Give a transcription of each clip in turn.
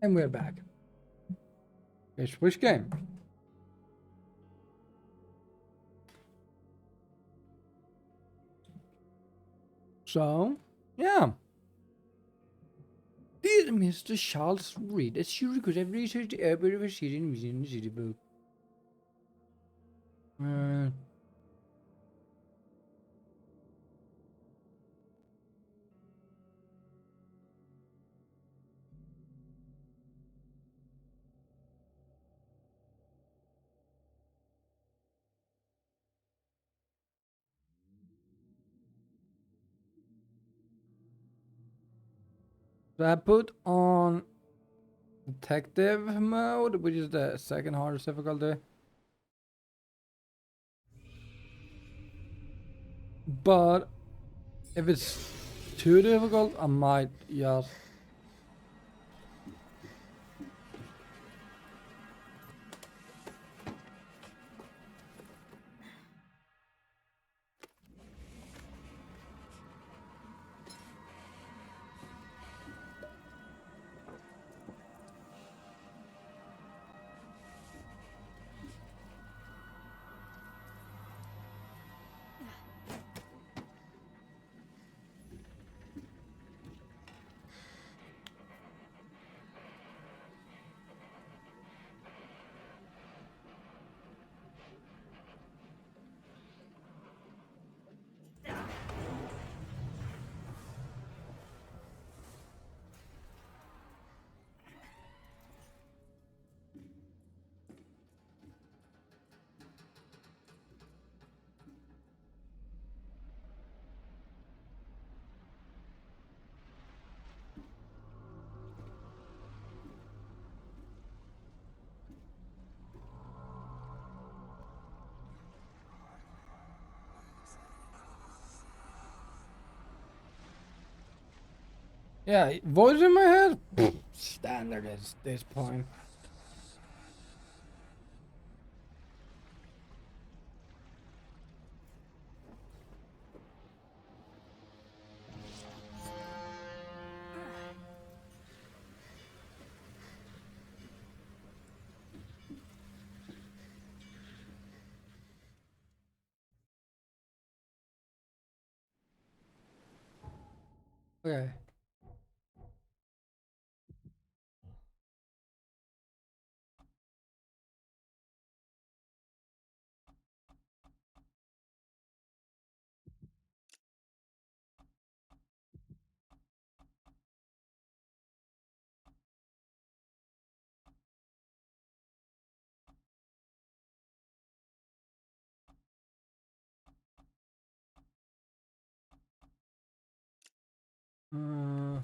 And we're back. It's which game? So, yeah. Dear Mr. Charles Reed, as you could have researched the airport of a city in the city book. So I put on detective mode, which is the second hardest difficulty. But if it's too difficult, I might just yeah, voice in my head. Standard at this point. Okay. Uh,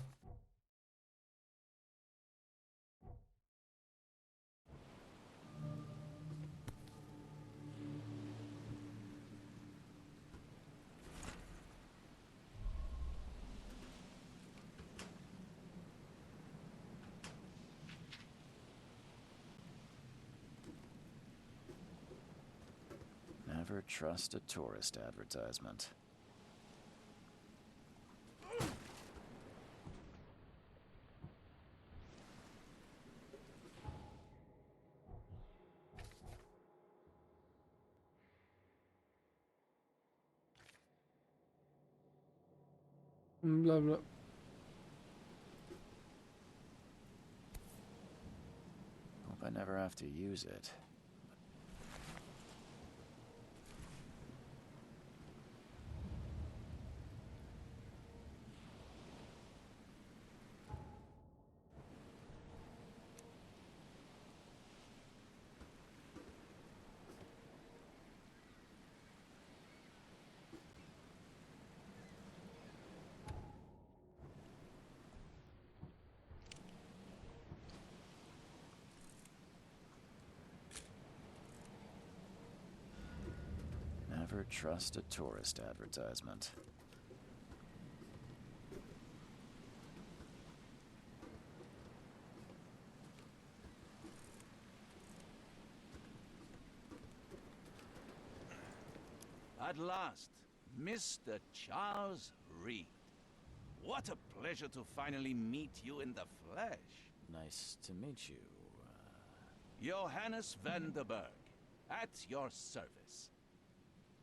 Never trust a tourist advertisement. blah blah. Hope I never have to use it. Never trust a tourist advertisement. At last, Mr. Charles Reed. What a pleasure to finally meet you in the flesh. Nice to meet you. Johannes van der Berg, at your service.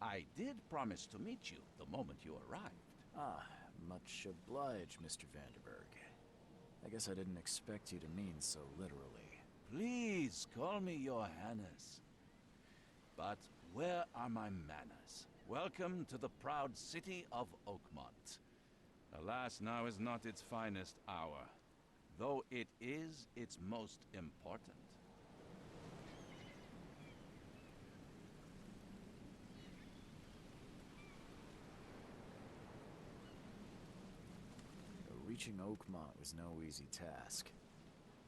I did promise to meet you the moment you arrived. Ah, much obliged, Mr. Vanderberg. I guess I didn't expect you to mean so literally. Please call me Johannes. But where are my manners? Welcome to the proud city of Oakmont. Alas, now is not its finest hour, though it is its most important. Reaching Oakmont was no easy task.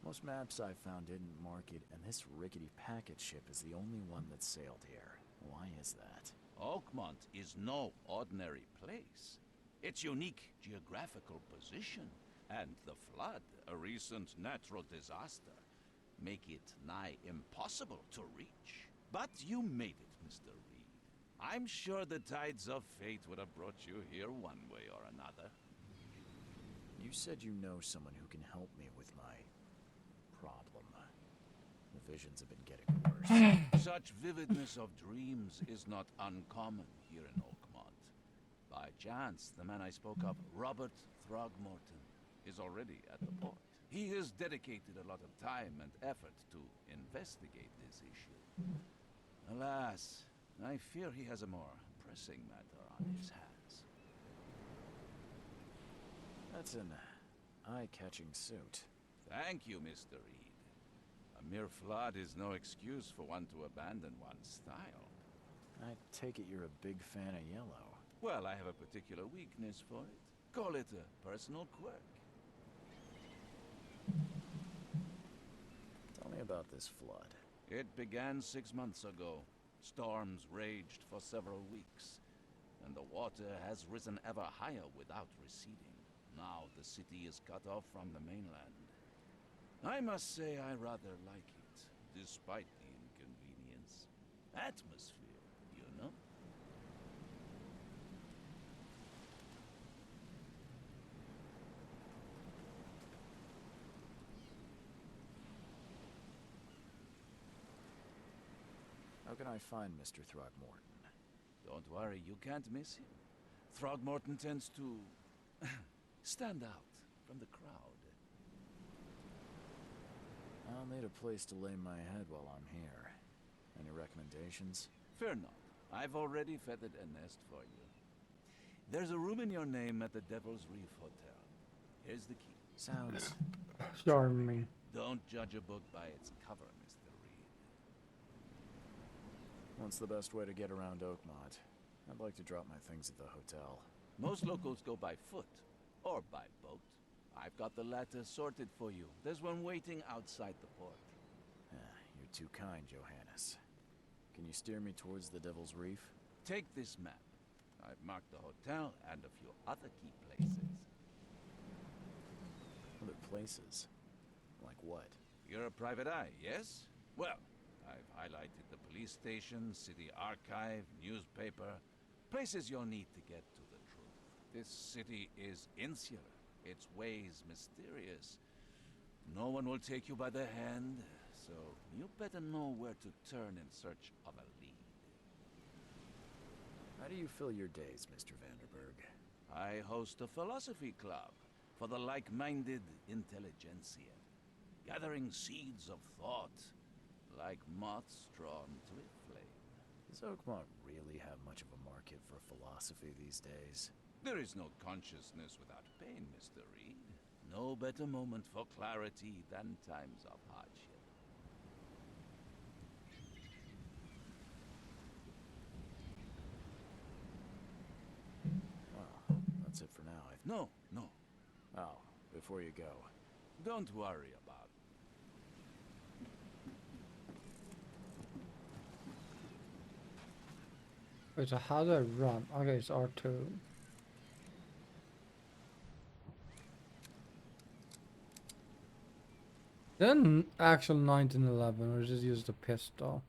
Most maps I found didn't mark it, and this rickety packet ship is the only one that sailed here. Why is that? Oakmont is no ordinary place. Its unique geographical position and the flood, a recent natural disaster, make it nigh impossible to reach. But you made it, Mr. Reed. I'm sure the tides of fate would have brought you here one way or another. You said you know someone who can help me with my problem. The visions have been getting worse. Such vividness of dreams is not uncommon here in Oakmont. By chance, the man I spoke of, Robert Throgmorton, is already at the port. He has dedicated a lot of time and effort to investigate this issue. Alas, I fear he has a more pressing matter on his hands. That's an eye-catching suit. Thank you, Mr. Reed. A mere flood is no excuse for one to abandon one's style. I take it you're a big fan of yellow. Well, I have a particular weakness for it. Call it a personal quirk. Tell me about this flood. It began 6 months ago. Storms raged for several weeks, and the water has risen ever higher without receding. Now the city is cut off from the mainland. I must say I rather like it, despite the inconvenience. Atmosphere, you know? How can I find Mr. Throgmorton? Don't worry, you can't miss him. Throgmorton tends to stand out from the crowd. I'll need a place to lay my head while I'm here. Any recommendations? Fear not. I've already feathered a nest for you. There's a room in your name at the Devil's Reef Hotel. Here's the key. Sounds... Charming. Don't judge a book by its cover, Mr. Reed. What's the best way to get around Oakmont? I'd like to drop my things at the hotel. Most locals go by foot or by boat. I've got the latter sorted for you. There's one waiting outside the port. You're too kind, Johannes. Can you steer me towards the Devil's Reef? Take this map. I've marked the hotel and a few other key places. Other places? Like what? You're a private eye, yes? Well, I've highlighted the police station, city archive, newspaper, places you'll need to get to the truth. This city is insular, its ways mysterious. No one will take you by the hand, so you better know where to turn in search of a lead. How do you fill your days, Mr. Vanderberg? I host a philosophy club for the like-minded intelligentsia, gathering seeds of thought, like moths drawn to a flame. Does Oakmont really have much of a market for philosophy these days? There is no consciousness without pain, Mr. Reed. No better moment for clarity than times of hardship. Well, that's it for now. No. Oh, before you go. Don't worry about it. Wait, so how do I run? Okay, it's R2. Then actual 1911, or just use the pistol.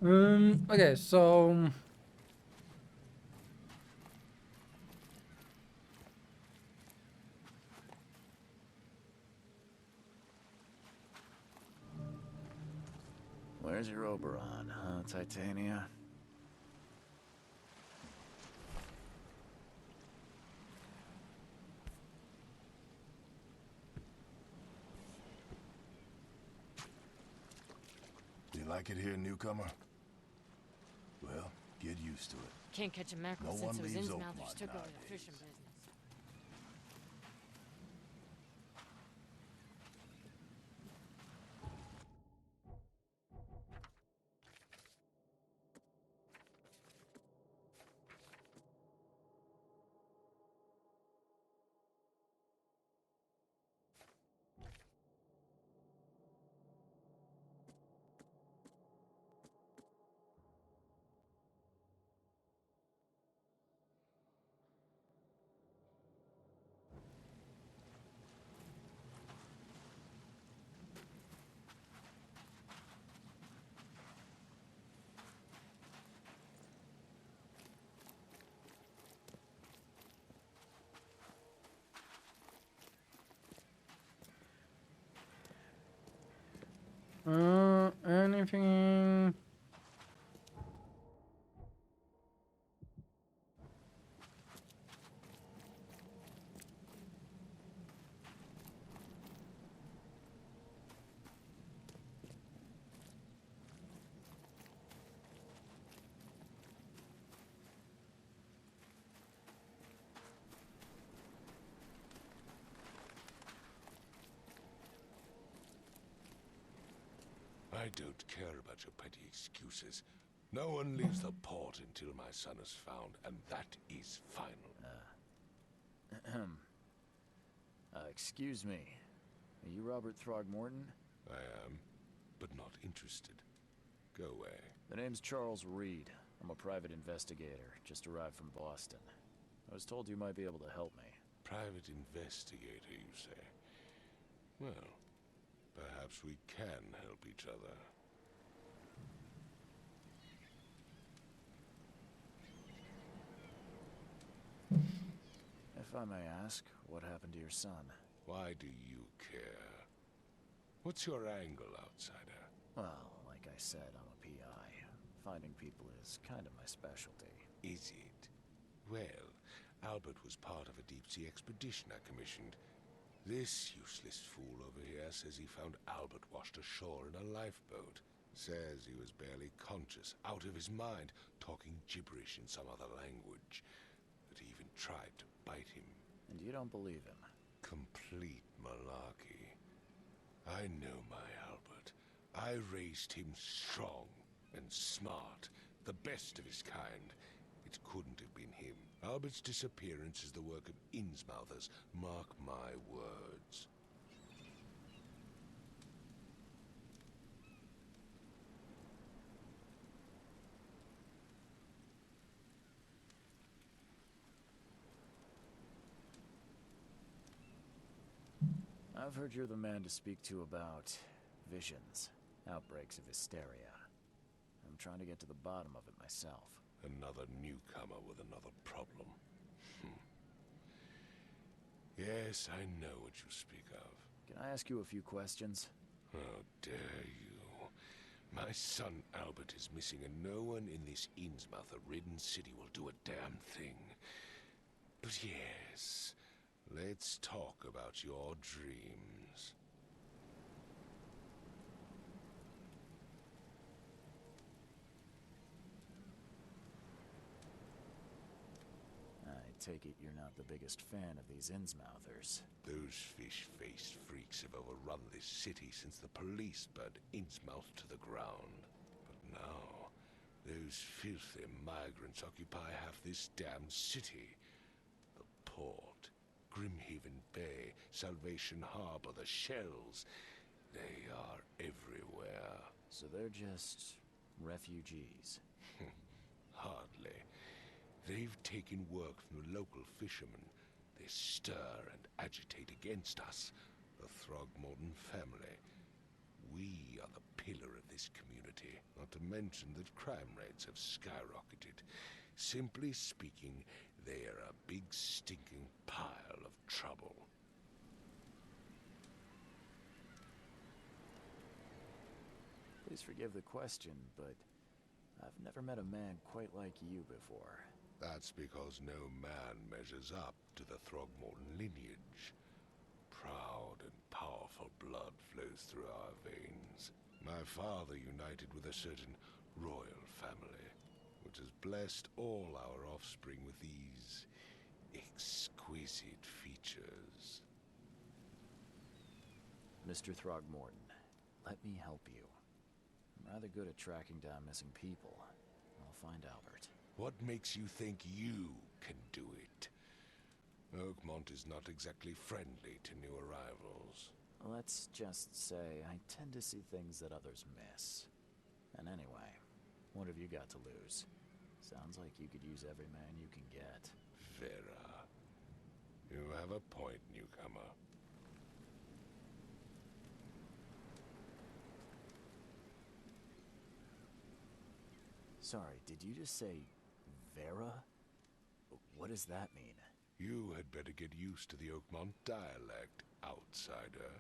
Okay, so Where's your Oberon, huh, Titania? You like it here, newcomer? Well, get used to it. Can't catch a mackerel No since one those leaves Innsmouthers Oakmont took over nowadays. the fishing business. anything? I don't care about your petty excuses. No one leaves the port until my son is found, and that is final. Excuse me. Are you Robert Throgmorton? I am, but not interested. Go away. The name's Charles Reed. I'm a private investigator, just arrived from Boston. I was told you might be able to help me. Private investigator, you say? Well, perhaps we can help each other. If I may ask, what happened to your son? Why do you care? What's your angle, outsider? Well, like I said, I'm a PI. Finding people is kind of my specialty. Is it? Well, Albert was part of a deep-sea expedition I commissioned. This useless fool over here says he found Albert washed ashore in a lifeboat. Says he was barely conscious, out of his mind, talking gibberish in some other language. That he even tried to bite him. And you don't believe him? Complete malarkey. I know my Albert. I raised him strong and smart, the best of his kind. It couldn't have been him. Albert's disappearance is the work of Innsmouthers, mark my words. I've heard you're the man to speak to about visions, outbreaks of hysteria. I'm trying to get to the bottom of it myself. Another newcomer with another problem. Yes, I know what you speak of. Can I ask you a few questions? How dare you? My son Albert is missing, and no one in this Innsmouther-ridden city will do a damn thing. But yes, let's talk about your dreams. I take it you're not the biggest fan of these Innsmouthers. Those fish-faced freaks have overrun this city since the police burned Innsmouth to the ground. But now, those filthy migrants occupy half this damned city. The port, Grimhaven Bay, Salvation Harbor, the shells. They are everywhere. So they're just refugees. Hardly. They've taken work from the local fishermen. They stir and agitate against us, the Throgmorton family. We are the pillar of this community, not to mention that crime rates have skyrocketed. Simply speaking, they are a big stinking pile of trouble. Please forgive the question, but I've never met a man quite like you before. That's because no man measures up to the Throgmorton lineage. Proud and powerful blood flows through our veins. My father united with a certain royal family, which has blessed all our offspring with these exquisite features. Mr. Throgmorton, let me help you. I'm rather good at tracking down missing people. I'll find Albert. What makes you think you can do it? Oakmont is not exactly friendly to new arrivals. Let's just say I tend to see things that others miss. And anyway, what have you got to lose? Sounds like you could use every man you can get. Vera, you have a point, newcomer. Sorry, did you just say Vera? What does that mean? You had better get used to the Oakmont dialect, outsider.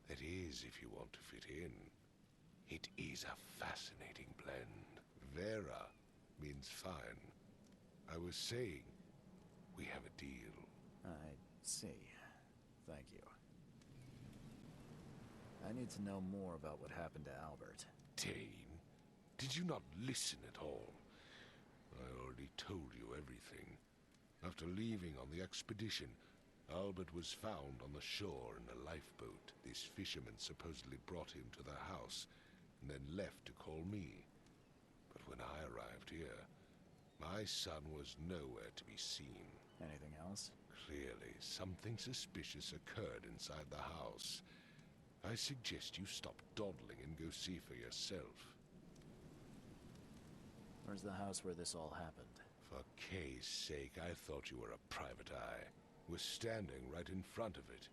That is, if you want to fit in. It is a fascinating blend. Vera means fine. I was saying, we have a deal. I see. Thank you. I need to know more about what happened to Albert. Dane, did you not listen at all? I already told you everything. After leaving on the expedition, Albert was found on the shore in a lifeboat. This fisherman supposedly brought him to the house, and then left to call me. But when I arrived here, my son was nowhere to be seen. Anything else? Clearly, something suspicious occurred inside the house. I suggest you stop dawdling and go see for yourself. Where's the house where this all happened? For Kay's sake, I thought you were a private eye. Was standing right in front of it.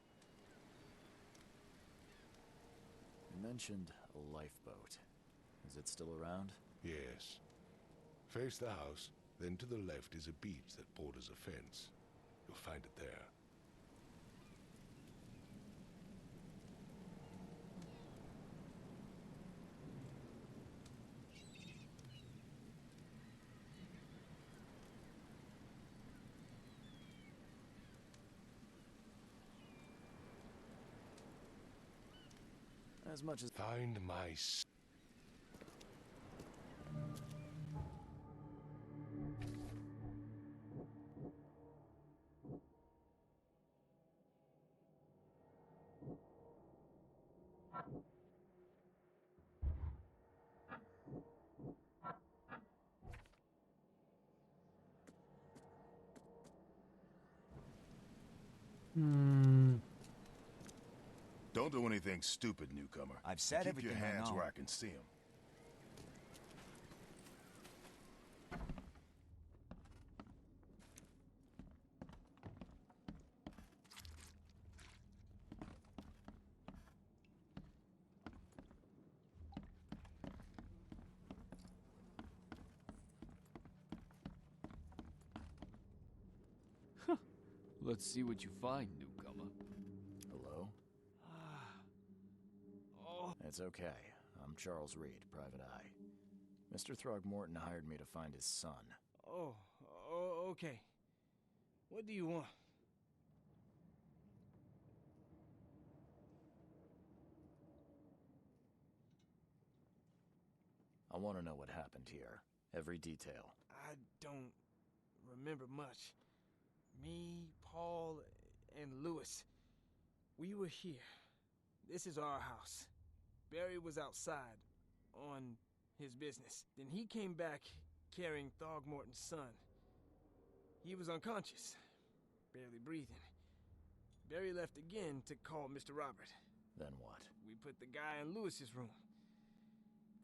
You mentioned a lifeboat. Is it still around? Yes. Face the house, then to the left is a beach that borders a fence. You'll find it there. As much as... Find my s- Don't do anything stupid, newcomer. I've said Keep everything your I hands know. where I can see them. Let's see what you find, newcomer. Hello? It's okay. I'm Charles Reed, Private Eye. Mr. Throgmorton hired me to find his son. Oh, okay. What do you want? I want to know what happened here. Every detail. I don't remember much. Me, Paul, and Lewis. We were here. This is our house. Barry was outside on his business. Then he came back carrying Throgmorton's son. He was unconscious, barely breathing. Barry left again to call Mr. Robert. Then what? We put the guy in Lewis's room.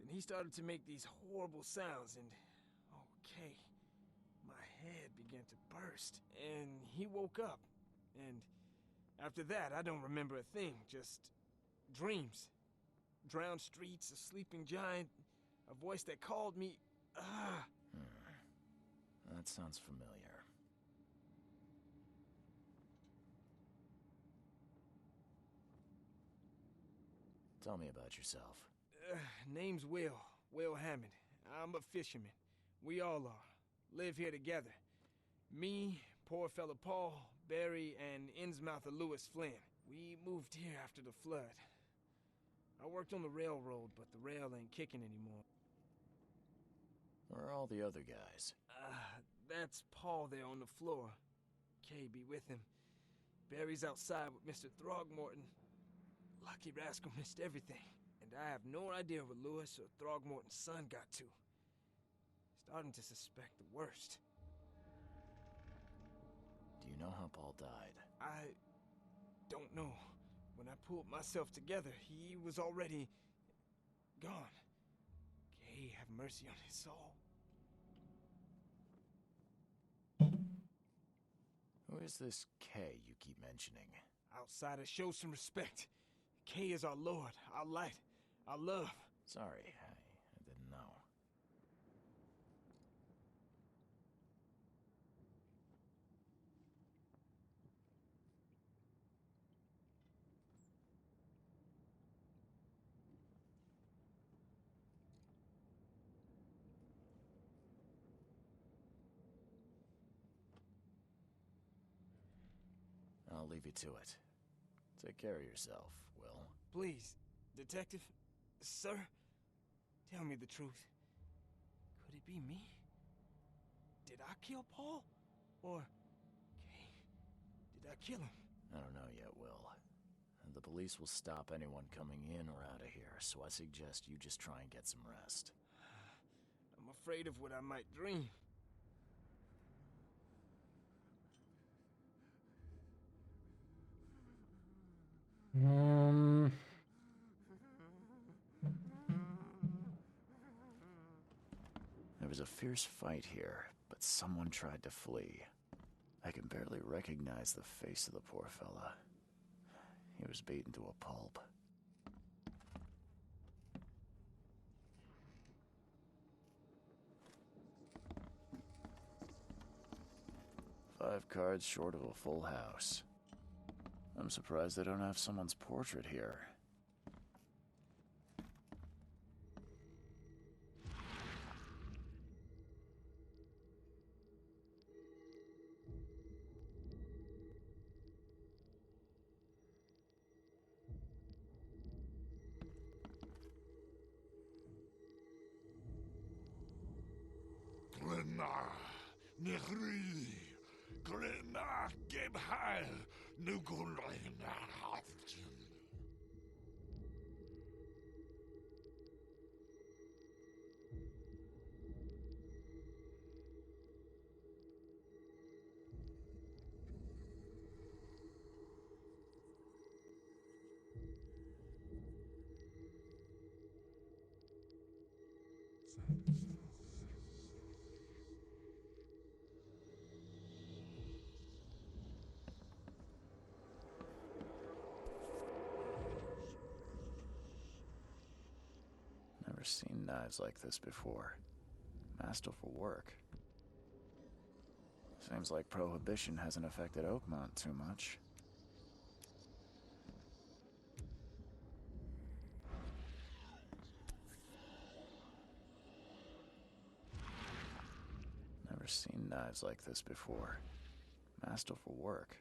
Then he started to make these horrible sounds and... okay. My head began to burst, and he woke up. And after that, I don't remember a thing, just dreams. drowned streets, a sleeping giant, a voice that called me. That sounds familiar. Tell me about yourself. Name's Will Hammond. I'm a fisherman. We all are. Live here together. Me, poor fella Paul, Barry, and Innsmouther Lewis Flynn. We moved here after the flood. I worked on the railroad, but the rail ain't kicking anymore. Where are all the other guys? That's Paul there on the floor. Kay be with him. Barry's outside with Mr. Throgmorton. Lucky rascal missed everything. And I have no idea what Lewis or Throgmorton's son got to. Starting to suspect the worst. Do you know how Paul died? I don't know. When I pulled myself together, he was already gone. Kay have mercy on his soul. Who is this K you keep mentioning? Outsider, show some respect. Kay is our lord, our light, our love. Sorry, I didn't know. I'll leave you to it. Take care of yourself, Will. Please, detective, sir, tell me the truth. Could it be me? Did I kill Paul? Or, Kay, did I kill him? I don't know yet, Will. The police will stop anyone coming in or out of here, so I suggest you just try and get some rest. I'm afraid of what I might dream. There was a fierce fight here, but someone tried to flee. I can barely recognize the face of the poor fella. He was beaten to a pulp. Five cards short of a full house. I'm surprised they don't have someone's portrait here. Glenna, Nehri, Glenna, Gebheil, Nugunlena, Haften. Never seen knives like this before. Masterful work. Seems like Prohibition hasn't affected Oakmont too much. Never seen knives like this before. Masterful work.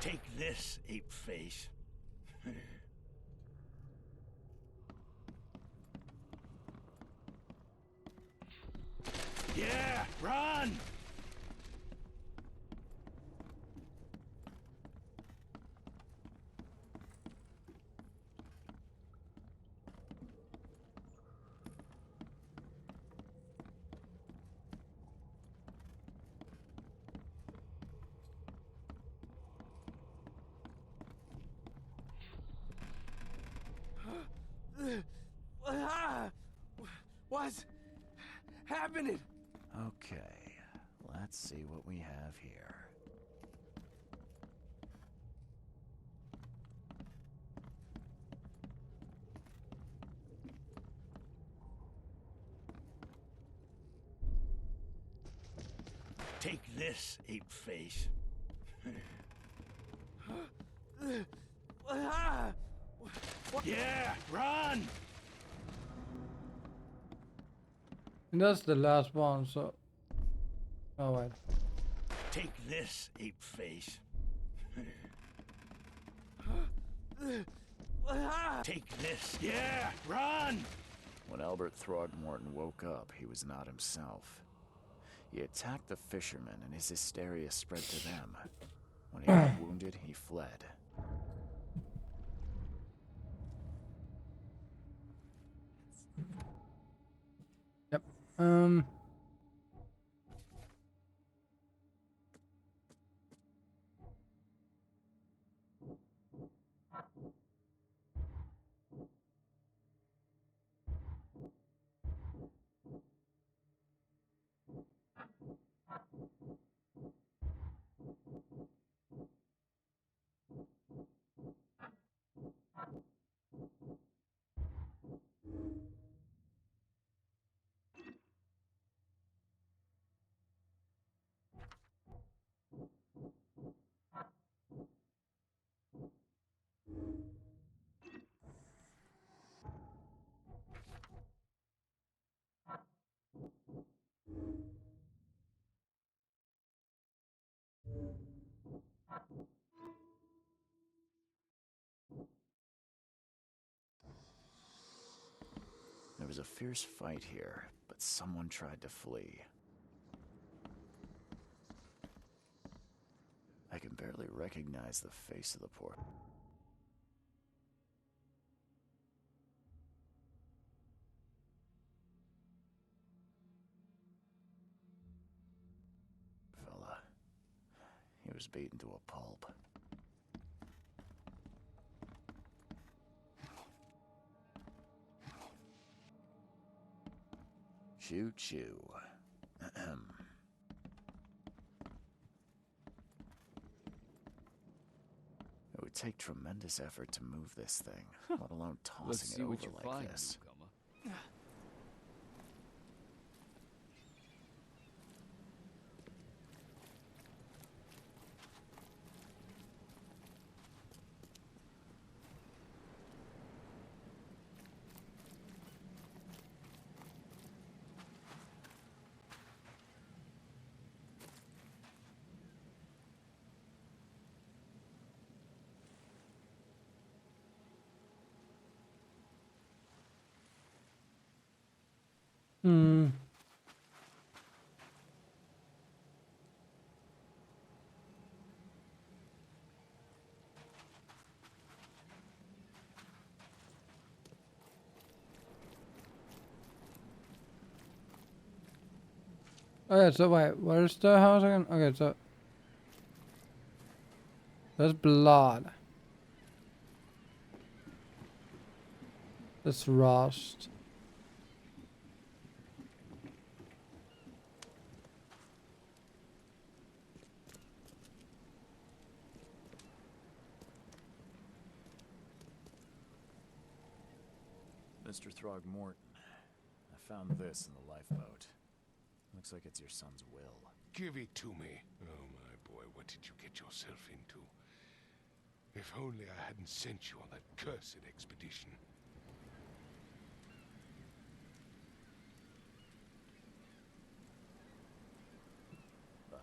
Take this, ape face. Yeah, run! What's happening? Okay, let's see what we have here. Take this, ape face. Yeah, run! And that's the last one, so... Oh, wait. Take this, ape face. Take this. Yeah, run! When Albert Throgmorton woke up, he was not himself. He attacked the fishermen, and his hysteria spread to them. When he got wounded, he fled. Yep. There was a fierce fight here, but someone tried to flee. I can barely recognize the face of the poor fella. He was beaten to a pulp. Choo-choo. Ahem. It would take tremendous effort to move this thing, let alone Let's tossing see it what over you like find, this. newcomer. Hmm. Okay, so wait, where's the house again? Okay, so... There's blood. There's rust. Mr. Throgmorton, I found this in the lifeboat. Looks like it's your son's will. Give it to me. Oh, my boy, what did you get yourself into? If only I hadn't sent you on that cursed expedition. Bye.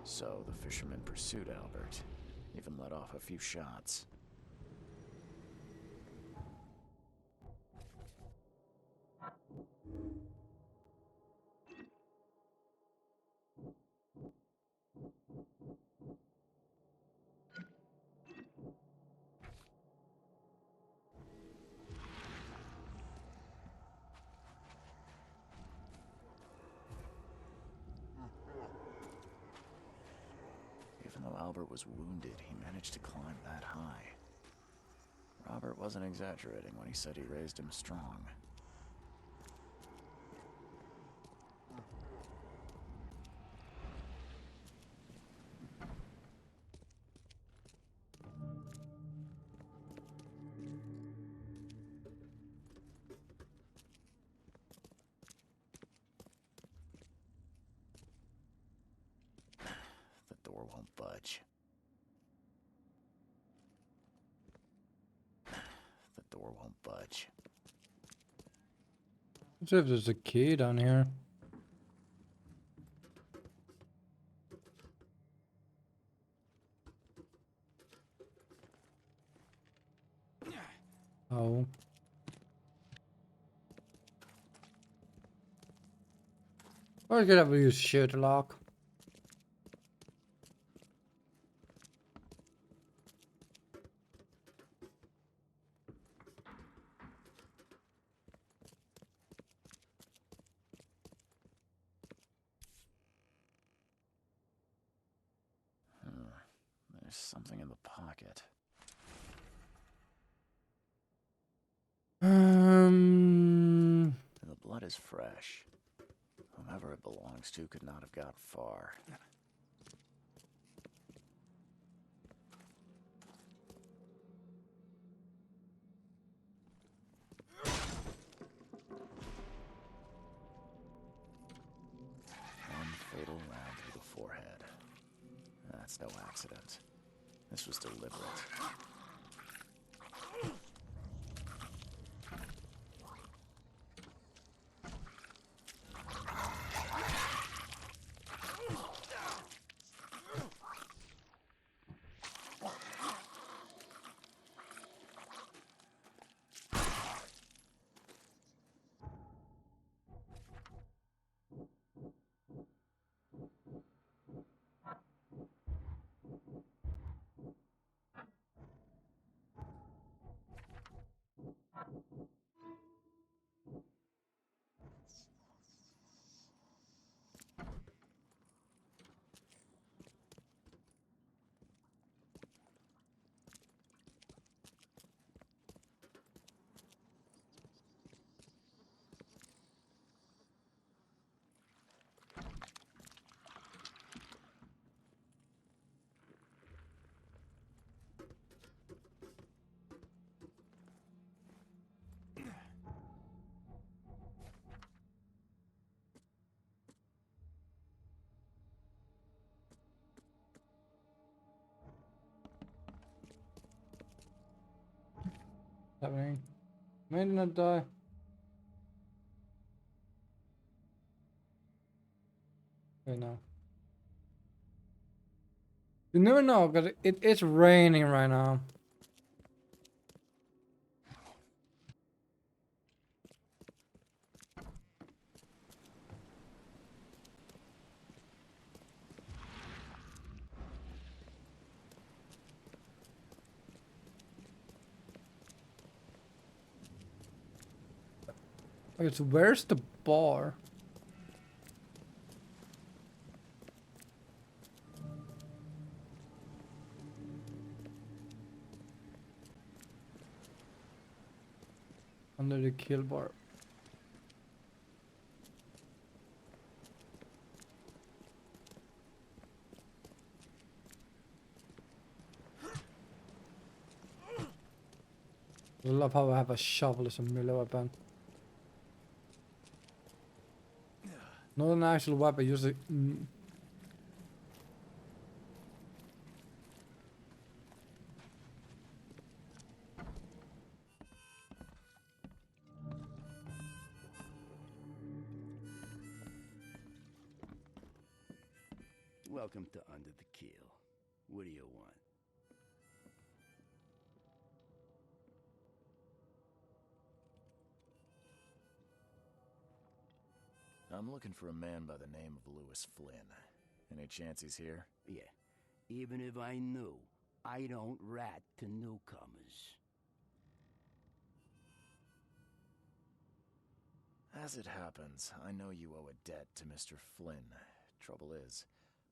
So the fisherman pursued Albert, even let off a few shots. Even though Albert was wounded, he managed to climb that high. Robert wasn't exaggerating when he said he raised him strong. The door won't budge. The door won't budge. Let's see if there's a key down here. Oh. Or could have used shirt lock. There's something in the pocket. The blood is fresh. Whomever it belongs to could not have got far. One fatal round through the forehead. That's no accident. This was deliberate. Happening. May not die. Okay, no. You never know, because it's raining right now. Okay, so where's the bar? Under the kill bar. I love how I have a shovel as a melee weapon. Not an actual weapon, use it. Welcome to Under the Keel. What do you want? I'm looking for a man by the name of Lewis Flynn. Any chance he's here? Yeah. Even if I knew, I don't rat to newcomers. As it happens, I know you owe a debt to Mr. Flynn. Trouble is,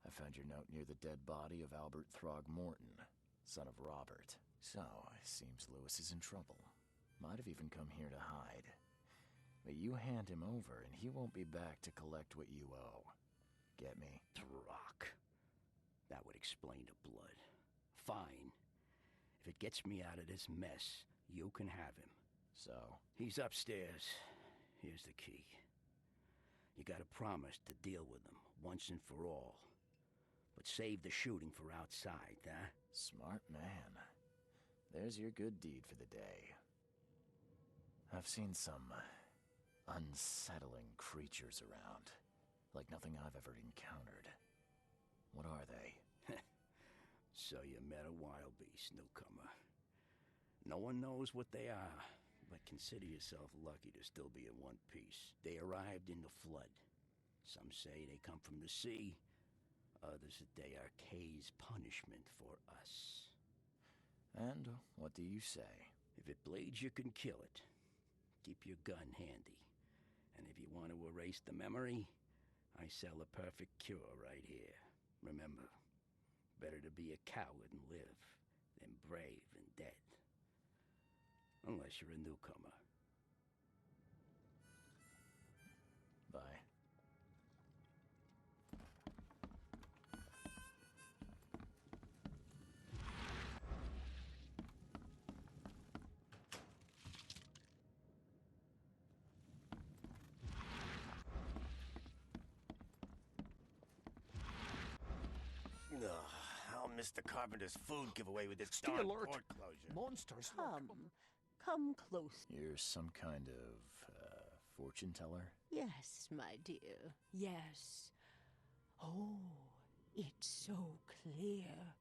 I found your note near the dead body of Albert Throgmorton, son of Robert. So, it seems Lewis is in trouble. Might have even come here to hide. But you hand him over and he won't be back to collect what you owe. Get me? Rock. That would explain the blood. Fine. If it gets me out of this mess, you can have him. So? He's upstairs. Here's the key. You gotta promise to deal with him once and for all. But save the shooting for outside, huh? Smart man. There's your good deed for the day. I've seen some unsettling creatures around. Like nothing I've ever encountered. What are they? So you met a wild beast, newcomer. No one knows what they are, but consider yourself lucky to still be in one piece. They arrived in the flood. Some say they come from the sea. Others that they are Kay's punishment for us. And what do you say? If it bleeds, you can kill it. Keep your gun handy. And if you want to erase the memory, I sell a perfect cure right here. Remember, better to be a coward and live than brave and dead. Unless you're a newcomer. Bye. Ugh, I'll miss the carpenter's food giveaway with this darn port closure. Monsters. Come close. You're some kind of, fortune teller? Yes, my dear, yes. Oh, it's so clear.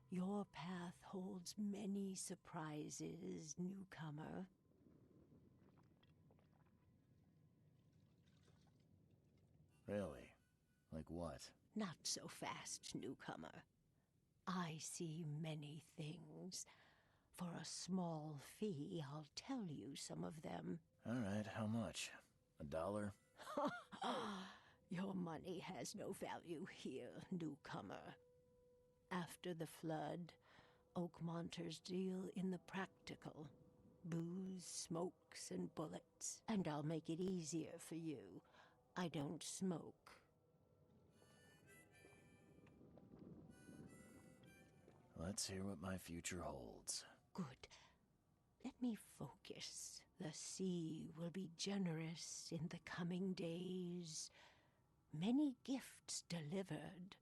Your path holds many surprises, newcomer. Really? Like what? Not so fast, newcomer. I see many things. For a small fee, I'll tell you some of them. All right, how much? $1? Your money has no value here, newcomer. After the flood, Oakmonters deal in the practical. Booze, smokes, and bullets. And I'll make it easier for you. I don't smoke. Let's hear what my future holds. Good. Let me focus. The sea will be generous in the coming days. Many gifts delivered,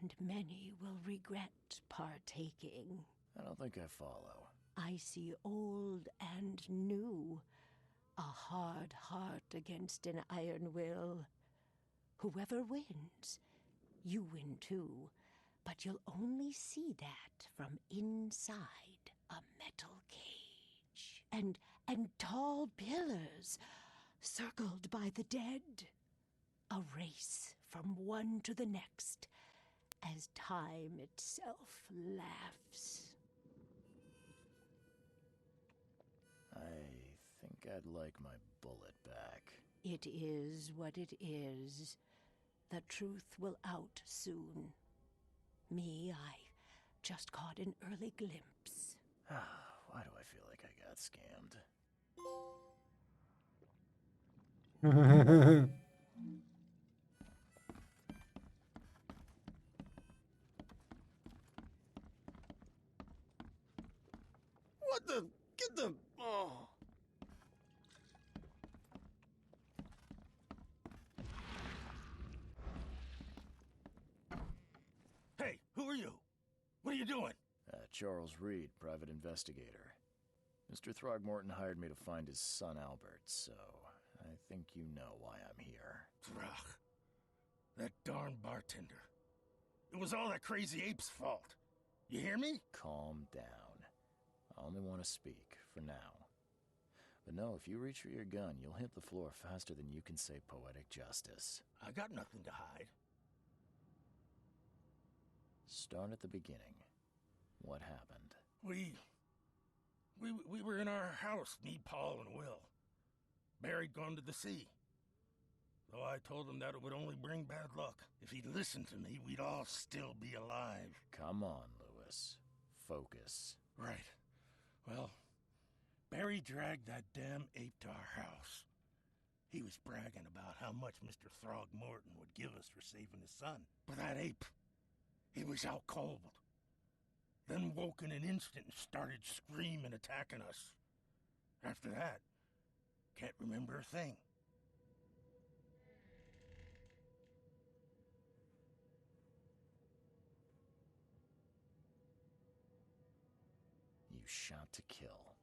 and many will regret partaking. I don't think I follow. I see old and new. A hard heart against an iron will. Whoever wins, you win too. But you'll only see that from inside a metal cage. And tall pillars, circled by the dead. A race from one to the next, as time itself laughs. I think I'd like my bullet back. It is what it is. The truth will out soon. Me, I just caught an early glimpse. Why do I feel like I got scammed? What the? Get the... Oh. Hey, who are you? What are you doing? Charles Reed, private investigator. Mr. Throgmorton hired me to find his son Albert, so I think you know why I'm here. Ugh. That darn bartender. It was all that crazy ape's fault. You hear me? Calm down. I only want to speak, for now. But no, if you reach for your gun, you'll hit the floor faster than you can say poetic justice. I got nothing to hide. Start at the beginning. What happened? We were in our house, me, Paul, and Will. Barry'd gone to the sea. Though I told him that it would only bring bad luck. If he'd listened to me, we'd all still be alive. Come on, Lewis. Focus. Right. Well, Barry dragged that damn ape to our house. He was bragging about how much Mr. Throgmorton would give us for saving his son. But that ape, he was out cold. Then woke in an instant and started screaming, attacking us. After that, can't remember a thing. You shot to kill.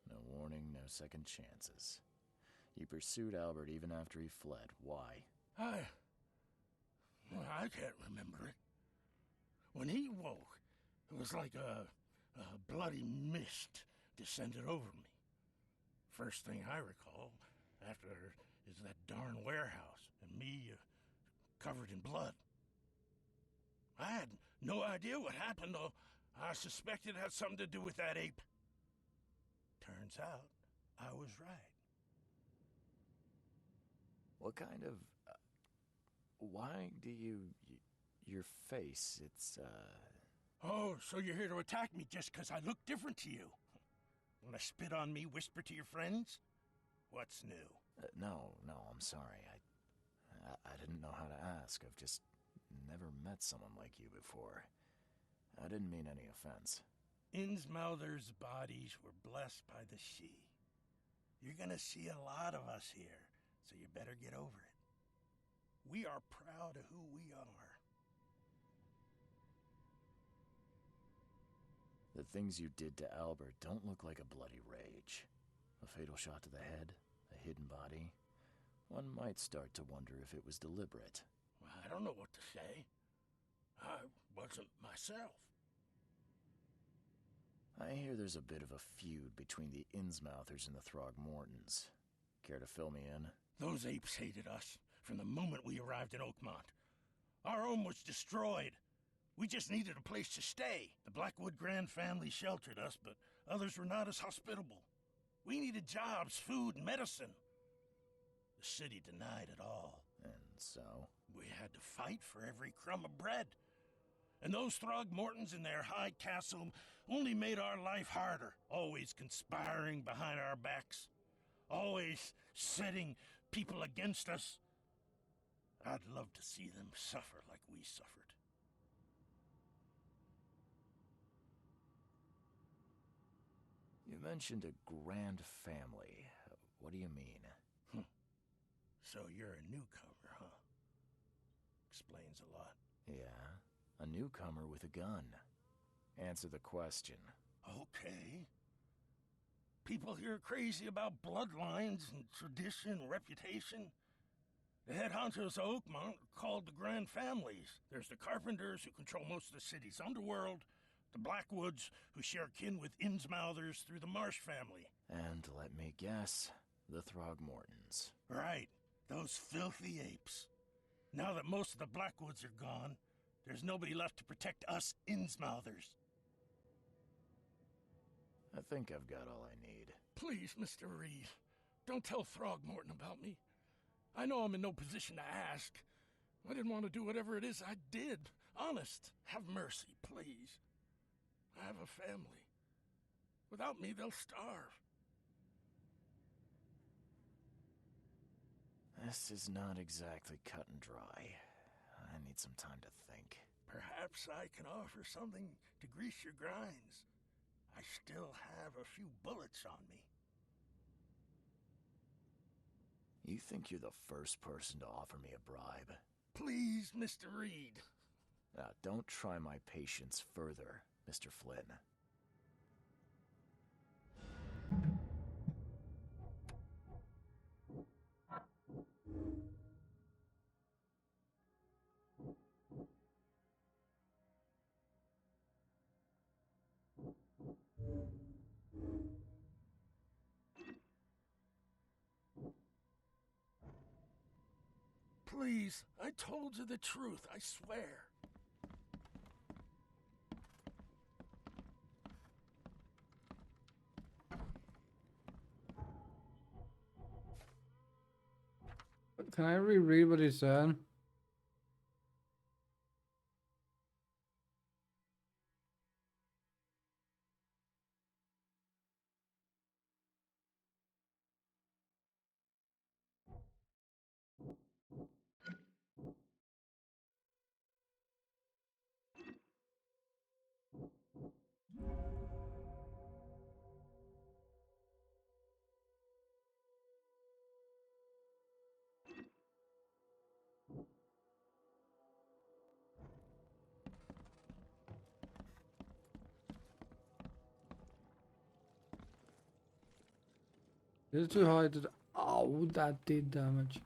No warning, no second chances. You pursued Albert even after he fled. Why? I can't remember it. When he woke, it was like a bloody mist descended over me. First thing I recall after is that darn warehouse and me covered in blood. I had no idea what happened, though. I suspected it had something to do with that ape. Turns out, I was right. What kind of... why do you... your face, it's, Oh, so you're here to attack me just 'cause I look different to you? Wanna spit on me, whisper to your friends? What's new? no, I'm sorry. I didn't know how to ask. I've just never met someone like you before. I didn't mean any offense. Innsmouther's bodies were blessed by the sea. You're gonna see a lot of us here, so you better get over it. We are proud of who we are. The things you did to Albert don't look like a bloody rage. A fatal shot to the head, a hidden body. One might start to wonder if it was deliberate. I don't know what to say. I wasn't myself. I hear there's a bit of a feud between the Innsmouthers and the Throgmortons. Care to fill me in? Those apes hated us from the moment we arrived in Oakmont. Our home was destroyed. We just needed a place to stay. The Blackwood Grand family sheltered us, but others were not as hospitable. We needed jobs, food, and medicine. The city denied it all. And so? We had to fight for every crumb of bread. And those Throgmortons in their high castle only made our life harder, always conspiring behind our backs, always setting people against us. I'd love to see them suffer like we suffered. You mentioned a grand family. What do you mean? So you're a newcomer, huh? Explains a lot. Yeah, a newcomer with a gun. Answer the question. Okay. People here are crazy about bloodlines and tradition and reputation. The head honchos of Oakmont are called the Grand Families. There's the Carpenters, who control most of the city's underworld, the Blackwoods, who share kin with Innsmouthers through the Marsh family. And let me guess, the Throgmortons. Right, those filthy apes. Now that most of the Blackwoods are gone, there's nobody left to protect us Innsmouthers. I think I've got all I need. Please, Mr. Reed, don't tell Throgmorton about me. I know I'm in no position to ask. I didn't want to do whatever it is I did. Honest, have mercy, please. I have a family. Without me, they'll starve. This is not exactly cut and dry. I need some time to think. Perhaps I can offer something to grease your grinds. I still have a few bullets on me. You think you're the first person to offer me a bribe? Please, Mr. Reed. Don't try my patience further, Mr. Flynn. Please, I told you the truth, I swear. Can I reread what he said? It's too high to. Oh, that did damage.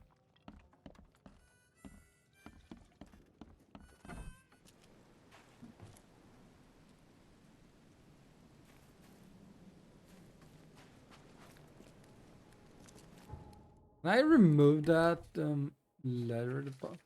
Can I remove that letter at the bottom?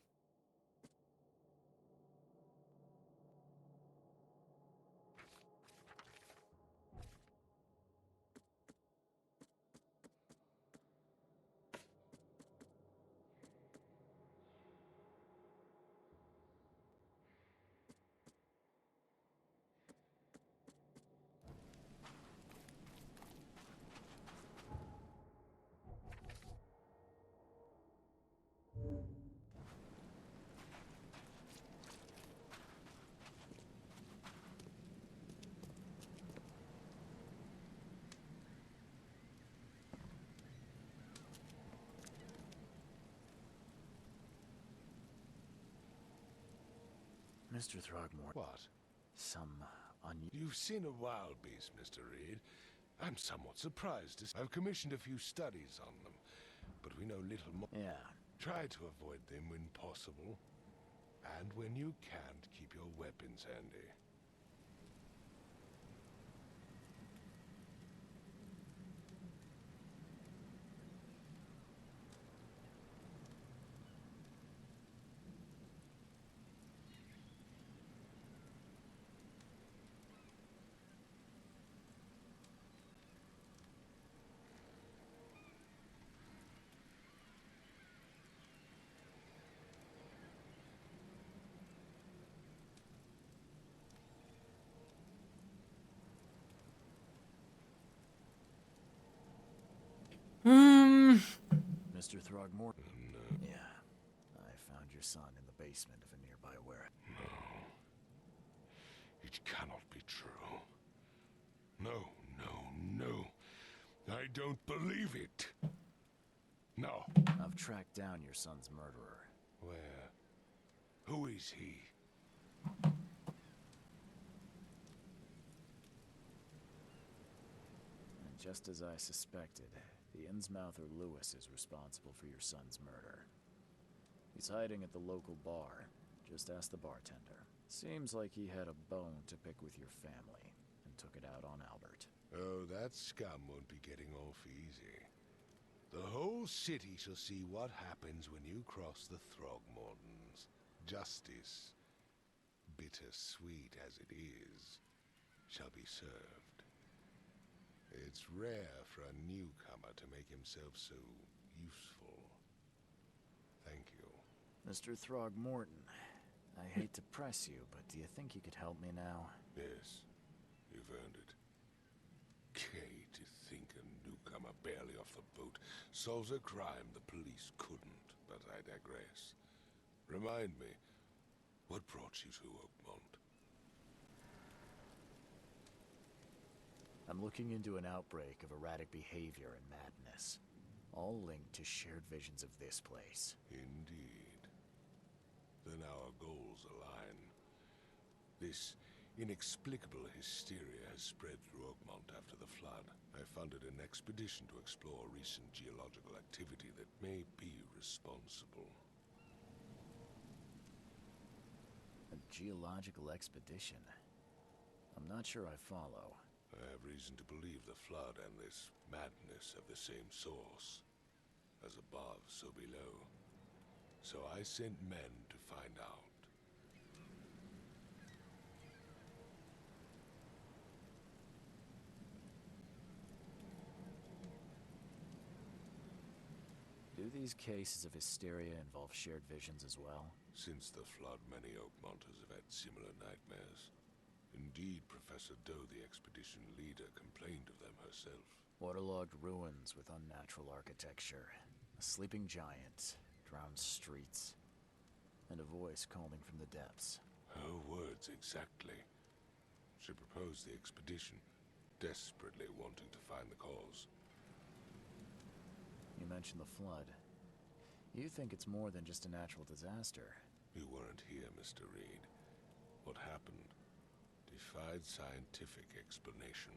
Mr. Throgmorton. What? Some You've seen a wild beast, Mr. Reed. I'm somewhat surprised. I've commissioned a few studies on them, but we know little more. Yeah. Try to avoid them when possible. And when you can't, keep your weapons handy. Mr. Throgmorton. Yeah. I found your son in the basement of a nearby warehouse. No. It cannot be true. No, no, no. I don't believe it. No. I've tracked down your son's murderer. Where? Who is he? And just as I suspected, the Innsmouther Lewis is responsible for your son's murder. He's hiding at the local bar. Just ask the bartender. Seems like he had a bone to pick with your family, and took it out on Albert. Oh, that scum won't be getting off easy. The whole city shall see what happens when you cross the Throgmortons. Justice, bittersweet as it is, shall be served. It's rare for a newcomer to make himself so useful. Thank you. Mr. Throgmorton, I hate to press you, but do you think you could help me now? Yes, you've earned it. Kay, to think a newcomer barely off the boat solves a crime the police couldn't, but I digress. Remind me, what brought you to Oakmont? I'm looking into an outbreak of erratic behavior and madness, all linked to shared visions of this place. Indeed. Then our goals align. This inexplicable hysteria has spread through Oakmont after the flood. I funded an expedition to explore recent geological activity that may be responsible. A geological expedition? I'm not sure I follow. I have reason to believe the flood and this madness have the same source. As above, so below. so I sent men to find out. Do these cases of hysteria involve shared visions as well? Since the flood, many Oakmonters have had similar nightmares. Indeed, Professor Doe, the expedition leader, complained of them herself. Waterlogged ruins with unnatural architecture, a sleeping giant, drowned streets, and a voice calling from the depths. Her words exactly. She proposed the expedition, desperately wanting to find the cause. You mentioned the flood. You think it's more than just a natural disaster. You weren't here, Mr. Reed. What happened defied scientific explanation.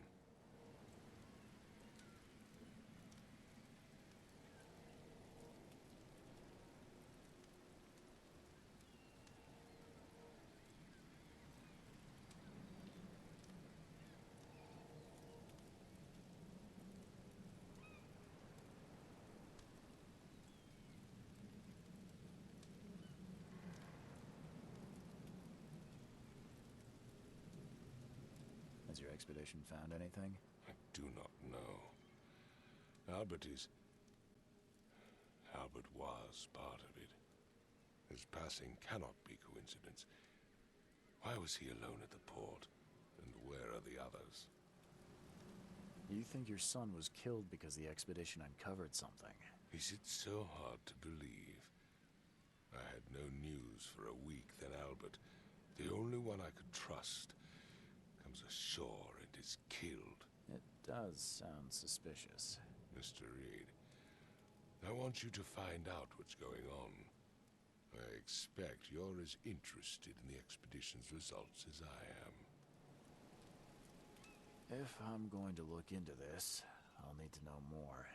Has your expedition found anything? I do not know. Albert was part of it. His passing cannot be coincidence. Why was he alone at the port? And where are the others? You think your son was killed because the expedition uncovered something? Is it so hard to believe? I had no news for a week, then Albert, the only one I could trust, comes ashore and is killed. It does sound suspicious. Mr. Reed, I want you to find out what's going on. I expect you're as interested in the expedition's results as I am. If I'm going to look into this, I'll need to know more.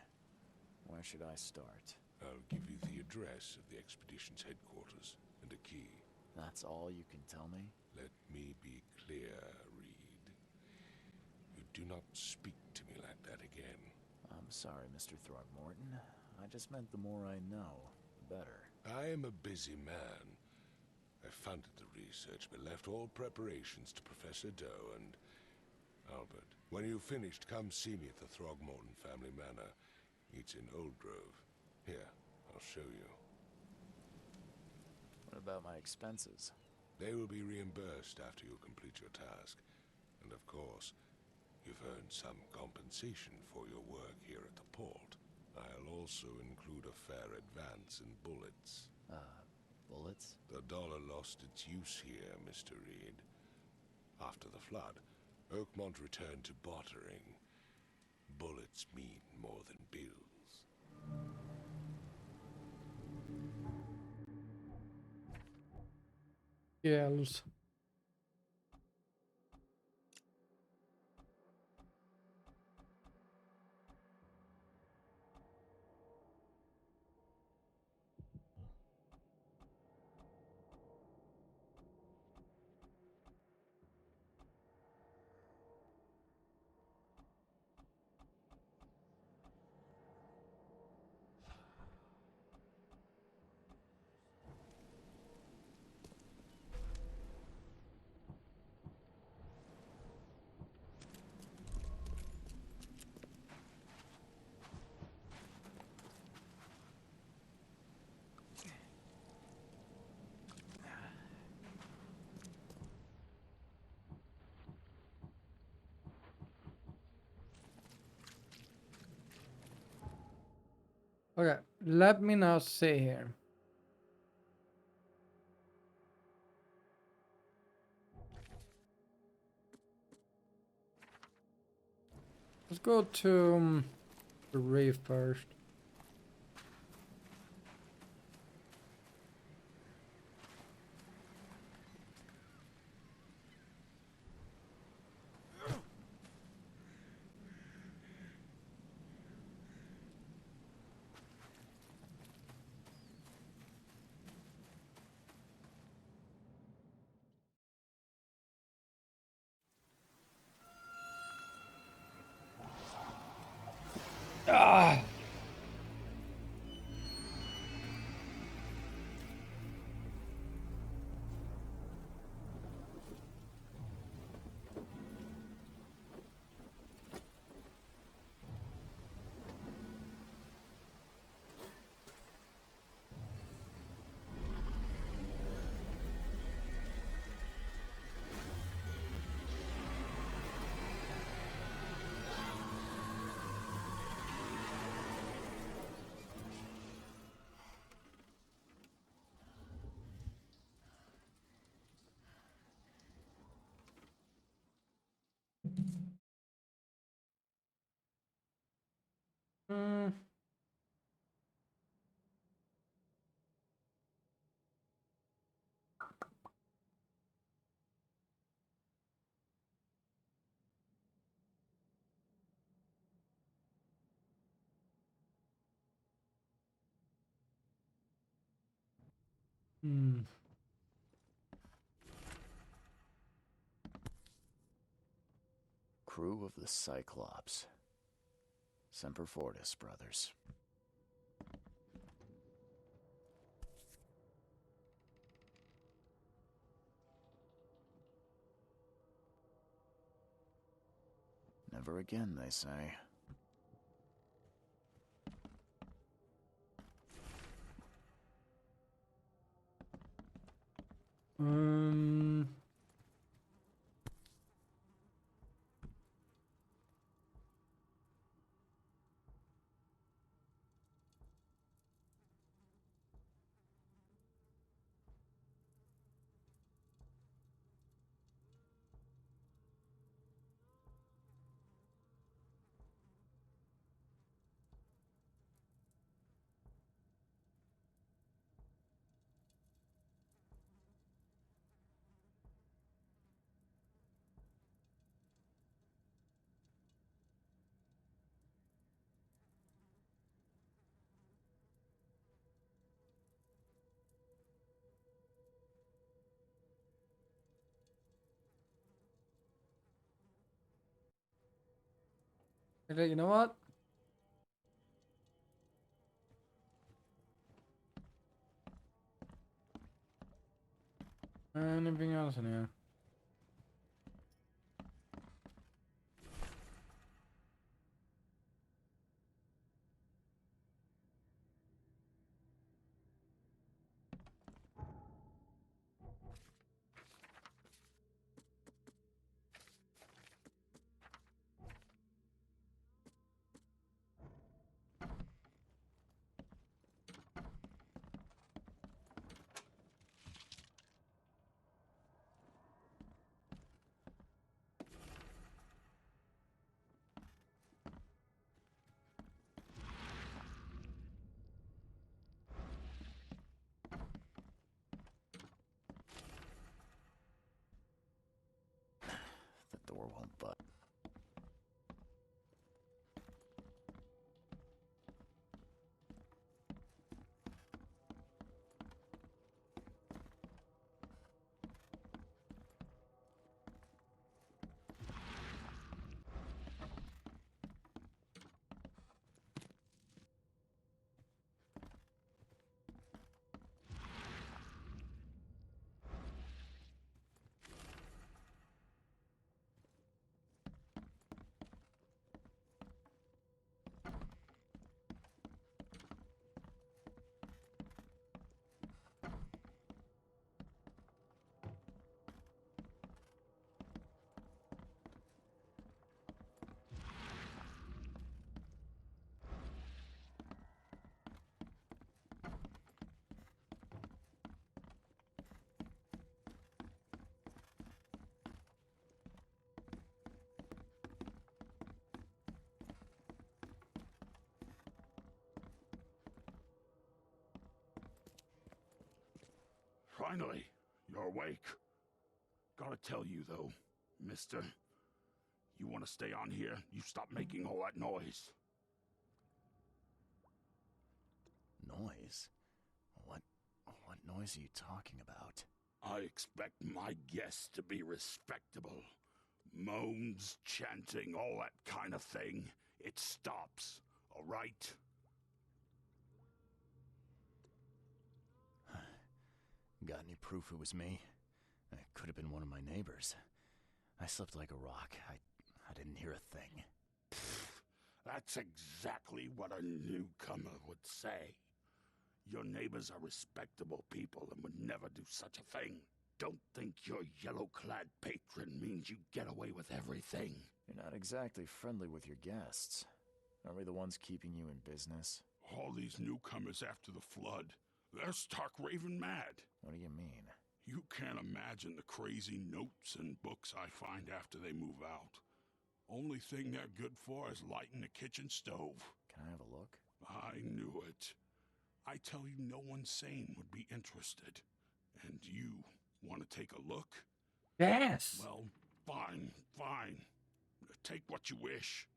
Where should I start? I'll give you the address of the expedition's headquarters and a key. That's all you can tell me? Let me be clear, Reed. You do not speak to me like that again. I'm sorry, Mr. Throgmorton. I just meant the more I know, the better. I am a busy man. I funded the research, but left all preparations to Professor Doe and Albert. When you've finished, come see me at the Throgmorton family manor. It's in Old Grove. Here, I'll show you. What about my expenses? They will be reimbursed after you complete your task. And of course, you've earned some compensation for your work here at the port. I'll also include a fair advance in bullets. Bullets? The dollar lost its use here, Mr. Reed. After the flood, Oakmont returned to bartering. Bullets mean more than bills. Yells. Okay, let me now see here. Let's go to the reef first. Ah! Hmm. Hmm. Crew of the Cyclops. Semper Fortis, brothers. Never again, they say. Um. You know what? Anything else in here? The door won't budge. Finally, you're awake. Gotta tell you, though, mister, you want to stay on here, you stop making all that noise. Noise? What noise are you talking about? I expect my guests to be respectable. Moans, chanting, all that kind of thing. It stops, all right? Got any proof it was me? It could have been one of my neighbors. I slept like a rock. I didn't hear a thing. That's exactly what a newcomer would say. Your neighbors are respectable people and would never do such a thing. Don't think your yellow-clad patron means you get away with everything. You're not exactly friendly with your guests. Are we the ones keeping you in business? All these newcomers after the flood, they're stark raving mad. What do you mean? You can't imagine the crazy notes and books I find after they move out. Only thing they're good for is lighting the kitchen stove. Can I have a look? I knew it. I tell you, no one sane would be interested. And you want to take a look? Yes. Well, fine, fine. Take what you wish.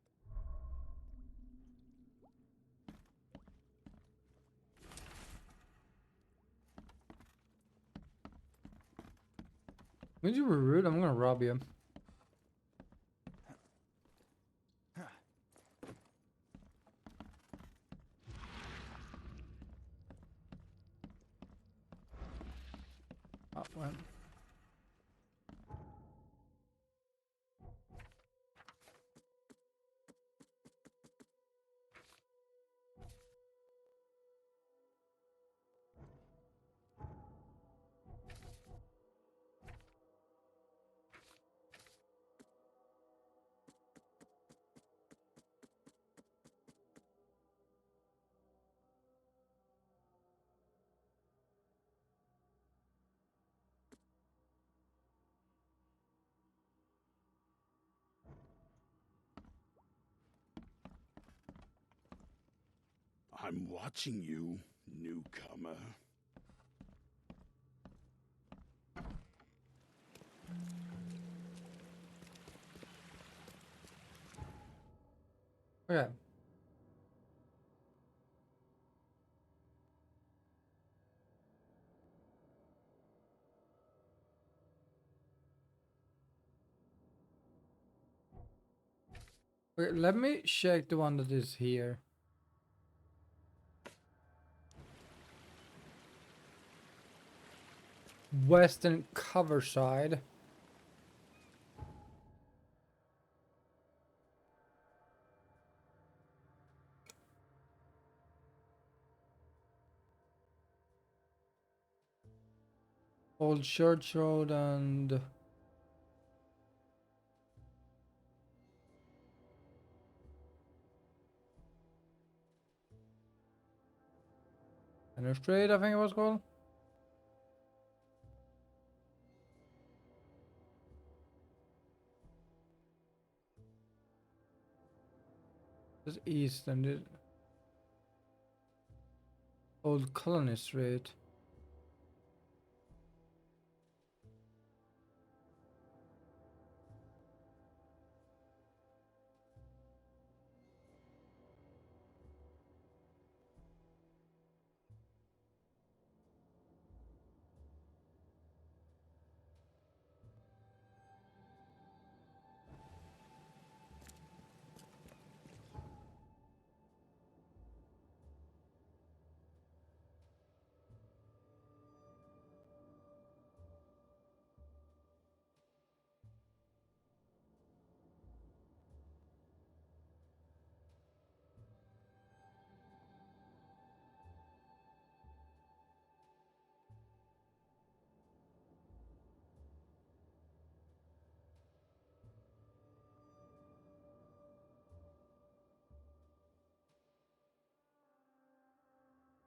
When you were rude, I'm gonna rob you. Oh, well. I'm watching you, newcomer. Okay. Okay, let me check the one that is here. Western cover side. Old Church Road and Center Street, I think it was called. This east and the Old Colony Street.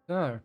There.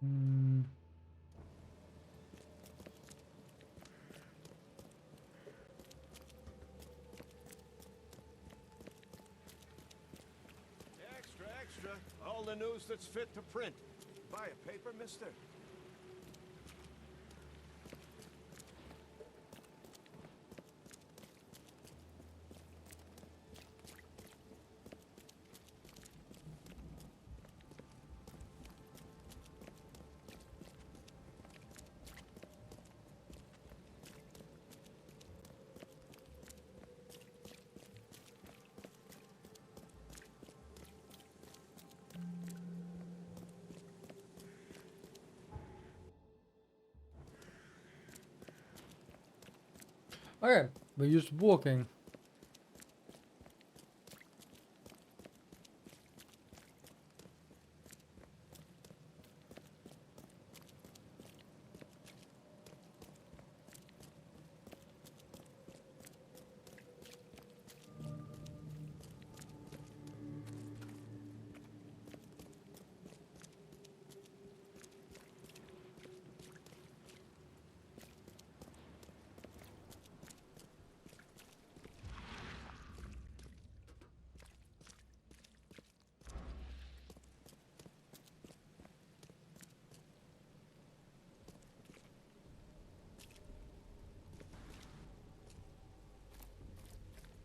Hmm. Extra, extra. All the news that's fit to print. Buy a paper, mister? Okay, we're just walking.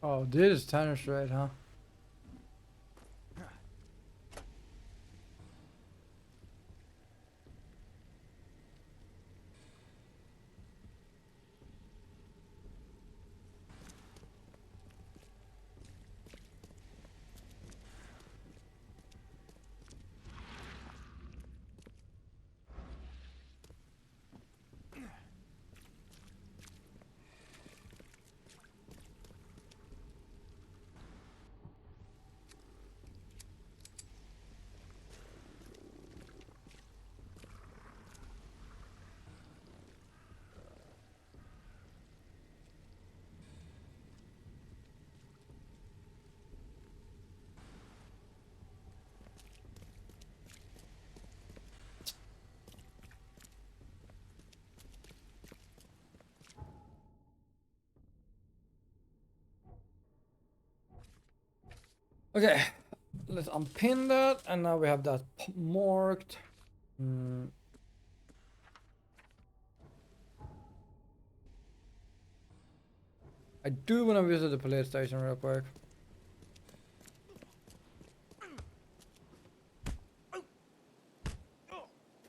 Oh, this is Tanner Strait, huh? Okay, let's unpin that, and now we have that marked. I do want to visit the police station real quick.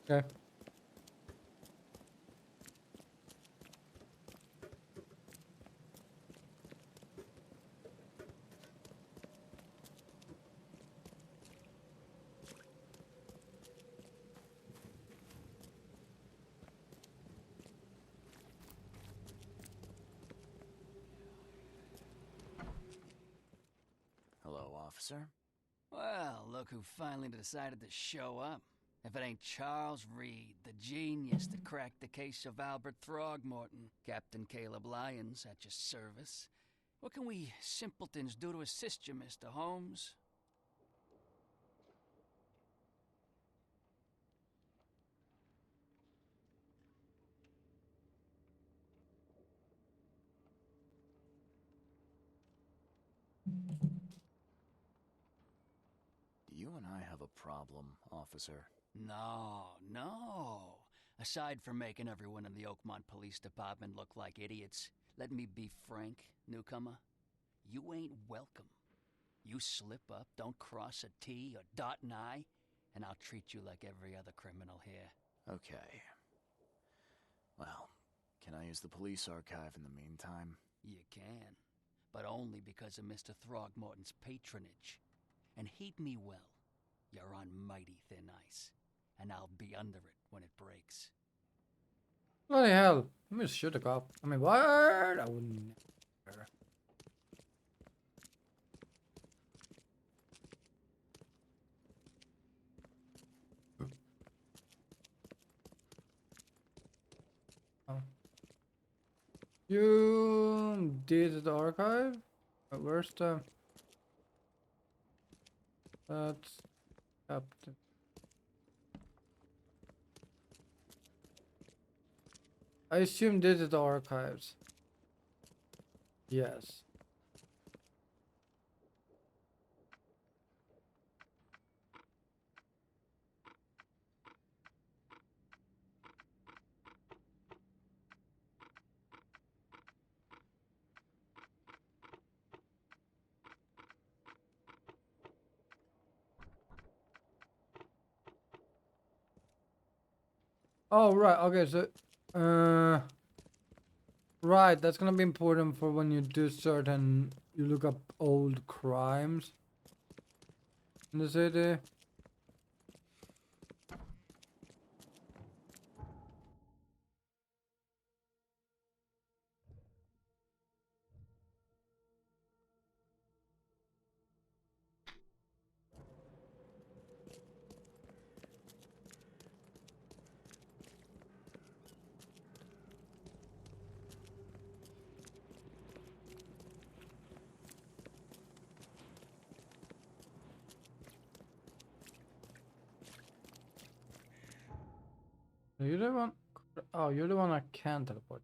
Okay. Hello, officer. Well, look who finally decided to show up. If it ain't Charles Reed, the genius that cracked the case of Albert Throgmorton. Captain Caleb Lyons at your service. What can we simpletons do to assist you, Mr. Holmes? Do you and I have a problem, officer? No. Aside from making everyone in the Oakmont Police Department look like idiots, let me be frank, newcomer. You ain't welcome. You slip up, don't cross a T or dot an I, and I'll treat you like every other criminal here. Okay. Well, can I use the police archive in the meantime? You can, but only because of Mr. Throgmorton's patronage. And heed me well, you're on mighty thin ice, and I'll be under it when it breaks. Bloody hell. Let me just shoot the cop. I mean, what? I wouldn't. Oh. You did the archive? Where's the... That's... Captain. I assume this is the archives. Yes. Oh, right. Okay, so... Right, that's gonna be important for when you do certain... You look up old crimes in the city. So you're the one. Oh, you're the one I can teleport.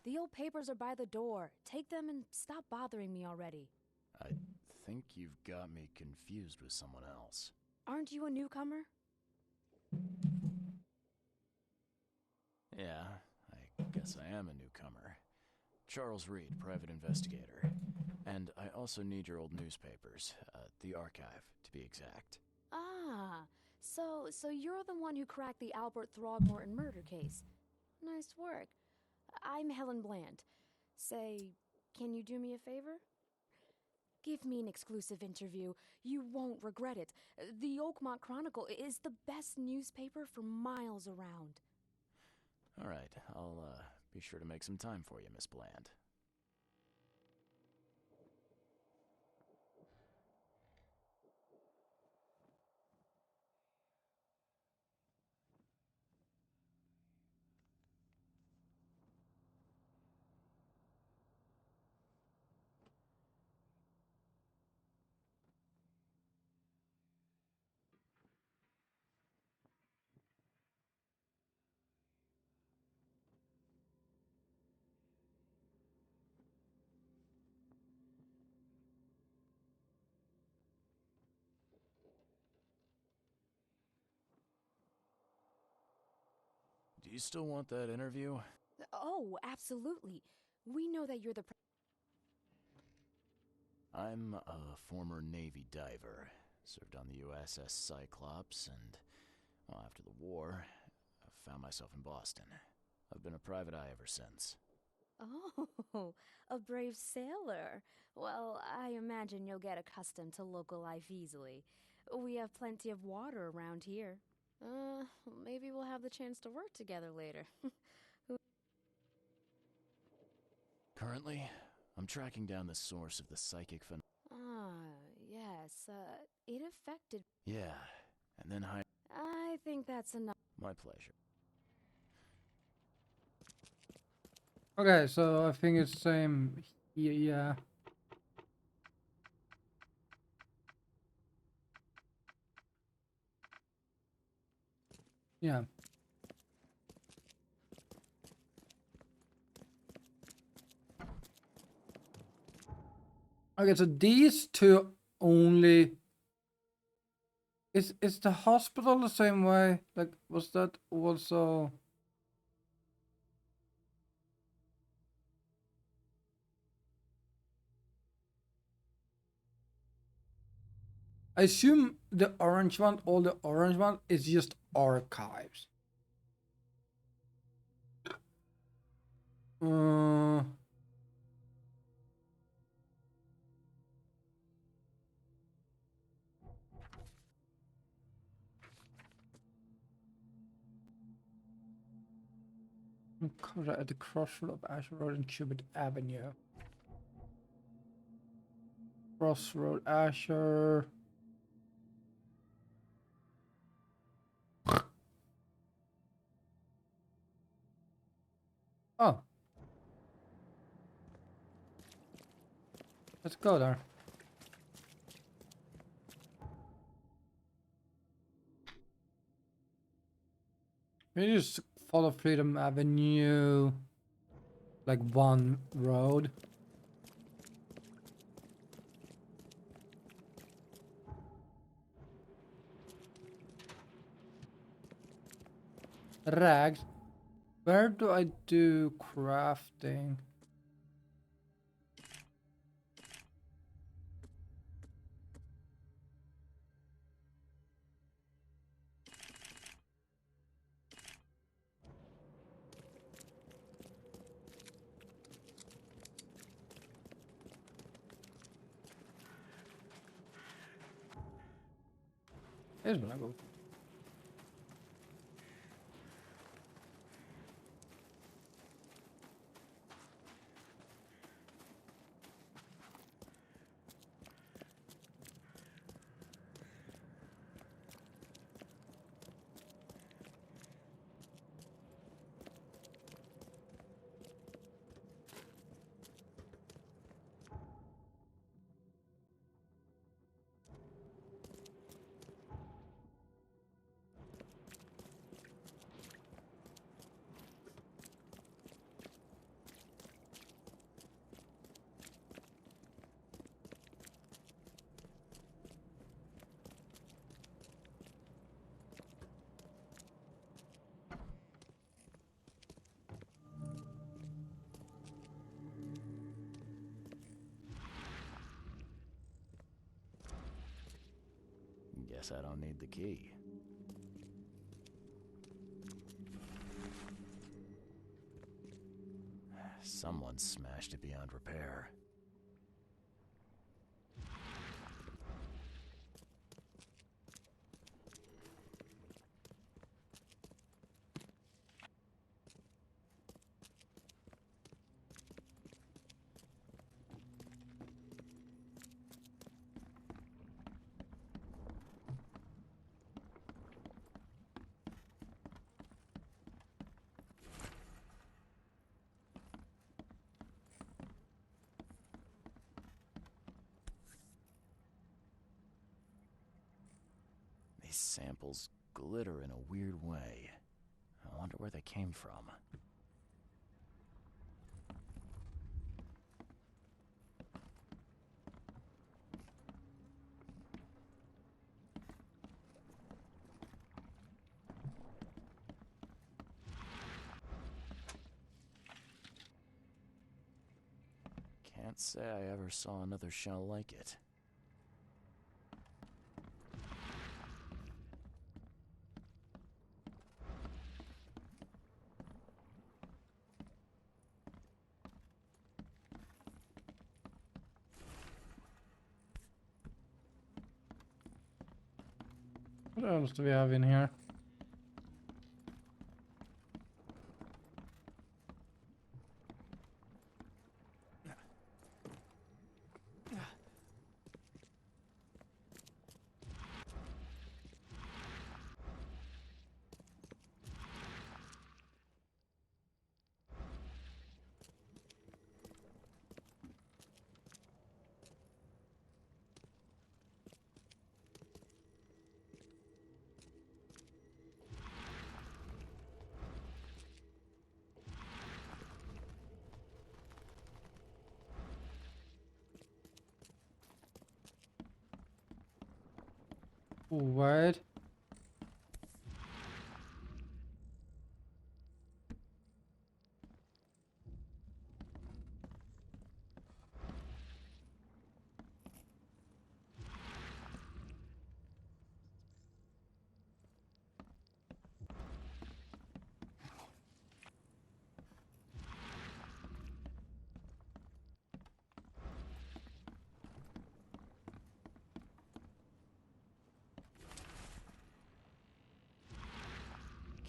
The old papers are by the door. Take them and stop bothering me already. I think you've got me confused with someone else. Aren't you a newcomer? Yeah, I guess I am a newcomer. Charles Reed, private investigator. And I also need your old newspapers, the archive, to be exact. Ah, so you're the one who cracked the Albert Throgmorton murder case. Nice work. I'm Helen Bland. Say, can you do me a favor? Give me an exclusive interview. You won't regret it. The Oakmont Chronicle is the best newspaper for miles around. All right, I'll be sure to make some time for you, Miss Bland. Do you still want that interview? Oh, absolutely. We know that you're the I'm a former Navy diver. Served on the USS Cyclops, and well, after the war, I found myself in Boston. I've been a private eye ever since. Oh, a brave sailor. Well, I imagine you'll get accustomed to local life easily. We have plenty of water around here. Maybe we'll have the chance to work together later. Currently, I'm tracking down the source of the psychic phenomenon. Yes, it affected... Yeah, and then I think that's enough. My pleasure. Okay, so I think it's same here, yeah. Yeah. Okay, so these two only... Is the hospital the same way? Like, was that also... I assume the orange one, all the orange one is just archives. At the crossroad of Asher Road and Cubit Avenue. Crossroad Asher. Oh. Let's go there. We just follow Freedom Avenue. Like one road. Rags. Where do I do crafting? Here's where I go. Guess I don't need the key. Someone smashed it beyond repair. These samples glitter in a weird way. I wonder where they came from. Can't say I ever saw another shell like it. What else do we have in here? What?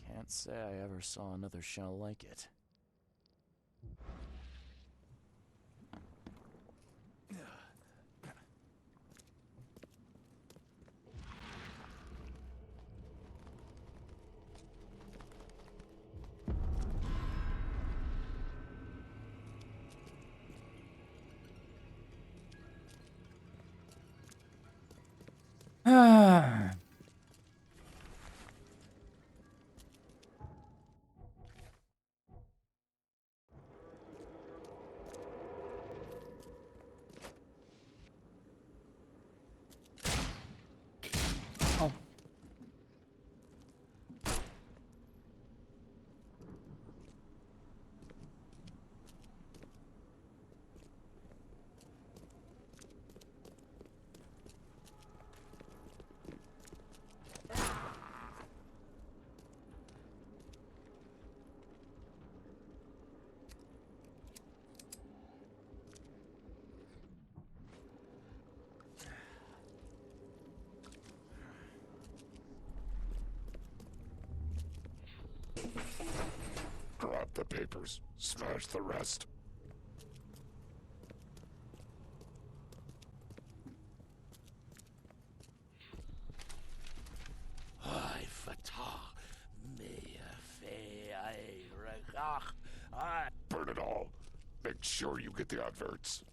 Can't say I ever saw another shell like it. Ah. Oh. Grab the papers, smash the rest. Burn it all. Make sure you get the adverts.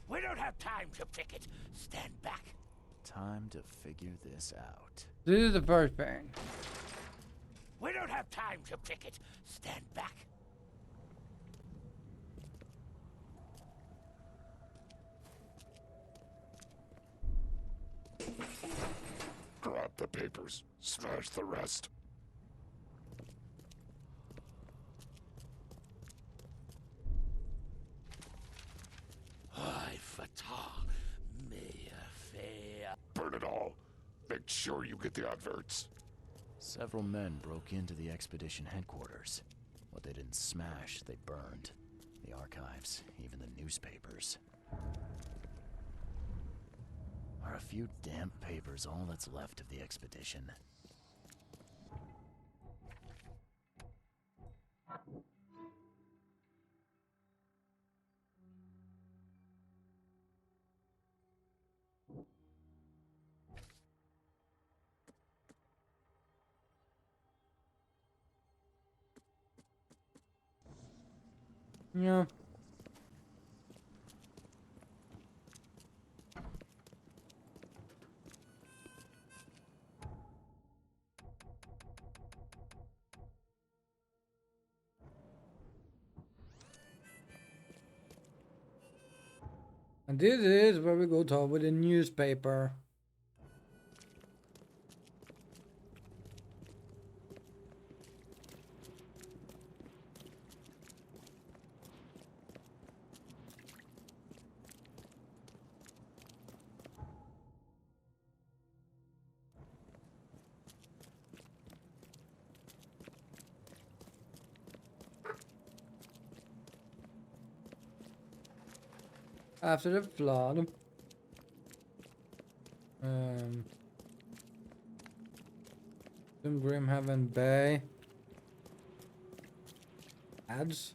We don't have time to picket. Stand back. Time to figure this out. This is the first thing. We don't have time to picket. Stand back. Grab the papers, smash the rest. at all. Make sure you get the adverts. Several men broke into the expedition headquarters. What they didn't smash, they burned. The archives, even the newspapers. Are a few damp papers all that's left of the expedition? Yeah. And this is where we go talk with the newspaper. After the flood, Grimhaven Bay ads.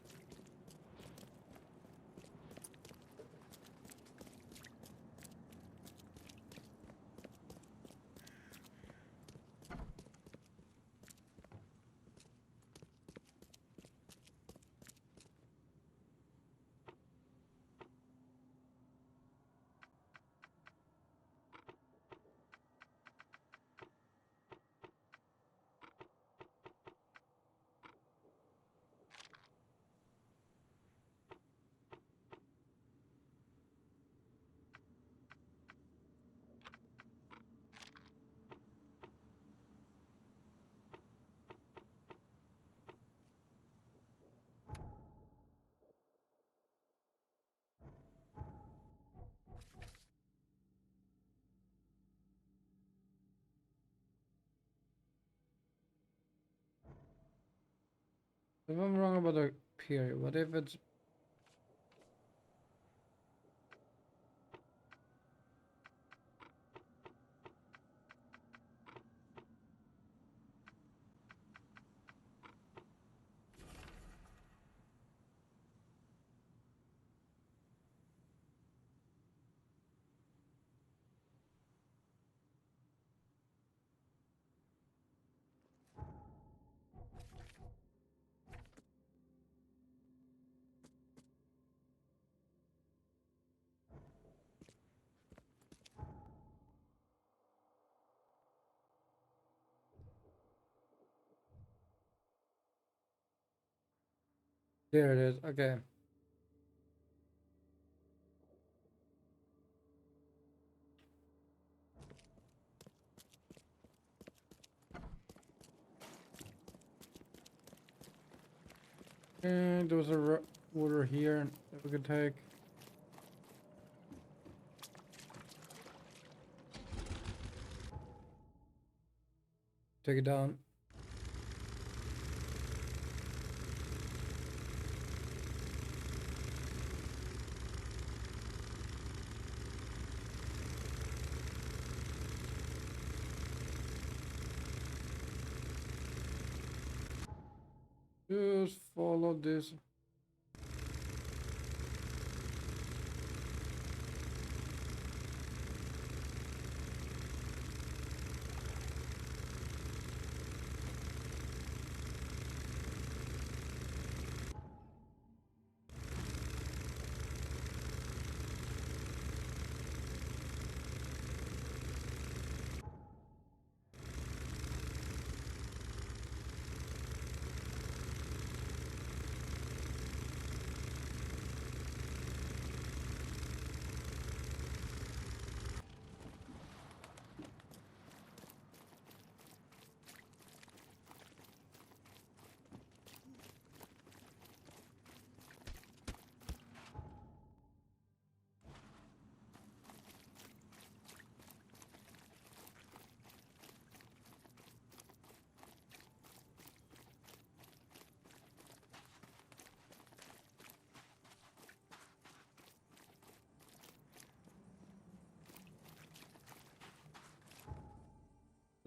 If I'm wrong about the period, what if it's there it is, okay. And there was a water here that we could take. Take it down. Just follow this.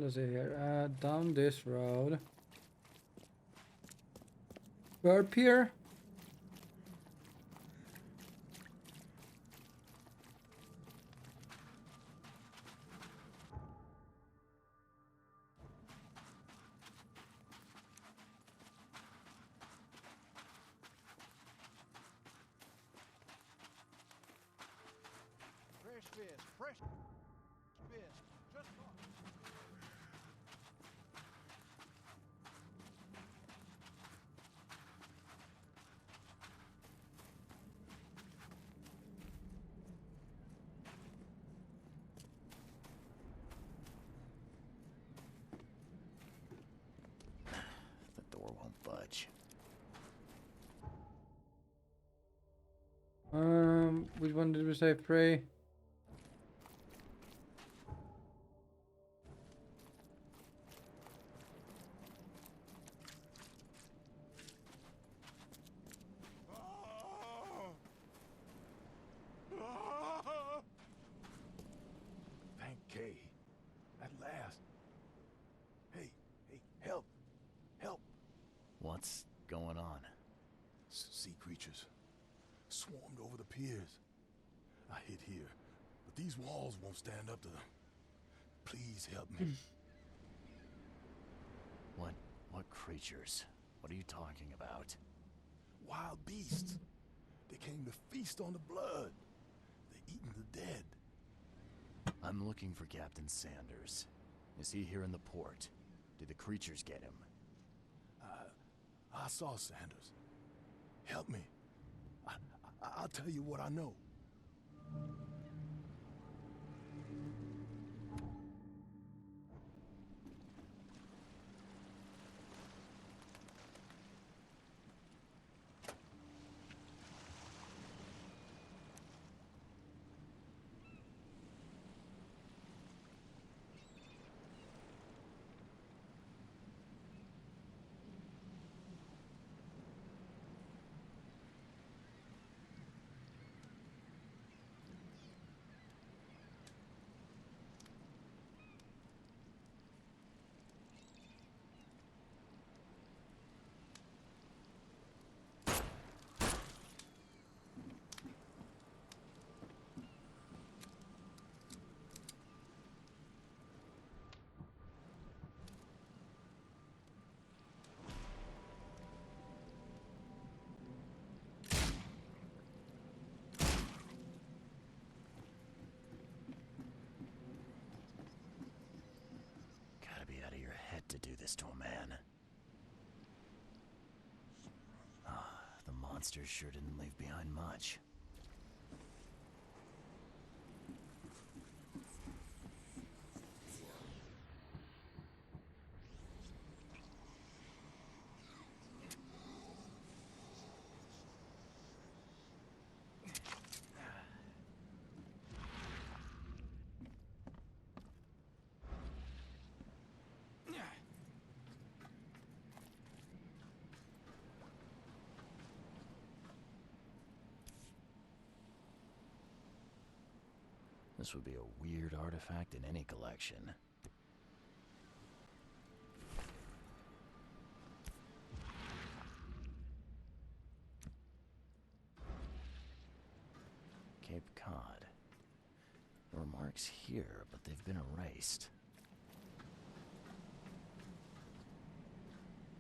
Let's see here. Down this road. Burp here. Fresh fish, fresh fish. Just caught. The door won't budge. Which one did we say? Frey? Thank Kay. At last. Hey, help. Help. What's going on? Sea creatures. Swarmed over the piers. I hid here, but these walls won't stand up to them. Please help me. What creatures? What are you talking about? Wild beasts. They came to feast on the blood. They're eating the dead. I'm looking for Captain Sanders. Is he here in the port? Did the creatures get him? I saw Sanders. Help me. I'll tell you what I know. Gotta be out of your head to do this to a man. The monsters sure didn't leave behind much. This would be a weird artifact in any collection. Cape Cod. There were marks here, but they've been erased.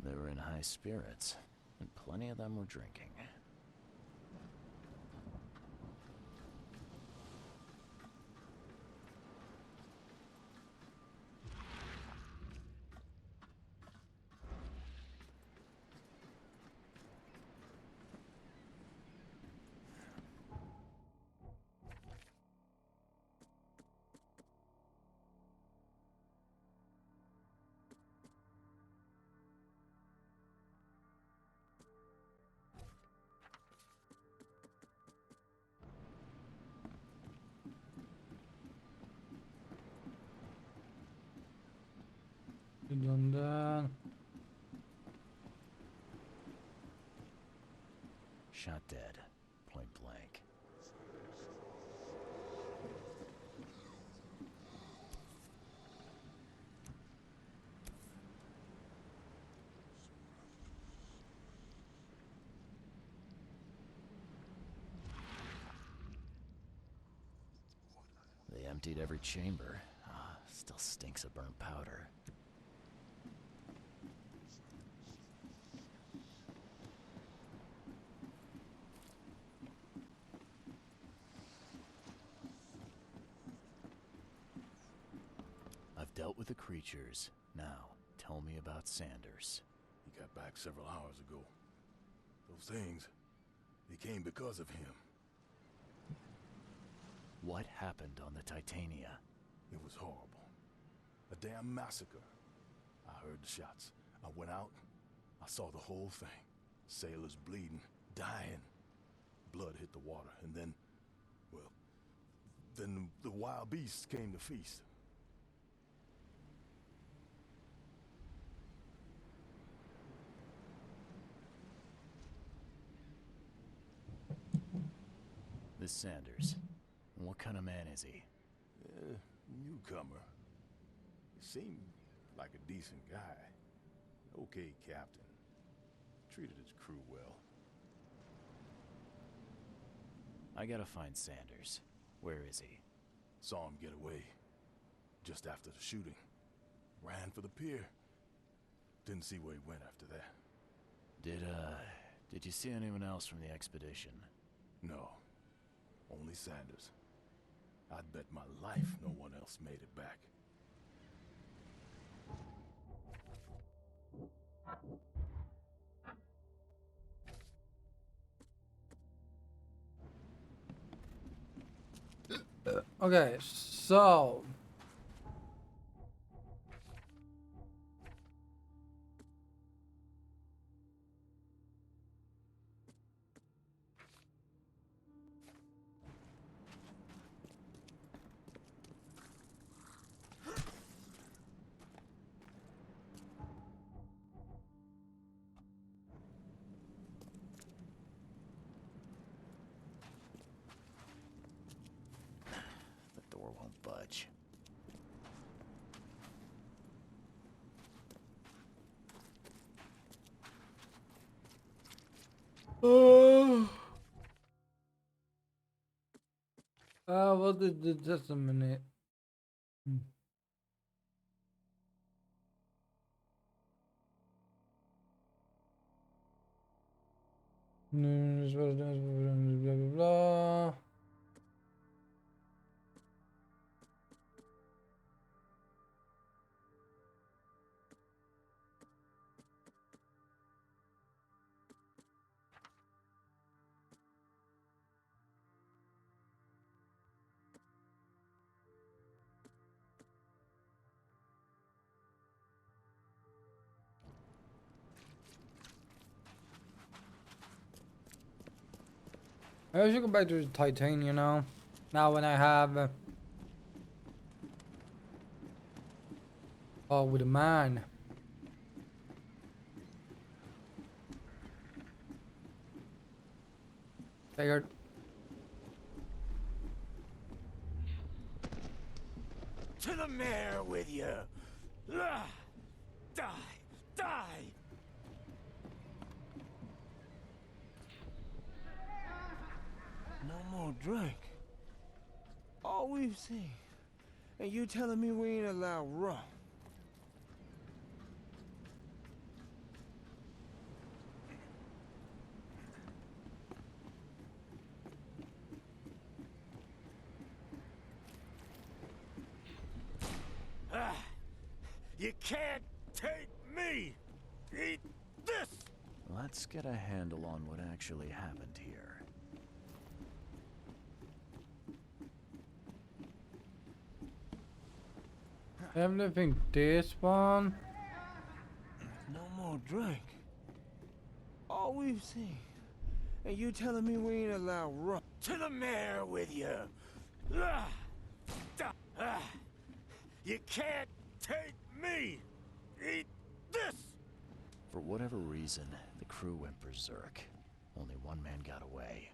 They were in high spirits, and plenty of them were drinking. Done that. Shot dead, point blank. Emptied every chamber. Still stinks of burnt powder. I've dealt with the creatures. Now, tell me about Sanders. He got back several hours ago. Those things, they came because of him. What happened on the Titania? It was horrible. A damn massacre. I heard the shots. I went out. I saw the whole thing. Sailors bleeding, dying. Blood hit the water, and then, well, then the wild beasts came to feast. This Sanders. What kind of man is he? Newcomer. He seemed like a decent guy. Okay captain. Treated his crew well. I gotta find Sanders. Where is he? Saw him get away. Just after the shooting. Ran for the pier. Didn't see where he went after that. Did you see anyone else from the expedition? No. Only Sanders. I'd bet my life no one else made it back. Okay, so The door won't budge. what did just a minute. Blah blah blah. I should go back to the Titania now. Now when I have oh, with a man. Figured. To the mayor with you! Ah! Die! Die! No more drink. All we've seen. And you telling me we ain't allowed rum? Ah! You can't take me! Eat this! Let's get a handle on what actually happened here. Everything despawn. No more drink. All we've seen. And you telling me we ain't allowed rum? To the mayor with you! Ah! Ah! You can't take me! Eat this! For whatever reason, the crew went berserk. Only one man got away.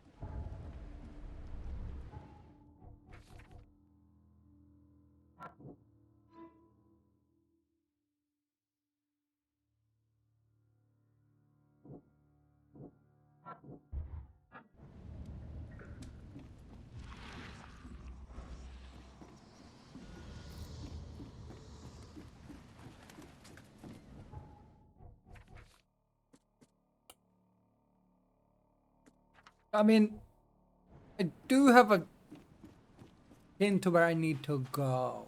I mean, I do have a hint to where I need to go.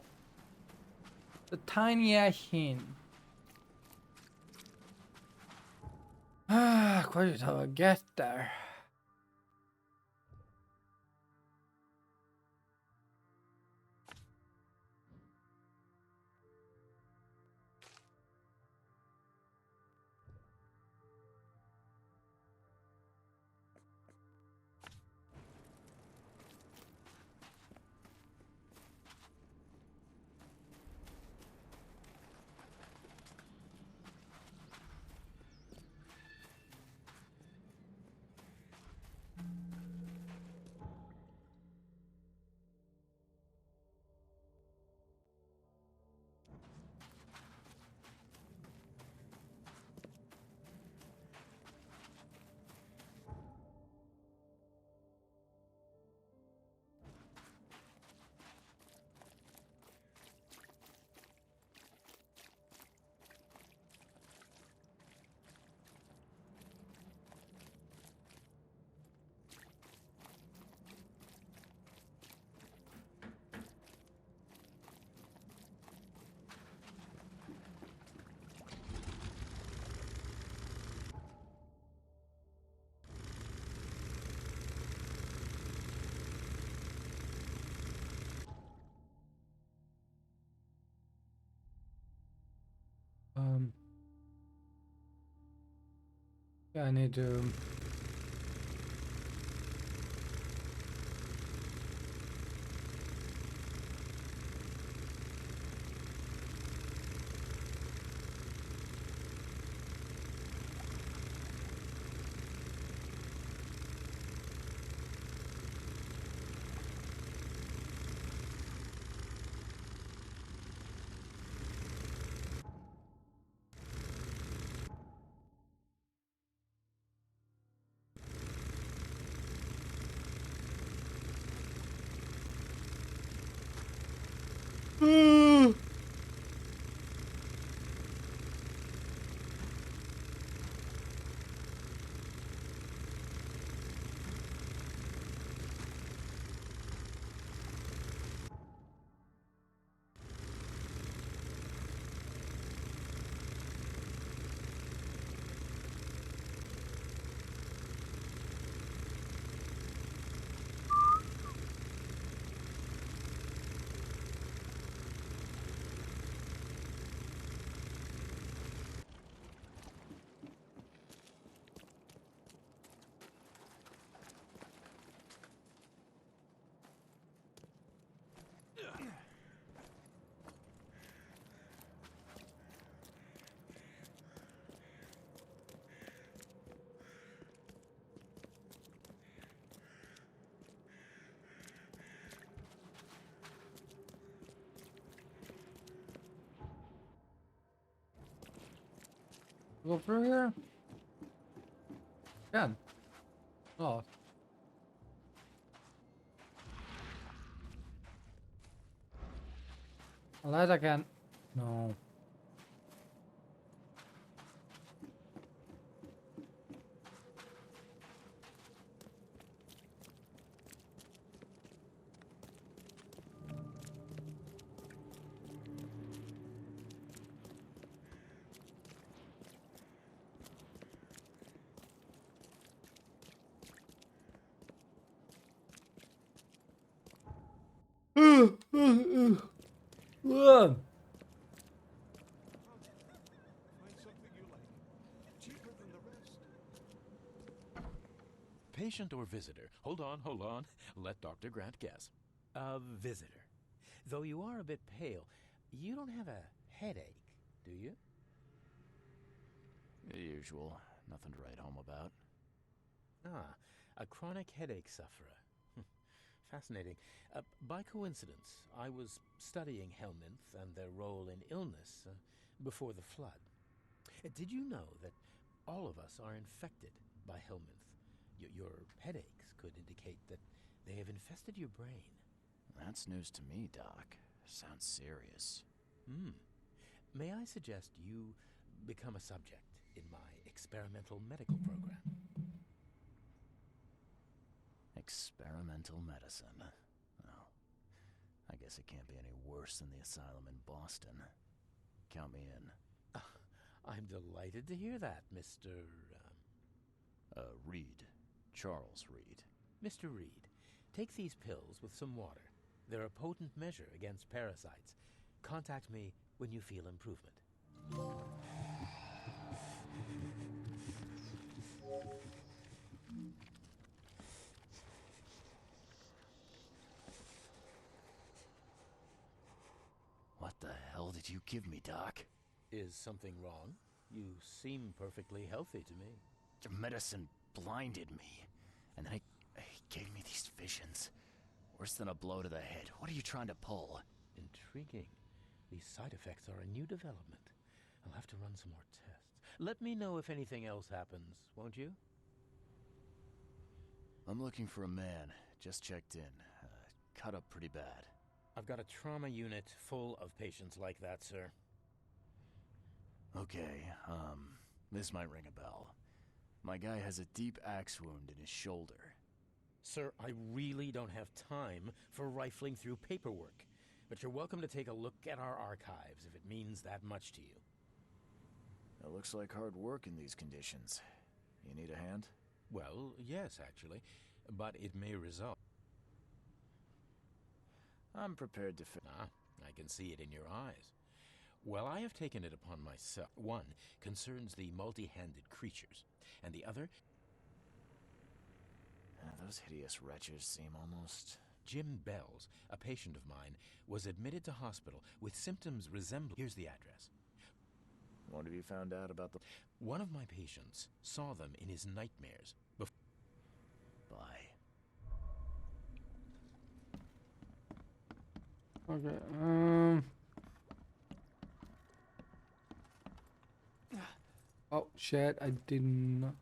The tiniest hint. Quite how I get there. Yeah, I need to. Go through here? Can. Oh. Unless I can. No. Patient or visitor? Hold on, hold on. Let Dr. Grant guess. A visitor. Though you are a bit pale, you don't have a headache, do you? The usual. Nothing to write home about. Ah, a chronic headache sufferer. Fascinating. By coincidence, I was studying Helminth and their role in illness before the flood. Did you know that all of us are infected by Helminth? Your headaches could indicate that they have infested your brain. That's news to me, Doc. Sounds serious. May I suggest you become a subject in my experimental medical program? Experimental medicine. Well, I guess it can't be any worse than the asylum in Boston. Count me in. I'm delighted to hear that, Mr. Reed. Charles Reed. Mr. Reed, take these pills with some water. They're a potent measure against parasites. Contact me when you feel improvement. What the hell did you give me, Doc? Is something wrong? You seem perfectly healthy to me. Your medicine blinded me, and then it gave me these visions. Worse than a blow to the head. What are you trying to pull? Intriguing. These side effects are a new development. I'll have to run some more tests. Let me know if anything else happens, won't you? I'm looking for a man. Just checked in. Cut up pretty bad. I've got a trauma unit full of patients like that, sir. Okay, this might ring a bell. My guy has a deep axe wound in his shoulder. Sir, I really don't have time for rifling through paperwork. But you're welcome to take a look at our archives if it means that much to you. It looks like hard work in these conditions. You need a hand? Well, yes, actually. But it may result. I'm prepared to I can see it in your eyes. Well, I have taken it upon myself. One concerns the multi-handed creatures, and the other... those hideous wretches seem almost... Jim Bells, a patient of mine, was admitted to hospital with symptoms resembling... Here's the address. What have you found out about the... One of my patients saw them in his nightmares. Bye. Okay, Oh, shit, I didn't...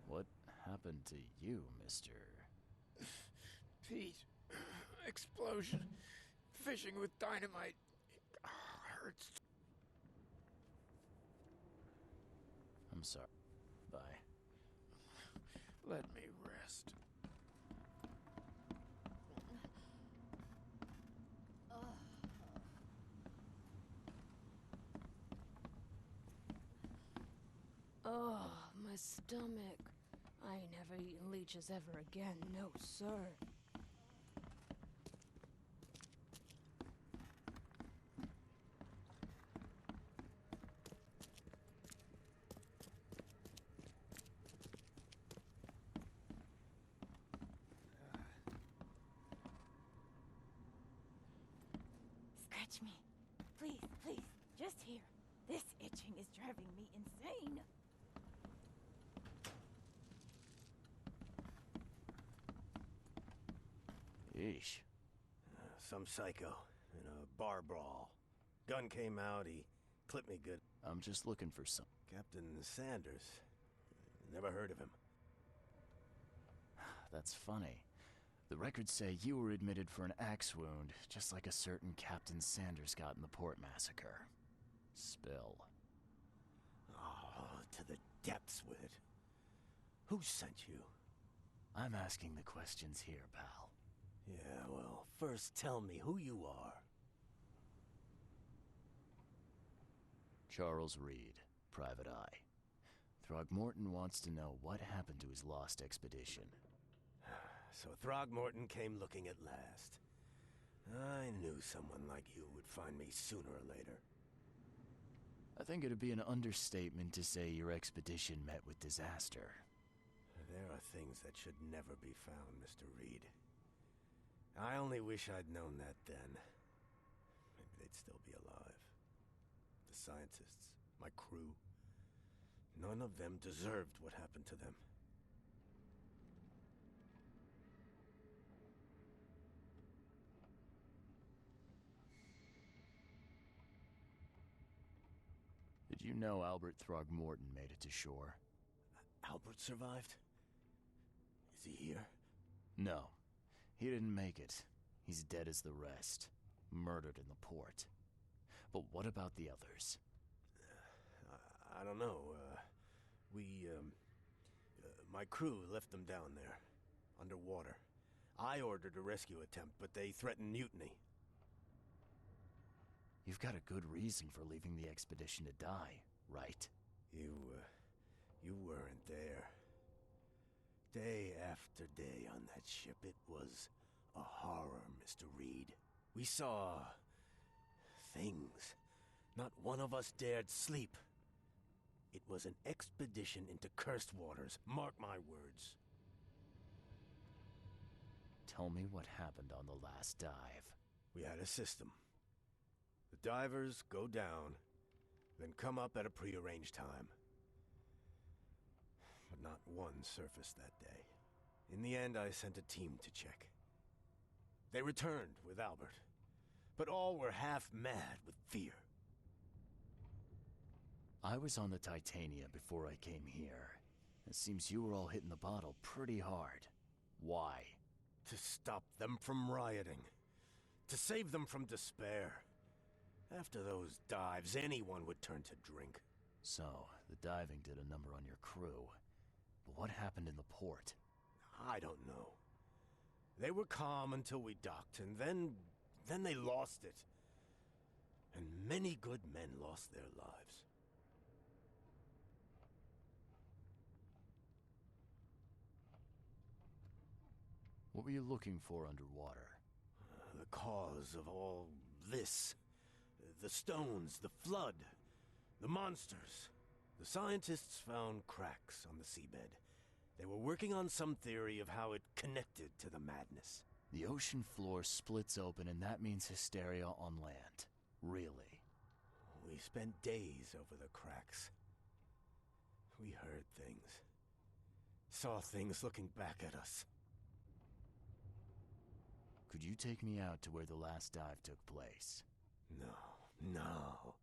What happened to you, Mr.? Pete. Explosion. Fishing with dynamite. Hurts. I'm sorry. Bye. Let me rest. Oh, my stomach. I ain't never eaten leeches ever again, no sir. Catch me. Please, please, just here. This itching is driving me insane. Yeesh. Some psycho in a bar brawl. Gun came out, he clipped me good. I'm just looking for some. Captain Sanders. Never heard of him. That's funny. The records say you were admitted for an axe wound, just like a certain Captain Sanders got in the port massacre. Spill. Oh, to the depths with it. Who sent you? I'm asking the questions here, pal. Yeah, well, first tell me who you are. Charles Reed, Private Eye. Throgmorton wants to know what happened to his lost expedition. So Throgmorton came looking at last. I knew someone like you would find me sooner or later. I think it'd be an understatement to say your expedition met with disaster. There are things that should never be found, Mr. Reed. I only wish I'd known that then. Maybe they'd still be alive. The scientists, my crew, none of them deserved what happened to them. Did you know Albert Throgmorton made it to shore? Albert survived? Is he here? No. He didn't make it. He's dead as the rest. Murdered in the port. But what about the others? I don't know. My crew left them down there, underwater. I ordered a rescue attempt, but they threatened mutiny. You've got a good reason for leaving the expedition to die, right? You weren't there. Day after day on that ship, it was a horror, Mr. Reed. We saw things. Not one of us dared sleep. It was an expedition into cursed waters, mark my words. Tell me what happened on the last dive. We had a system. The divers go down, then come up at a prearranged time. But not one surfaced that day. In the end, I sent a team to check. They returned with Albert, but all were half mad with fear. I was on the Titania before I came here. It seems you were all hitting the bottle pretty hard. Why? To stop them from rioting. To save them from despair. After those dives, anyone would turn to drink. So, the diving did a number on your crew. But what happened in the port? I don't know. They were calm until we docked, and then they lost it. And many good men lost their lives. What were you looking for underwater? The cause of all this. The stones, the flood, the monsters. The scientists found cracks on the seabed. They were working on some theory of how it connected to the madness. The ocean floor splits open and that means hysteria on land. Really? We spent days over the cracks. We heard things. Saw things looking back at us. Could you take me out to where the last dive took place? No.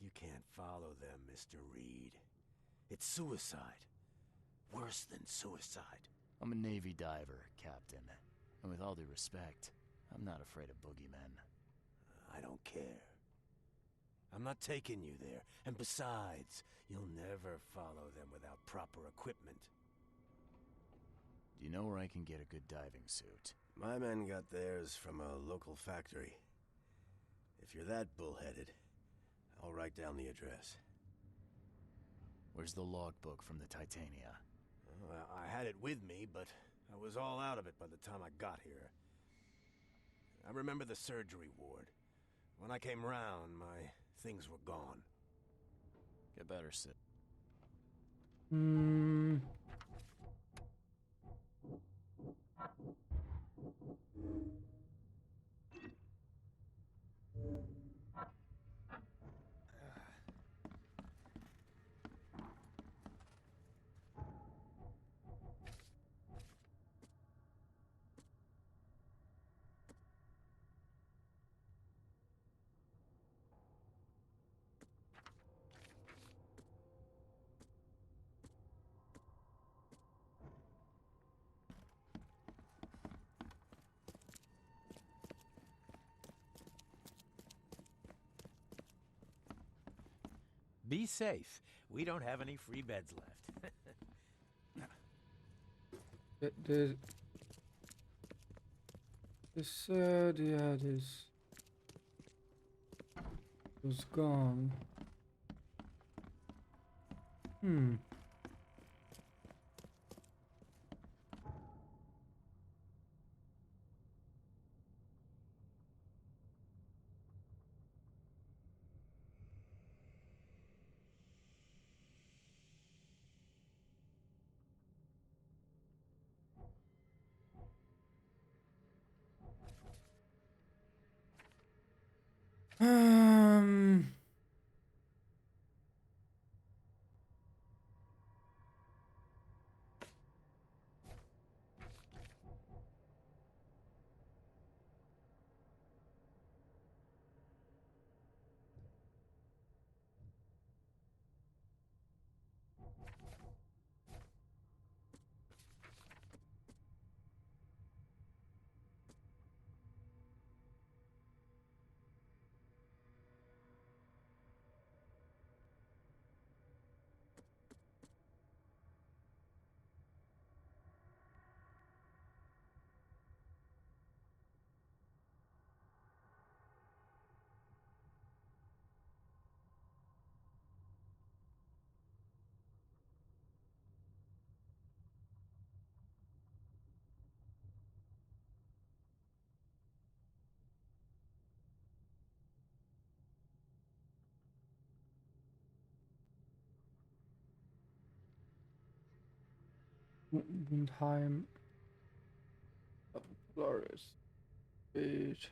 You can't follow them, Mr. Reed. It's suicide. Worse than suicide. I'm a Navy diver, Captain. And with all due respect, I'm not afraid of boogeymen. I don't care. I'm not taking you there. And besides, you'll never follow them without proper equipment. Do you know where I can get a good diving suit? My men got theirs from a local factory. If you're that bullheaded, I'll write down the address. Where's the logbook from the Titania? Well, I had it with me, but I was all out of it by the time I got here. I remember the surgery ward. When I came round, my things were gone. Get better, Sid. Be safe. We don't have any free beds left. Yeah, this was gone. Time. Flores. Beach.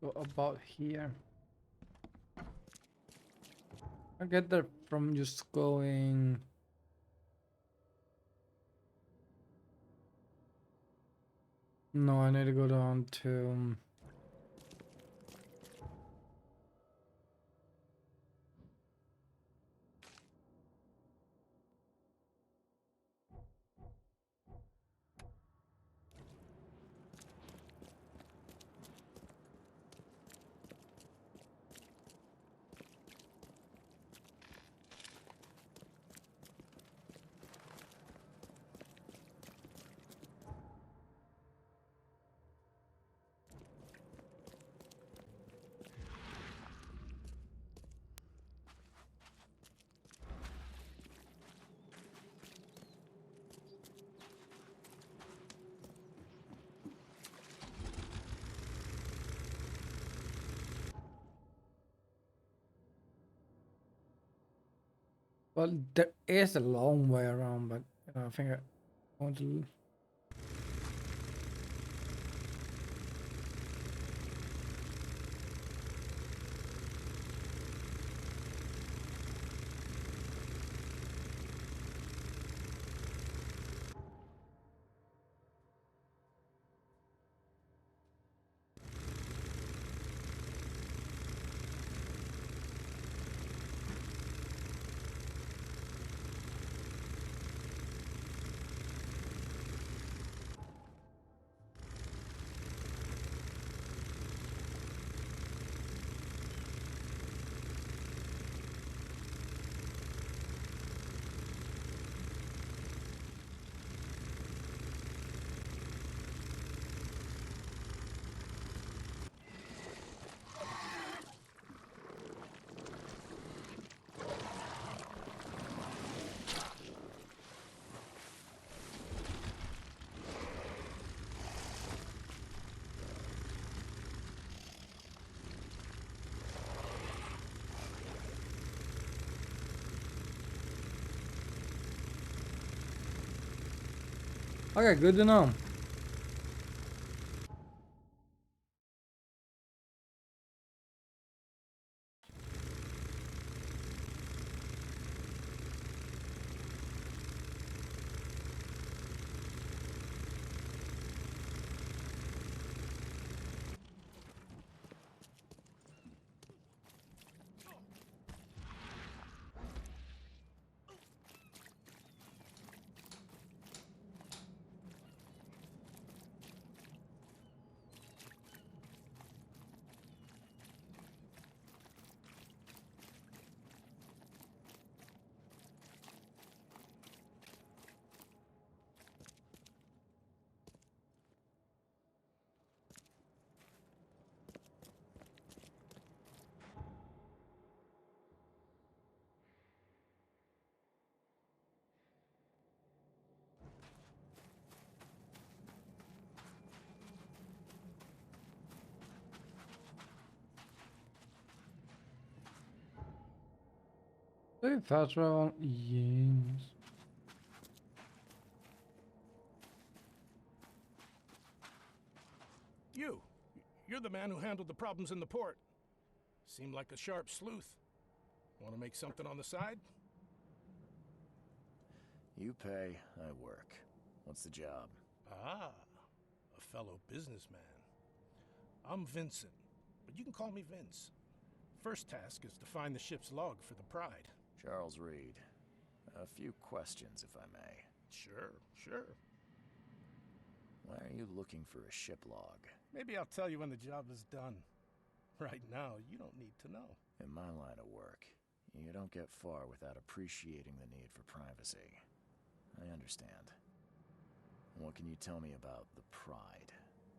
So about here. I get there from just going. No, I need to go down to. Well, there is a long way around, but I think I want to. Okay, good to know. Very fast travel. Yes. You're the man who handled the problems in the port. Seem like a sharp sleuth. Want to make something on the side? You pay, I work. What's the job? Ah, a fellow businessman. I'm Vincent, but you can call me Vince. First task is to find the ship's log for the Pride. Charles Reed. A few questions, if I may. Sure. Why are you looking for a ship log? Maybe I'll tell you when the job is done. Right now, you don't need to know. In my line of work, you don't get far without appreciating the need for privacy. I understand. What can you tell me about the Pride?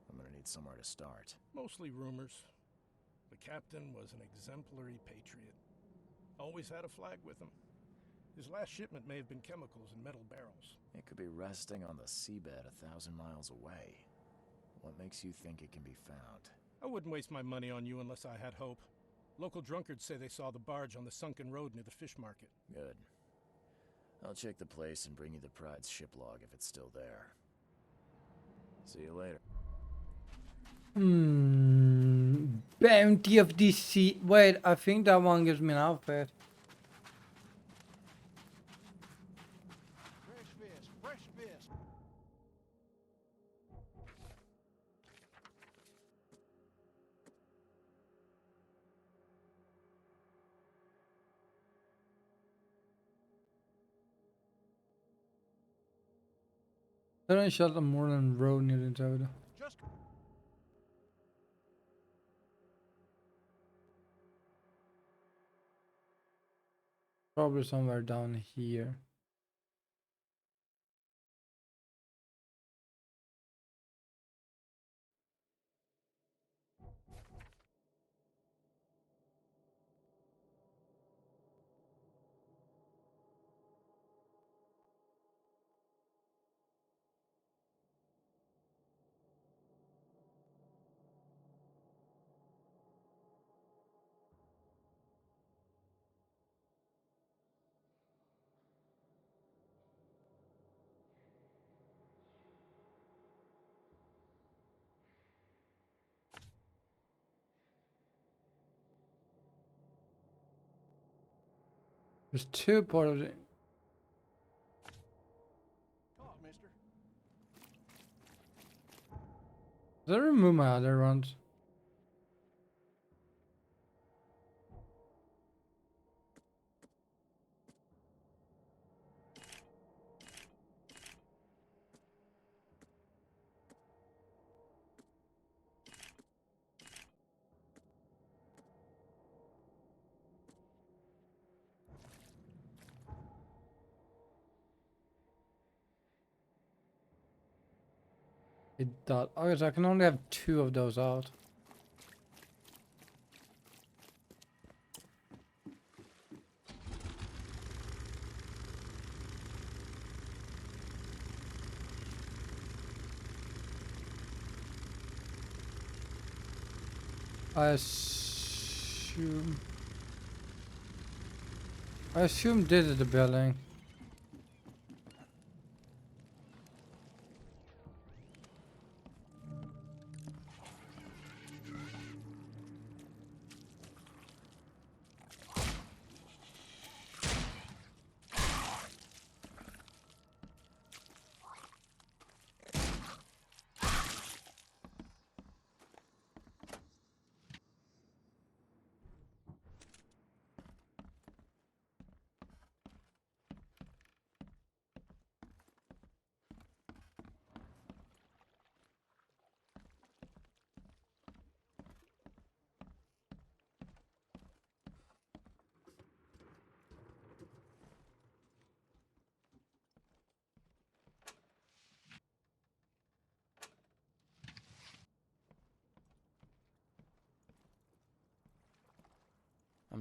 I'm gonna need somewhere to start. Mostly rumors. The captain was an exemplary patriot. Always had a flag with him. His last shipment may have been chemicals in metal barrels. It could be resting on the seabed 1,000 miles away. What makes you think it can be found? I wouldn't waste my money on you unless I had hope. Local drunkards say they saw the barge on the sunken road near the fish market. Good. I'll check the place and bring you the Pride's ship log if it's still there. See you later. Bounty of the sea. Wait, I think that one gives me an outfit. Fresh fish. I don't shot them more than road near the tower. Probably somewhere down here. There's two part of it. Talk, mister. Did I remove my other ones? It does. Okay, so I can only have 2 of those out. I assume this is the building.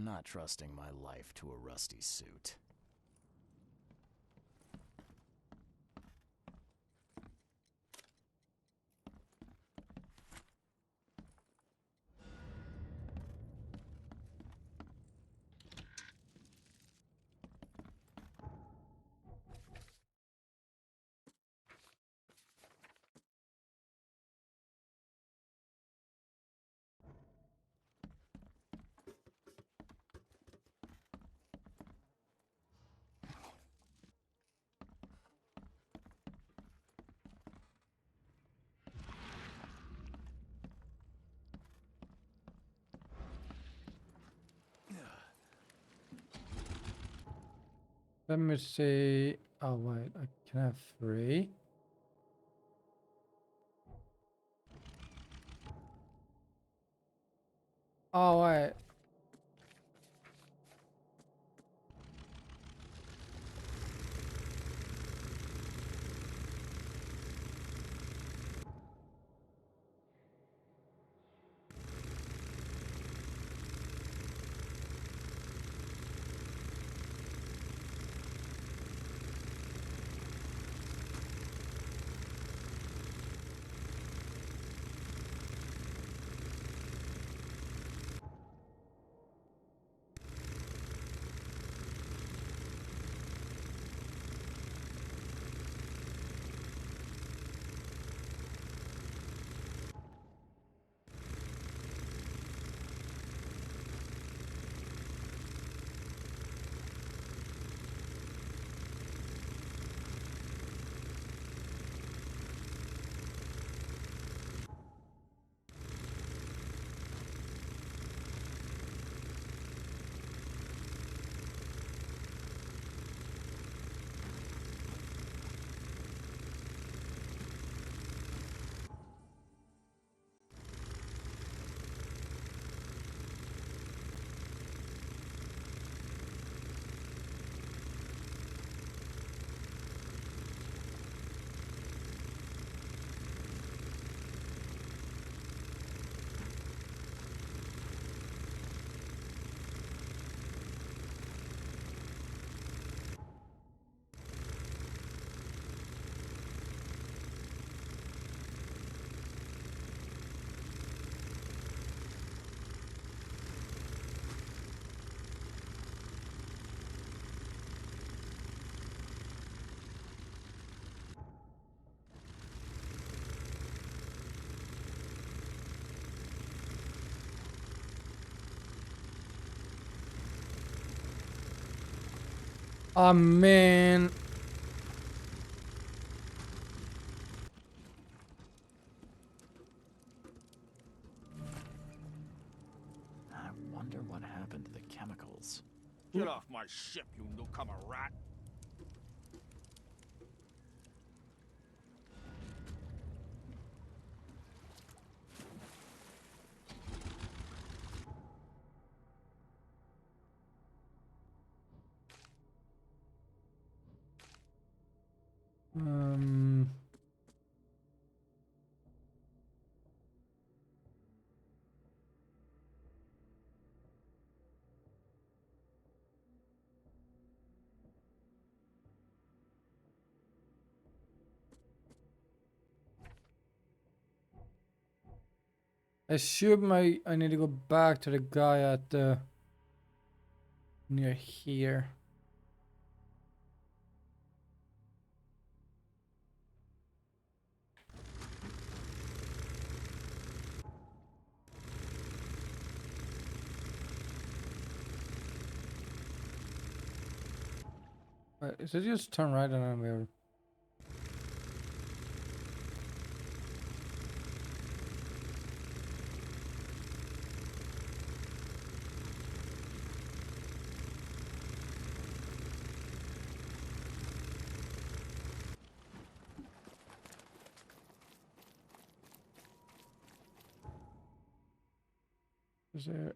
I'm not trusting my life to a rusty suit. Let me see. Oh wait, I can have 3. Oh wait. Oh man. I wonder what happened to the chemicals. Get off my ship, you newcomer rat! Um. I assume I need to go back to the guy at the near here. Wait, is it just turn right and then we're... Is there...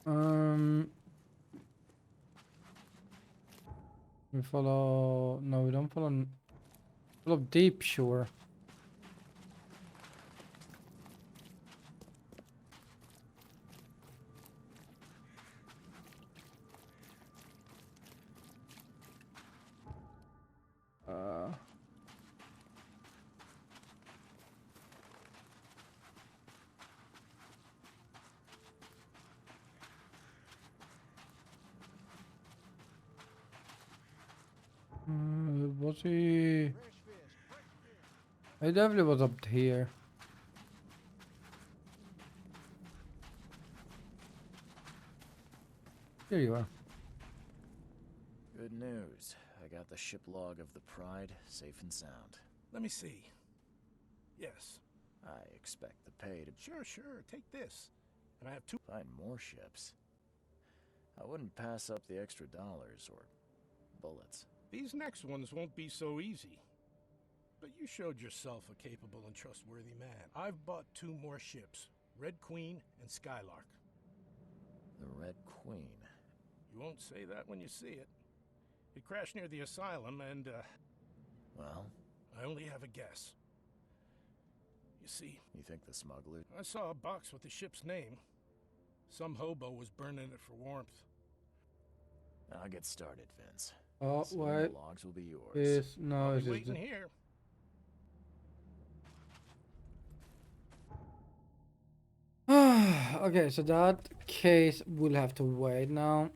Um... We follow. No, we don't follow. Follow deep shore. Was he? He definitely was up here. Here you are. Good news. I got the ship log of the Pride safe and sound. Let me see. Yes. I expect the pay to... Sure. Take this. And I have 2... Find more ships. I wouldn't pass up the extra dollars or bullets. These next ones won't be so easy. But you showed yourself a capable and trustworthy man. I've bought 2 more ships. Red Queen and Skylark. The Red Queen? You won't say that when you see it. It crashed near the asylum and, Well? I only have a guess. You see... You think the smuggler... I saw a box with the ship's name. Some hobo was burning it for warmth. I'll get started, Vince. Oh, Soon wait. the logs will be yours. Is no, I'll it's be waiting here. Okay, so that case will have to wait now.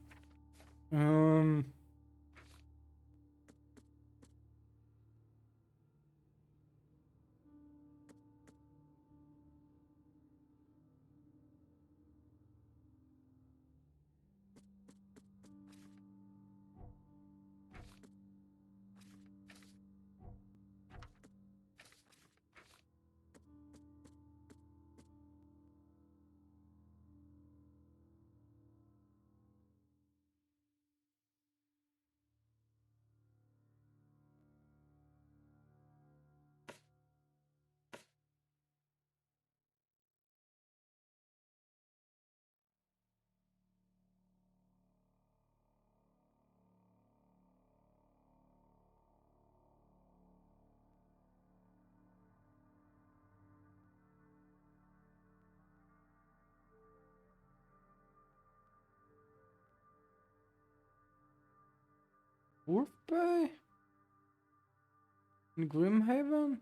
Wolf Bay? In Grimhaven?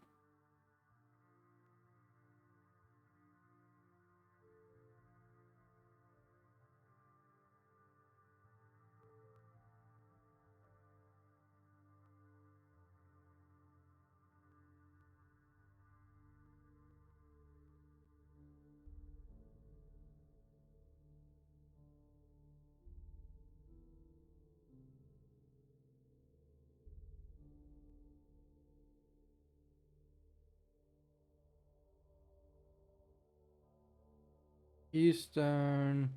Eastern.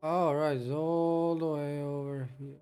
All right, it's all the way over here.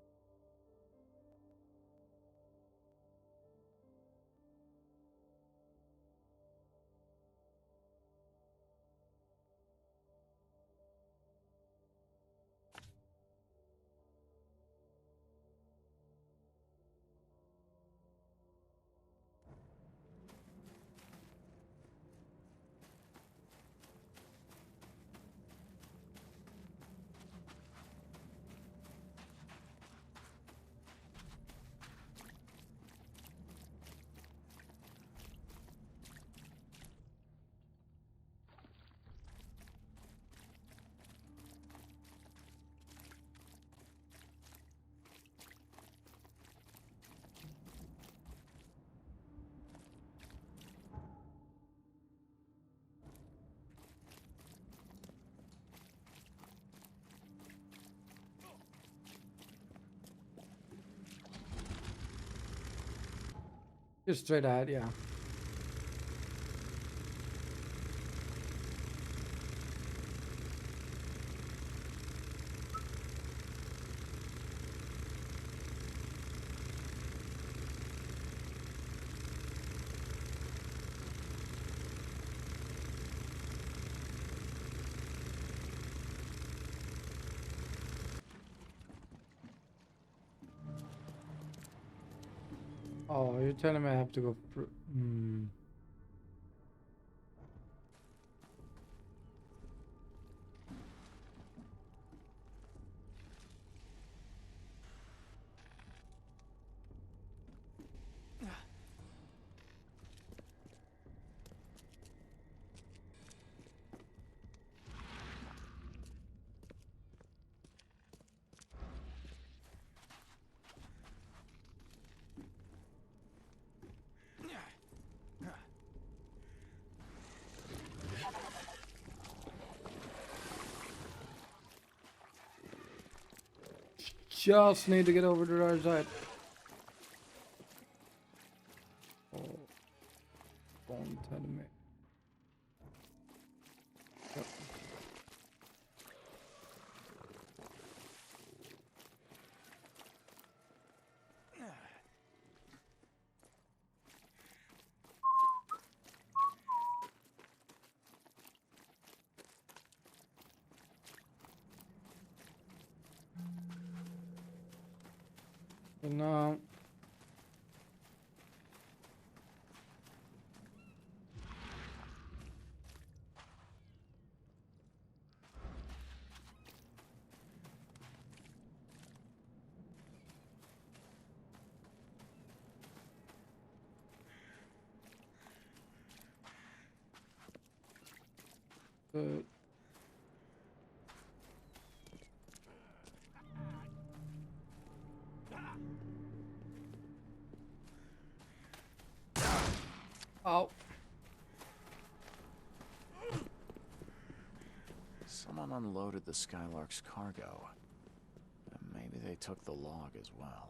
Just straight ahead, yeah. Oh, you're telling me I have to go through. Just need to get over to the other side. Oh, don't tell me. Yep. But now. But oh. Someone unloaded the Skylark's cargo. And maybe they took the log as well.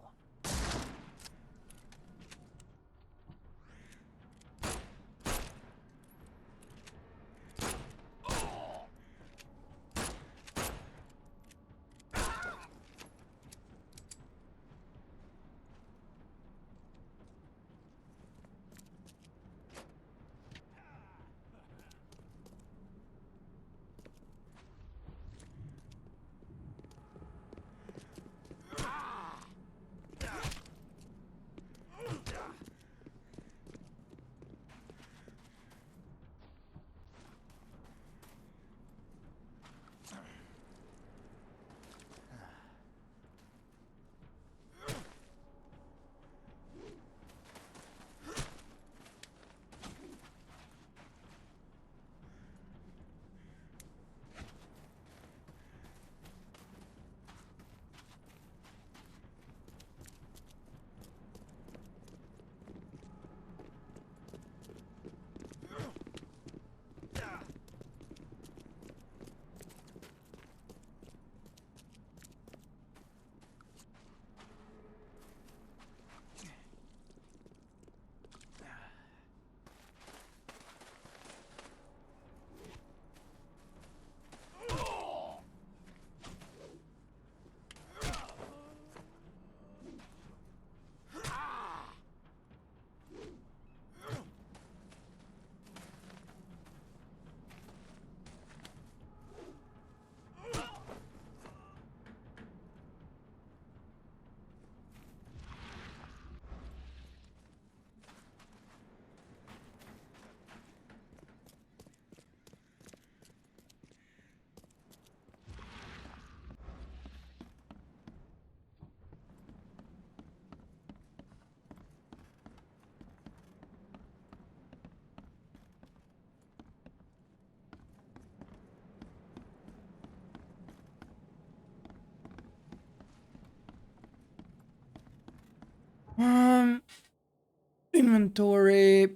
Inventory.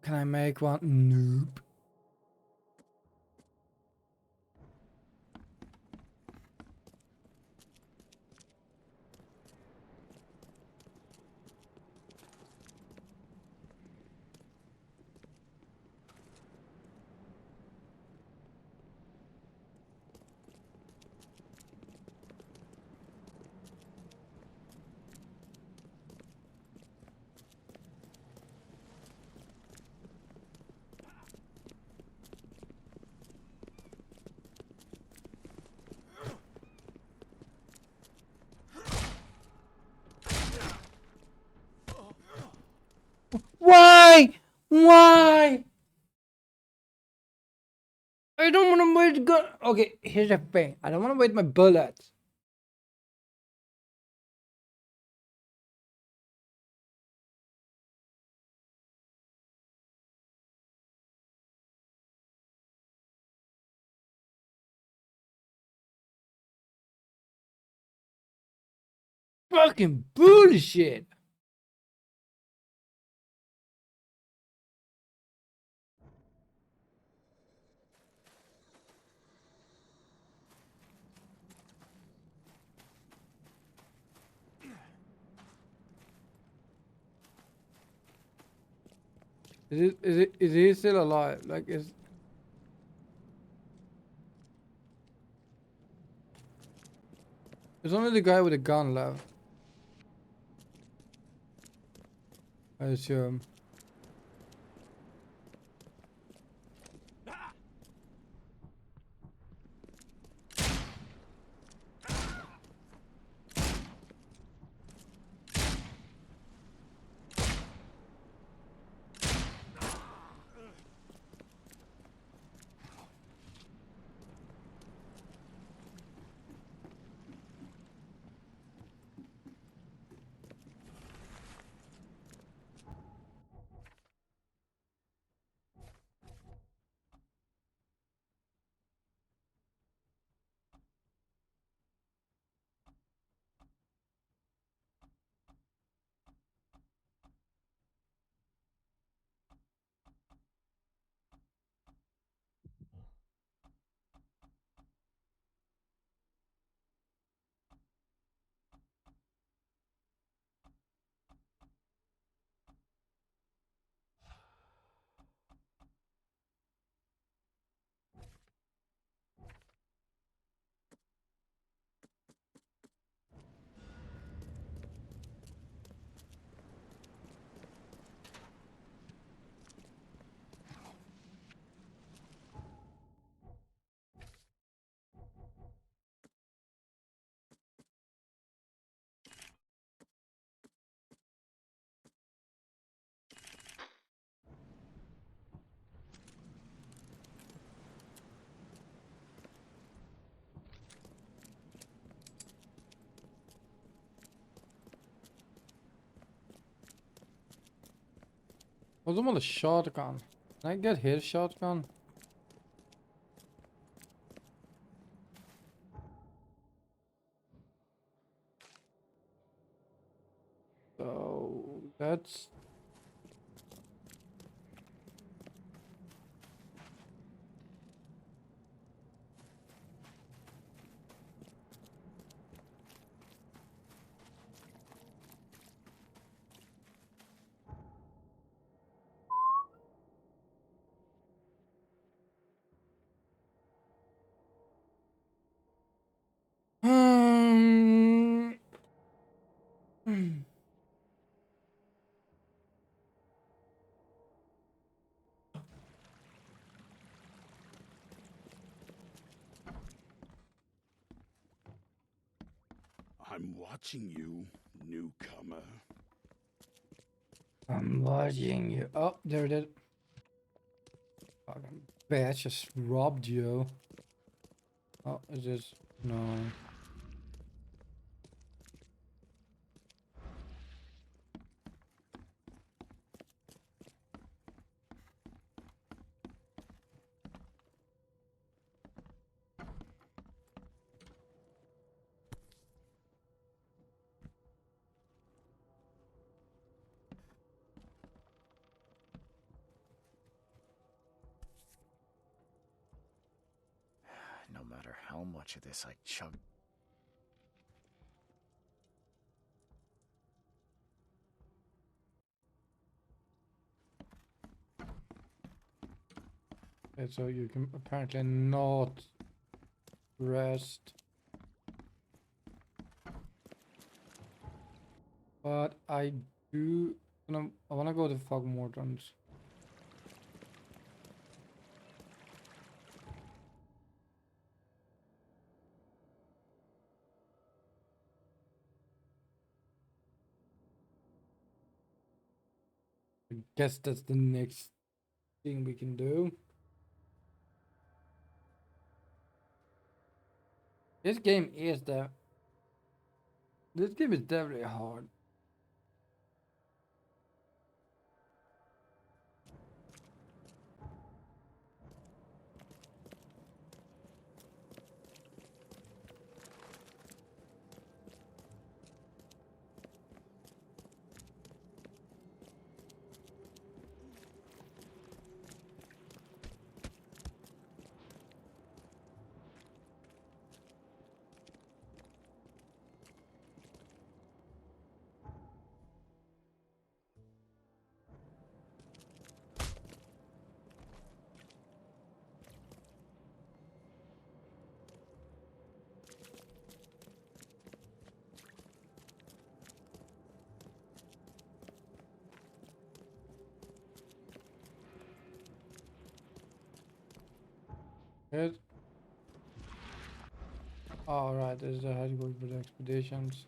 Can I make one? Nope. Why? I don't want to wait gun. Okay, here's the thing. I don't want to wait my bullets. Fucking bullshit. Is he still alive? Like, is... There's only the guy with a gun left. I assume. What's the one with a shotgun? Can I get his shotgun? So that's... I'm watching you, newcomer. I'm watching you. Oh, there it is. Fucking bitch just robbed you. Oh, is this... No. No matter how much of this I chug. Okay, so you can apparently not rest. But I do... I wanna go to Fogmortons. I guess that's the next thing we can do. This game is this game is definitely hard. Good. Alright, this is the headquarters for the expeditions.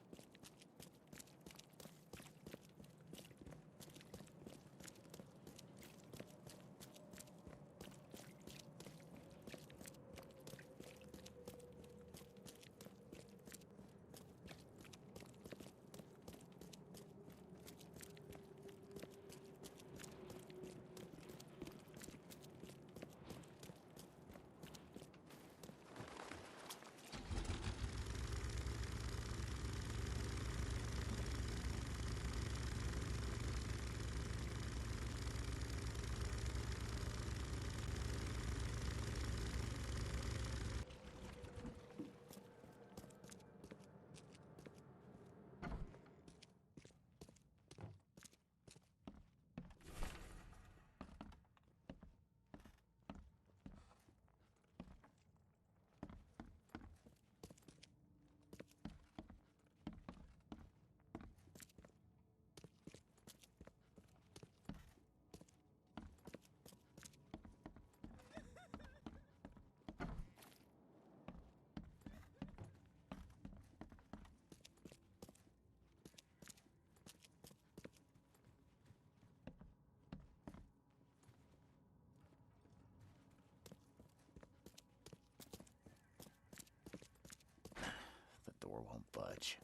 The door won't budge.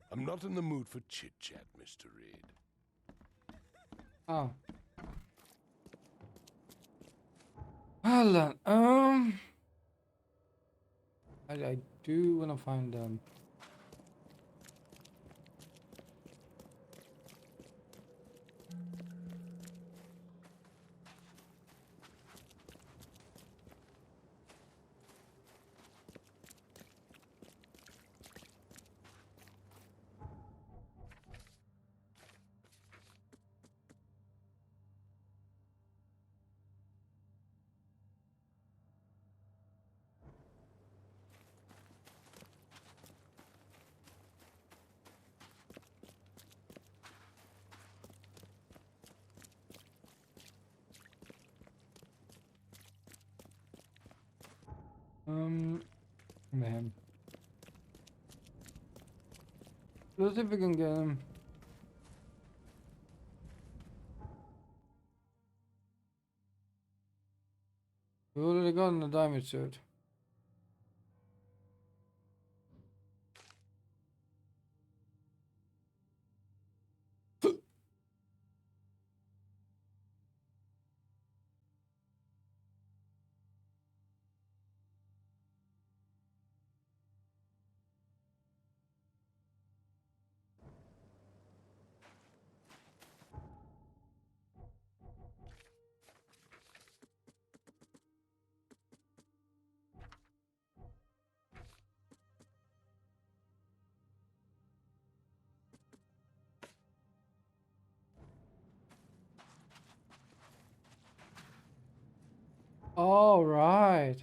I'm not in the mood for chit-chat, Mr. Reed. Oh. Well then, I do wanna find them. Man. Let's see if we can get him. We already got in the diamond suit. All right.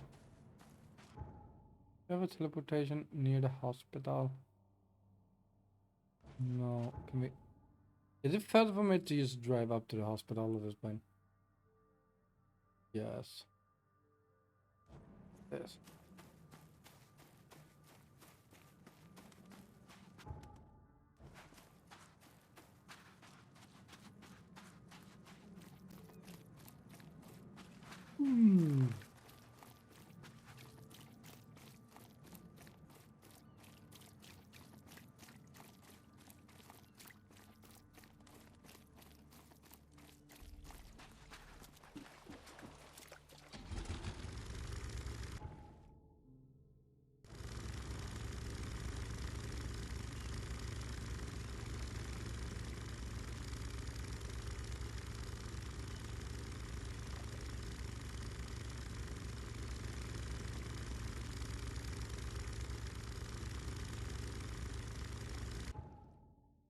We have a teleportation near the hospital. No, can we? Is it fair for me to just drive up to the hospital at this point? Yes. This. Hmm.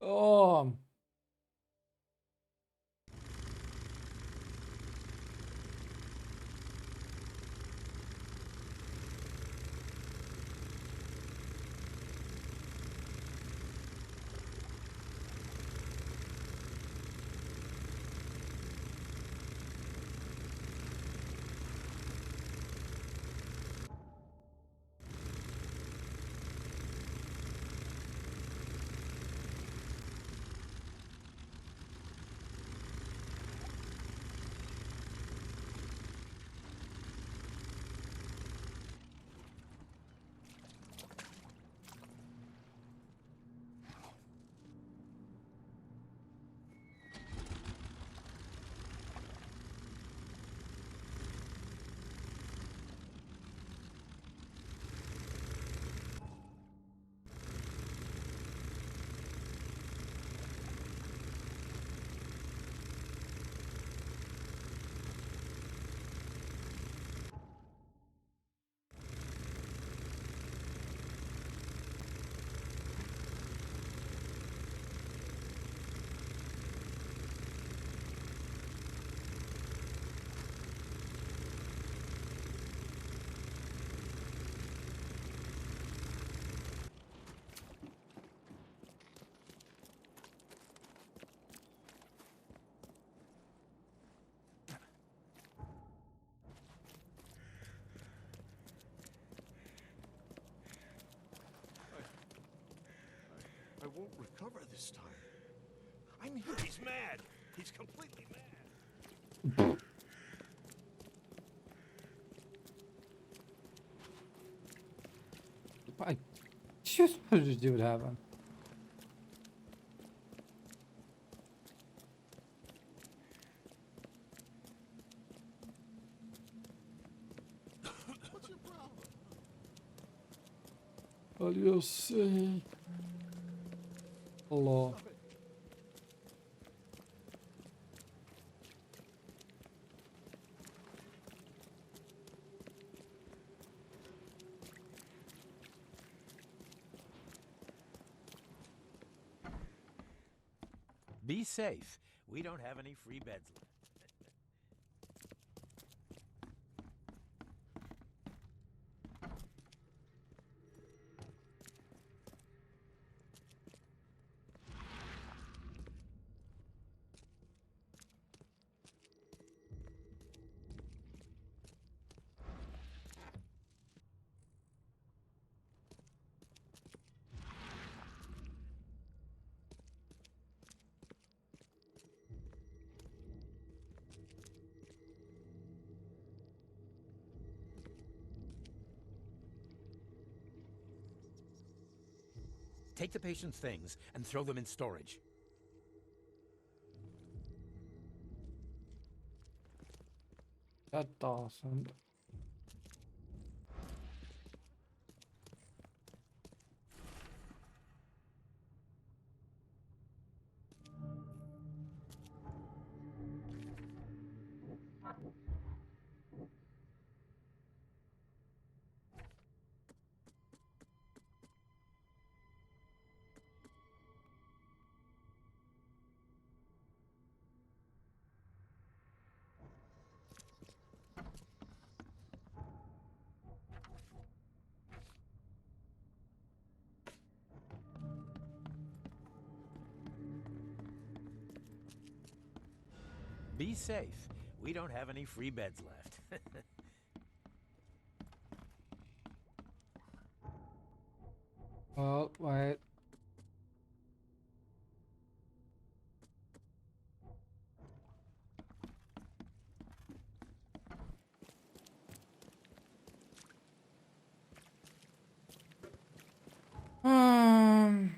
Oh. I won't recover this time. I'm here. He's mad. He's completely mad. I just what did do happen? What's your problem? What do you say? Hello. Stop it. Be safe. We don't have any free beds left. Take the patient's things and throw them in storage. That doesn't. Be safe. We don't have any free beds left. Oh, wait. Um.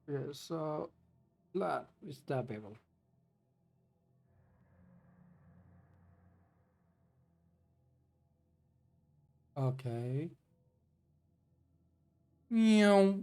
Yeah, so lad is that people. Okay. Meow.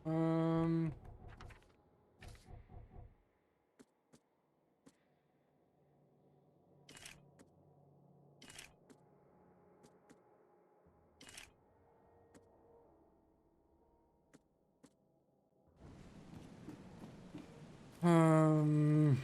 Um. Um.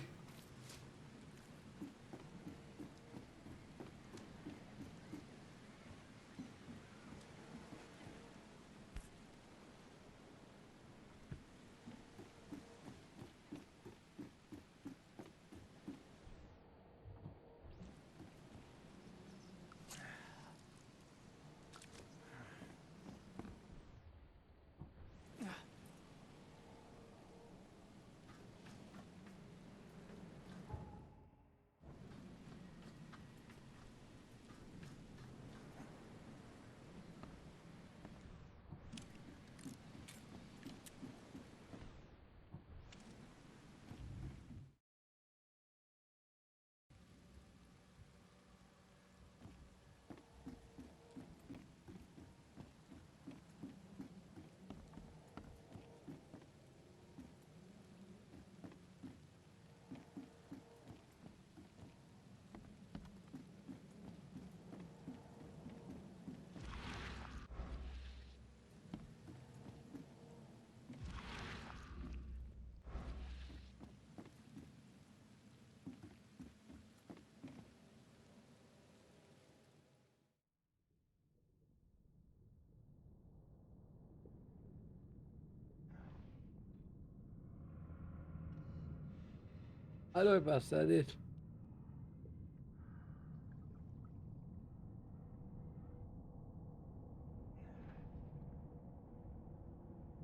Hallå bastardit.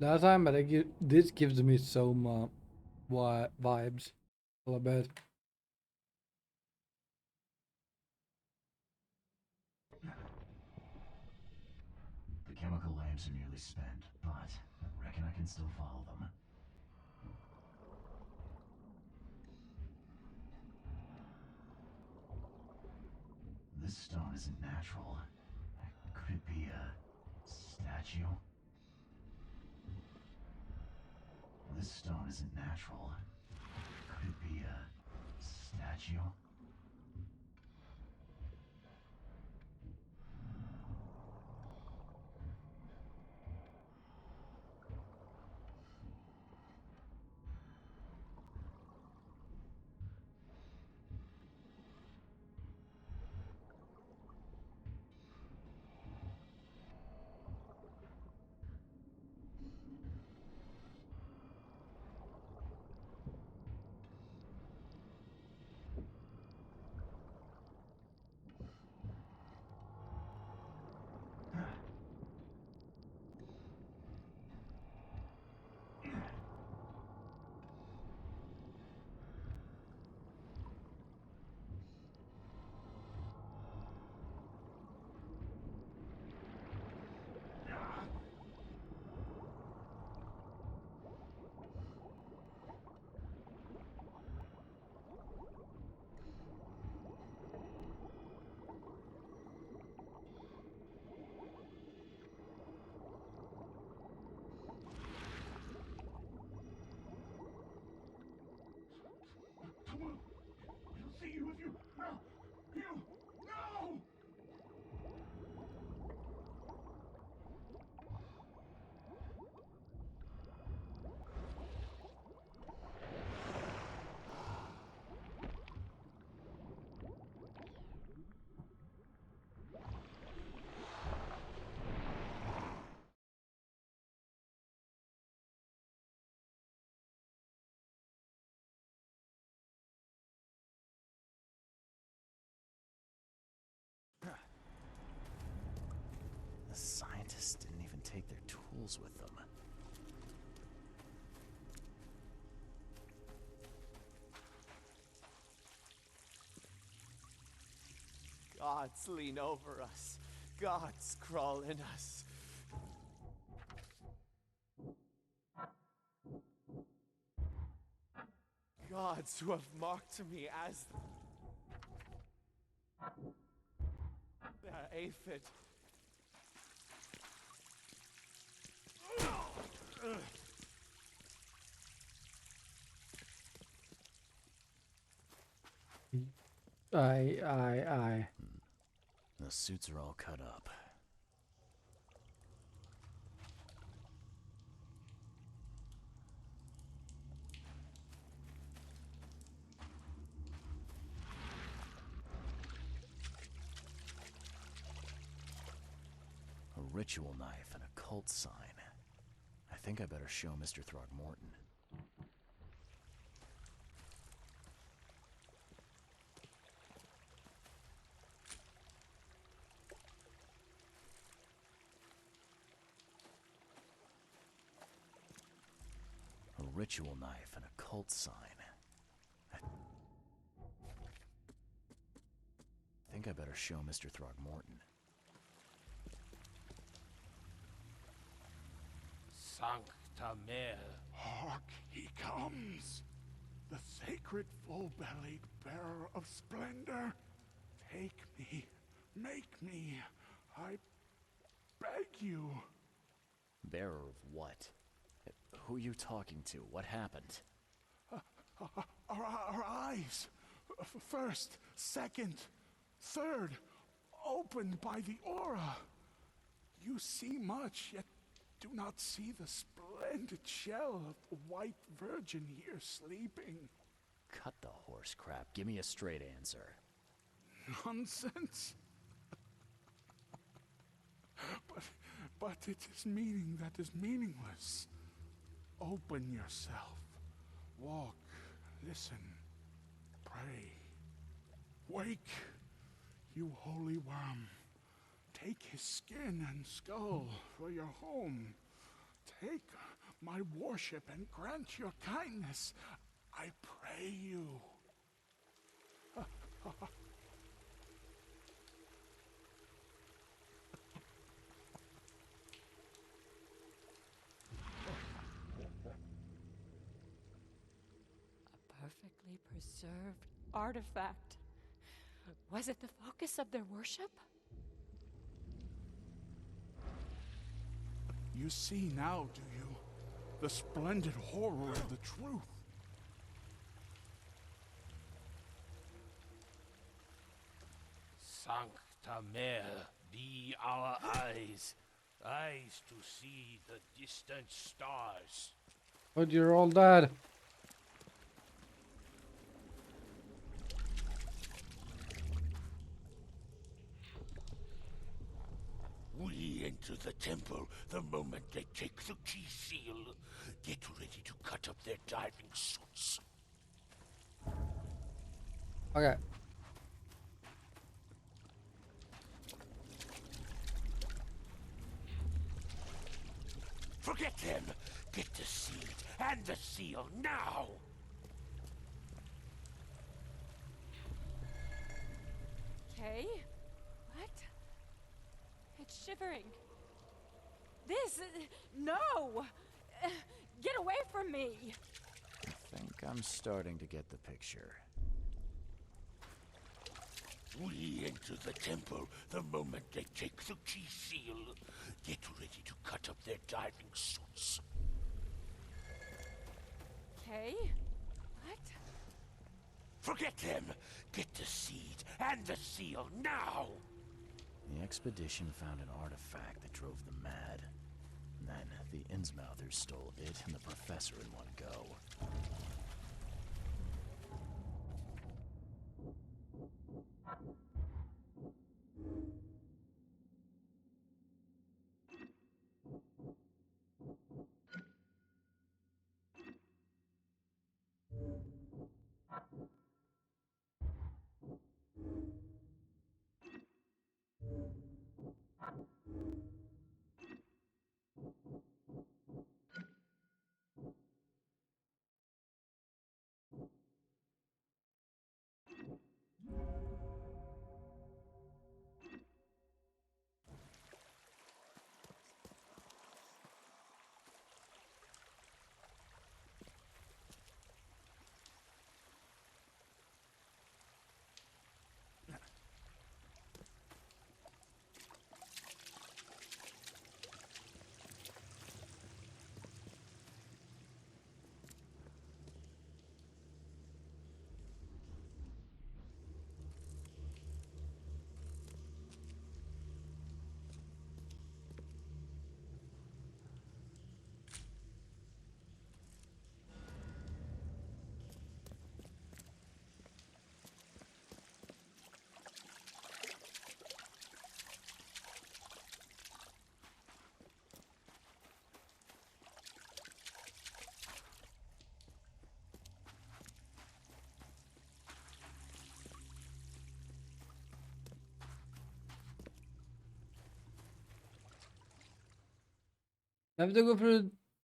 That time, but this gives me some vibes. A little bit. The chemical lamps are nearly spent, but I reckon I can still follow them. This stone isn't natural. Could it be a statue? This stone isn't natural. Could it be a statue? holes with them. Gods lean over us. Gods crawl in us. Gods who have marked me as the aphid. Aye. The suits are all cut up. A ritual knife and a cult sign. I think I better show Mr. Throgmorton. A ritual knife and a cult sign. I think I better show Mr. Throgmorton. Sancta Mare. Hark, he comes. The sacred full-bellied bearer of splendor. Take me, make me, I beg you. Bearer of what? Who are you talking to? What happened? Our eyes, first, second, third, opened by the aura. You see much, yet do not see the splendid shell of the white virgin here sleeping. Cut the horse crap. Give me a straight answer. Nonsense. But it is meaning that is meaningless. Open yourself. Walk, listen, pray. Wake, you holy worm. Take his skin and skull for your home. Take my worship and grant your kindness. I pray you. Perfectly preserved artifact. Was it the focus of their worship? You see now, do you? The splendid horror of the truth. Sancta Mare, be our eyes. Eyes to see the distant stars. But you're all dead. We enter the temple the moment they take the key seal. Get ready to cut up their diving suits. Okay. Forget them. Get the seed and the seal now. Okay. What? It's shivering. This... no! Get away from me! I think I'm starting to get the picture. We enter the temple the moment they take the key seal. Get ready to cut up their diving suits. Okay. What? Forget them. Get the seed and the seal now. The expedition found an artifact that drove them mad. Then the Innsmouthers stole it and the professor in one go. Have to go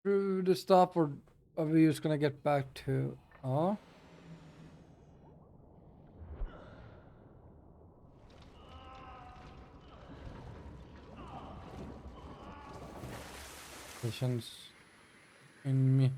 through the stop, or are we just gonna get back to? Oh. Patience in me.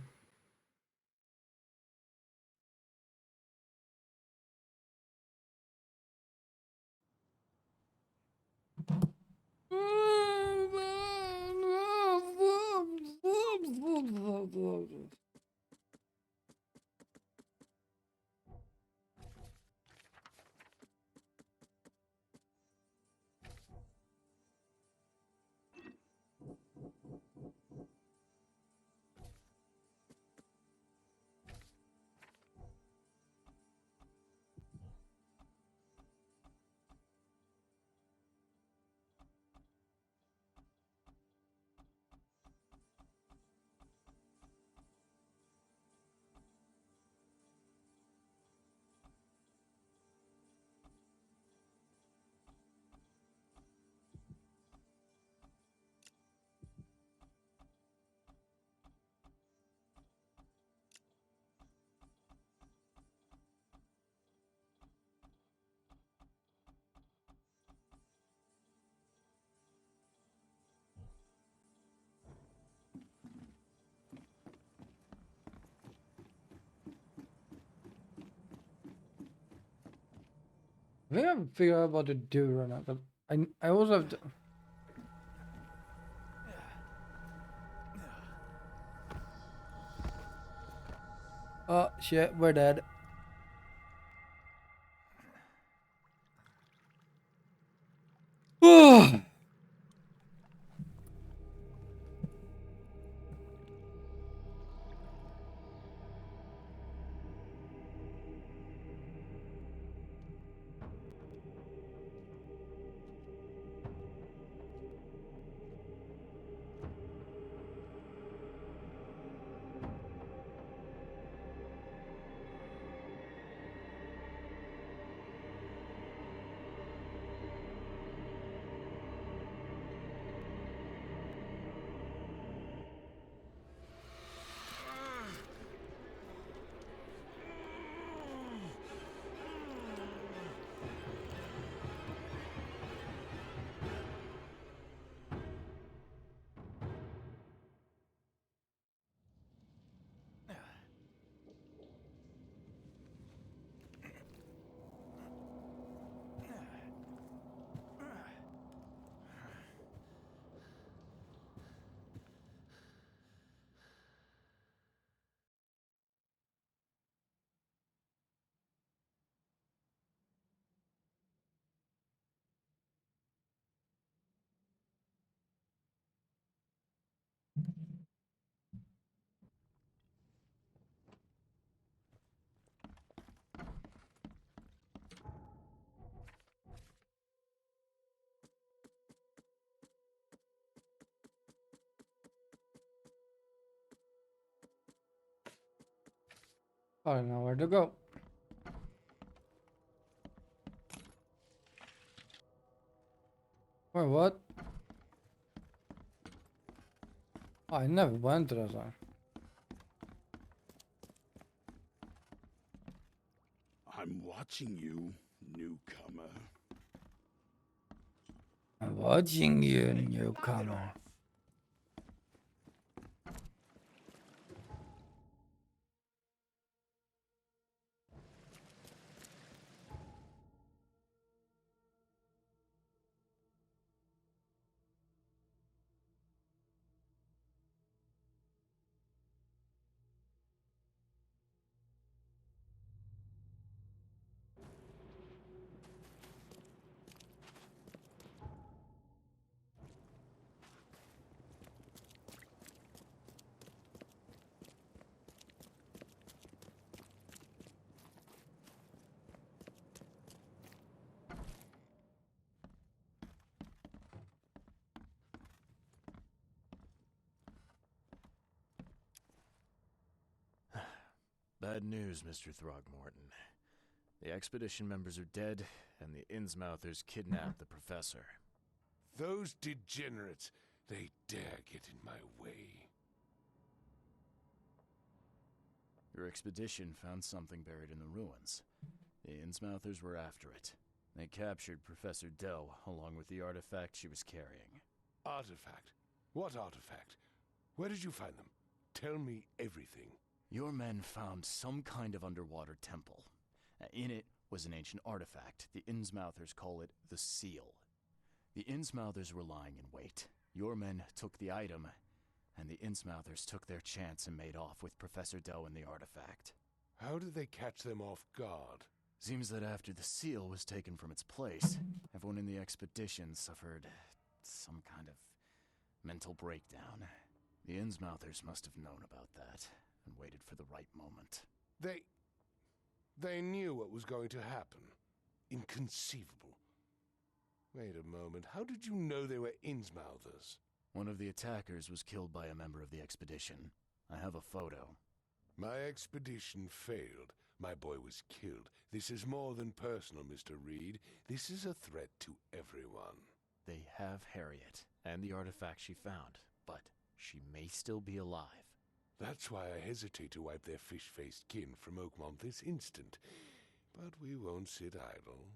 I think I've figured out what to do right now, but I also have to. Oh shit, we're dead. I don't know where to go. Wait, what? Oh, I never went to that side. I'm watching you, newcomer. I'm watching you, newcomer. Bad news, Mr. Throgmorton. The expedition members are dead, and the Innsmouthers kidnapped the professor. Those degenerates. they dare get in my way. Your expedition found something buried in the ruins. The Innsmouthers were after it. They captured Professor Doe along with the artifact she was carrying. Artifact? What artifact? Where did you find them? Tell me everything. Your men found some kind of underwater temple. In it was an ancient artifact. The Innsmouthers call it the Seal. The Innsmouthers were lying in wait. Your men took the item, and the Innsmouthers took their chance and made off with Professor Doe and the artifact. How did they catch them off guard? Seems that after the seal was taken from its place, everyone in the expedition suffered some kind of mental breakdown. The Innsmouthers must have known about that and waited for the right moment. They knew what was going to happen. Inconceivable. Wait a moment, how did you know they were Innsmouthers? One of the attackers was killed by a member of the expedition. I have a photo. My expedition failed. My boy was killed. This is more than personal, Mr. Reed. This is a threat to everyone. They have Harriet and the artifact she found, but she may still be alive. That's why I hesitate to wipe their fish-faced kin from Oakmont this instant. But we won't sit idle.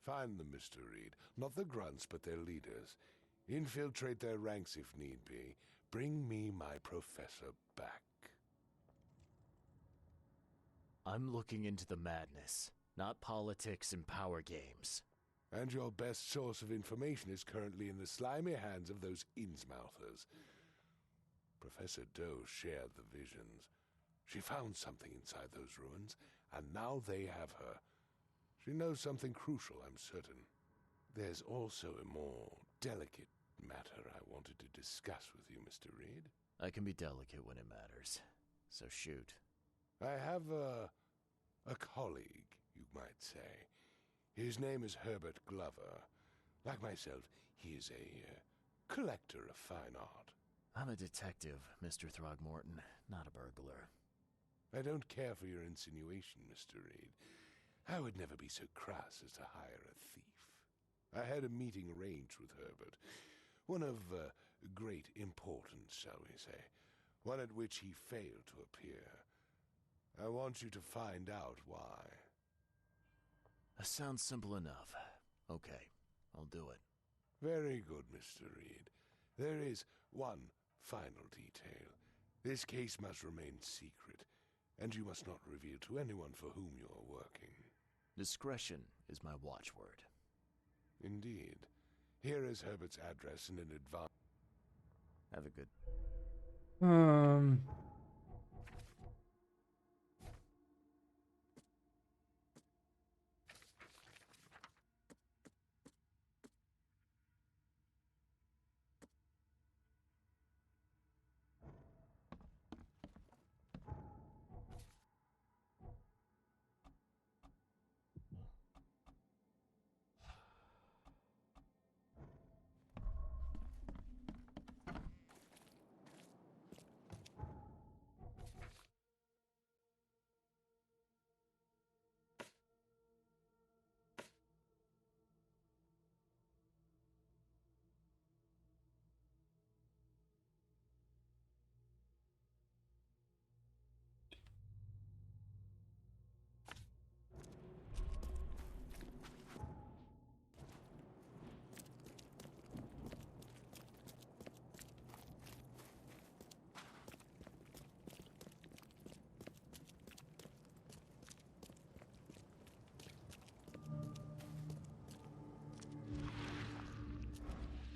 Find them, Mr. Reed. Not the grunts, but their leaders. Infiltrate their ranks if need be. Bring me my professor back. I'm looking into the madness, not politics and power games. And your best source of information is currently in the slimy hands of those Innsmouthers. Professor Doe shared the visions. She found something inside those ruins, and now they have her. She knows something crucial, I'm certain. There's also a more delicate matter I wanted to discuss with you, Mr. Reed. I can be delicate when it matters, so shoot. I have a colleague, you might say. His name is Herbert Glover. Like myself, he is a collector of fine art. I'm a detective, Mr. Throgmorton, not a burglar. I don't care for your insinuation, Mr. Reed. I would never be so crass as to hire a thief. I had a meeting arranged with Herbert. One of great importance, shall we say. One at which he failed to appear. I want you to find out why. That sounds simple enough. Okay, I'll do it. Very good, Mr. Reed. There is one final detail. This case must remain secret, and you must not reveal to anyone for whom you are working. Discretion is my watchword. Indeed. Here is Herbert's address and an advance. Have a good...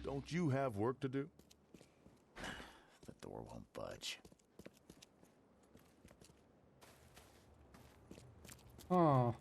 Don't you have work to do? The door won't budge. Oh.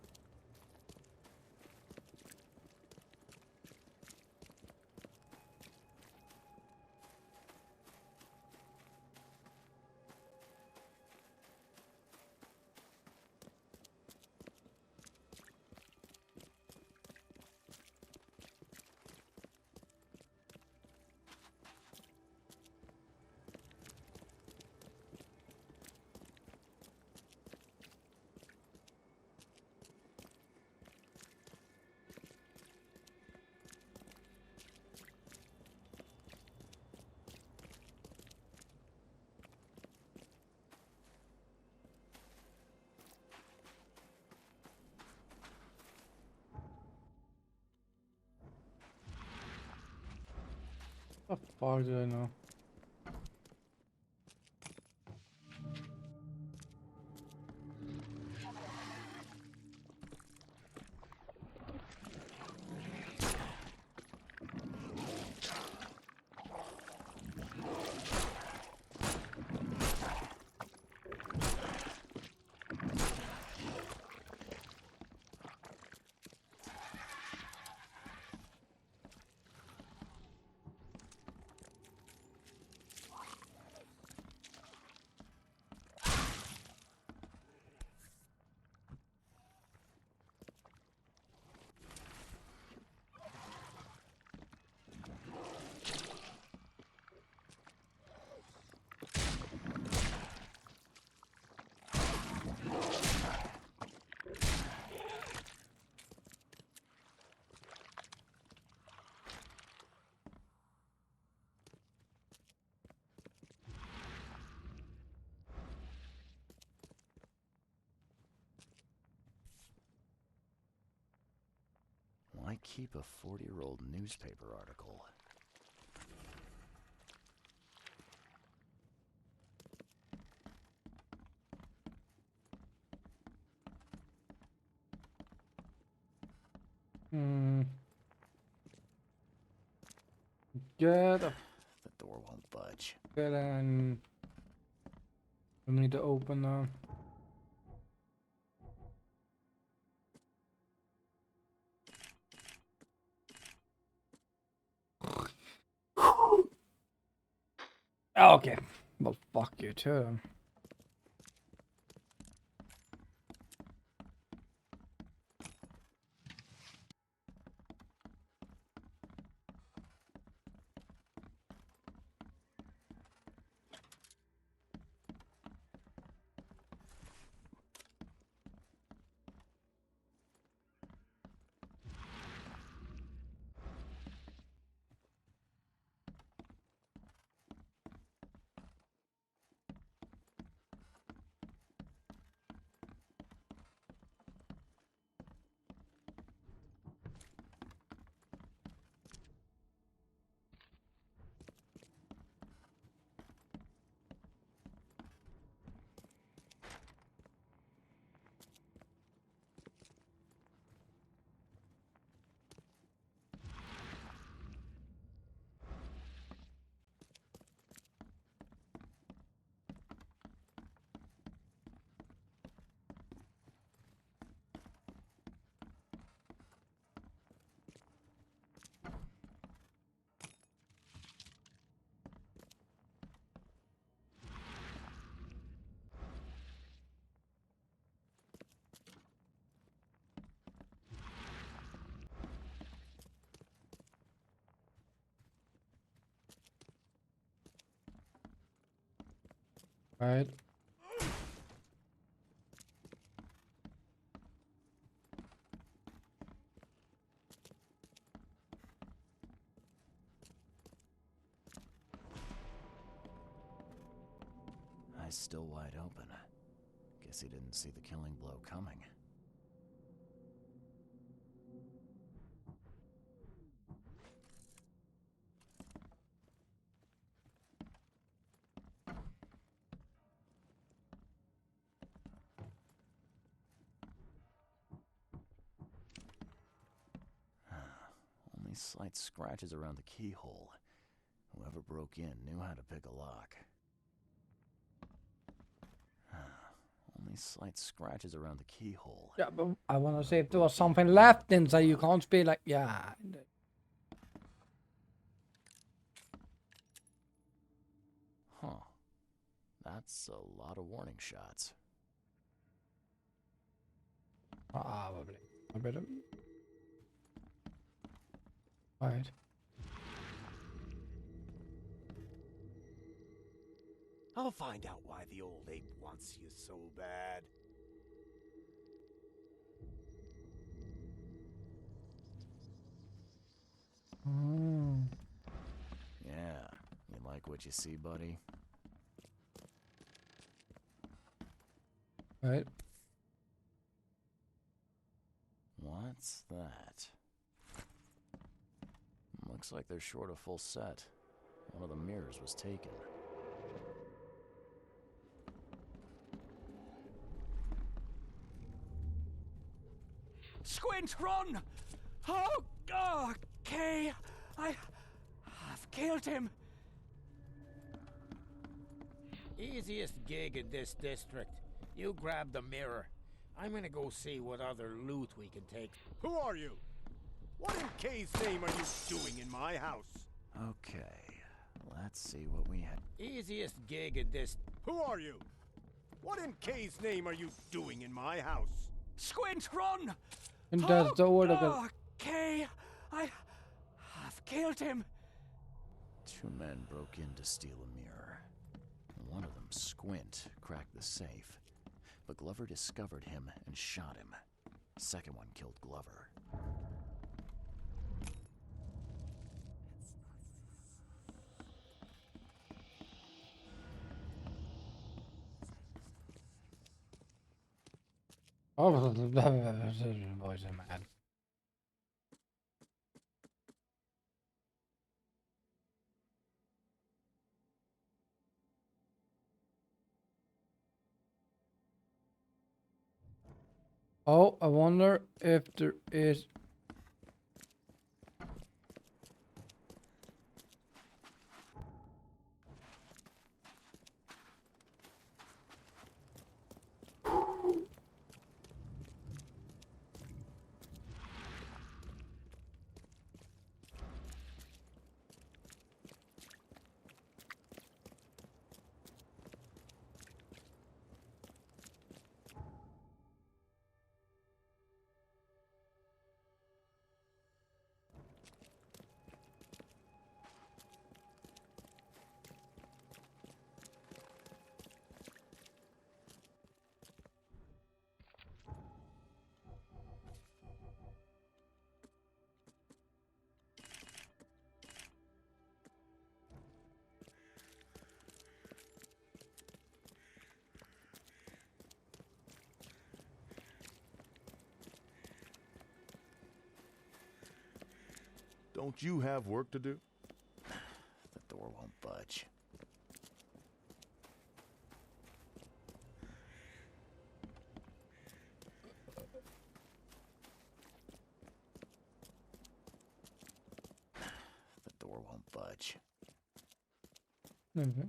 fuck do I know? Why keep a 40-year-old newspaper article? Get up. The door won't budge. Get in. We need to open now. Okay. Well, fuck you too. Right. Eyes still wide open. Guess he didn't see the killing blow coming. Only slight scratches around the keyhole. Whoever broke in knew how to pick a lock. Only slight scratches around the keyhole. Yeah, but I want to say if there was something left inside, you can't be like, yeah. Huh. That's a lot of warning shots. Probably. I better. Right. I'll find out why the old ape wants you so bad. Yeah. You like what you see, buddy? Right. What's that? Looks like they're short a full set. One of the mirrors was taken. Squint, run! Oh, okay. I've killed him. Easiest gig in this district. You grab the mirror. I'm gonna go see what other loot we can take. Who are you? What in K's name are you doing in my house? Okay, let's see what we have. Easiest gig in this. Who are you? What in K's name are you doing in my house? Squint, run! And that's the order. Okay. I've killed him. Two men broke in to steal a mirror. One of them, Squint, cracked the safe. But Glover discovered him and shot him. Second one killed Glover. Oh, boys are mad. Oh, I wonder if there is. Don't you have work to do? The door won't budge. The door won't budge. Mm-hmm.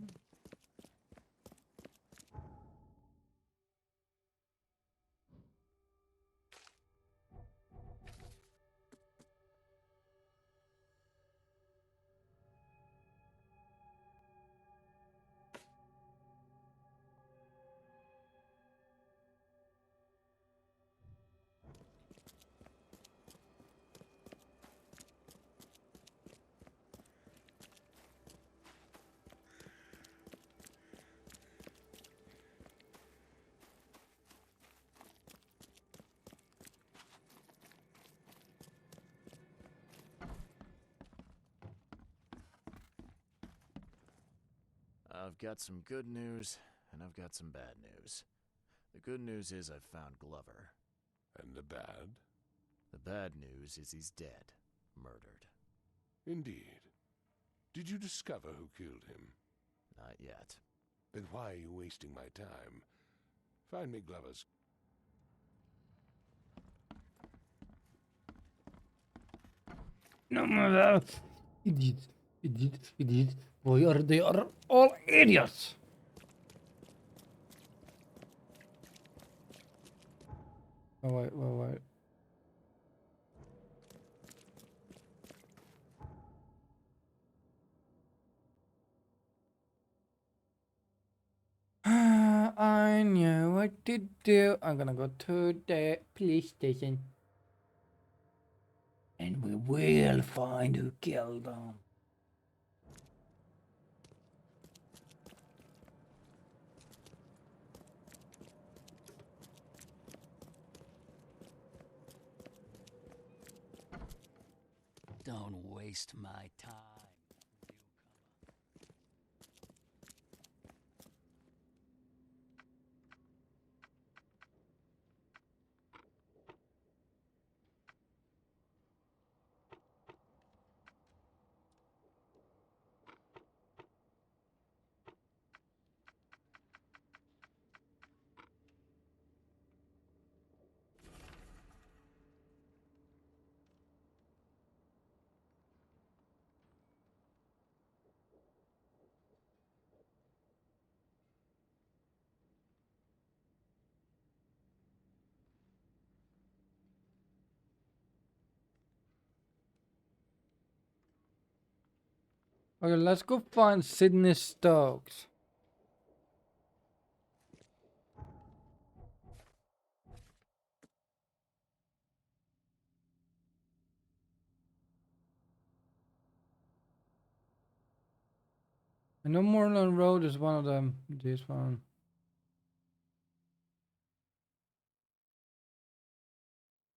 I've got some good news, and I've got some bad news. The good news is I've found Glover. And the bad? The bad news is he's dead. Murdered. Indeed. Did you discover who killed him? Not yet. Then why are you wasting my time? Find me Glover's... No, idiot. They are all idiots. Oh, wait. I know what to do. I'm gonna go to the police station. And we will find who killed them. Don't waste my time. Okay, let's go find Sydney Stokes. I know Moreland Road is one of them. This one.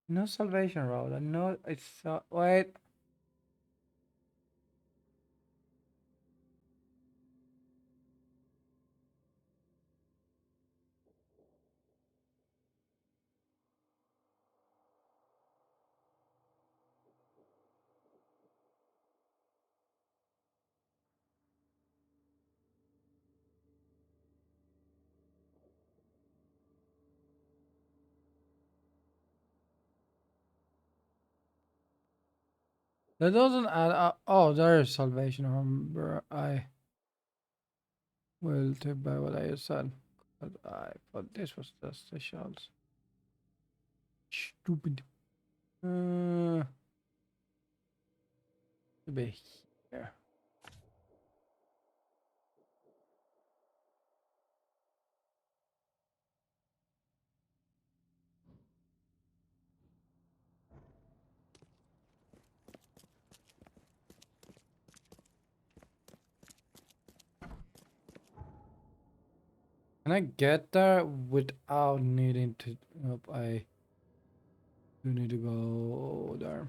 No Salvation Road. I know it's wait. That doesn't add up. Oh, there is Salvation Armor. I will take back what I just said. But I thought this was just the shells. Stupid. To be here. Can I get there without needing to? Nope, I do need to go there.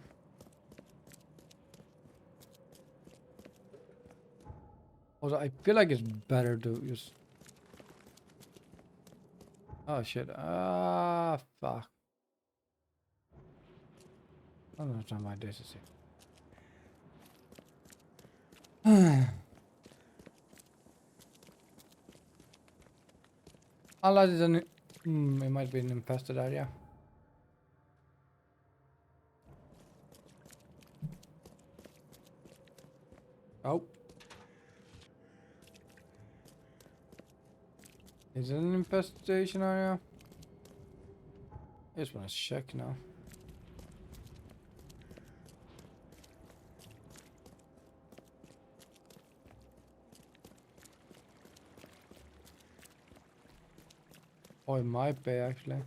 Also, I feel like it's better to just. Oh shit! Ah, fuck! I don't understand why this is here. Unless it's an. It might be an infested area. Oh. Is it an infestation area? I just want to check now. Oh, it might be actually.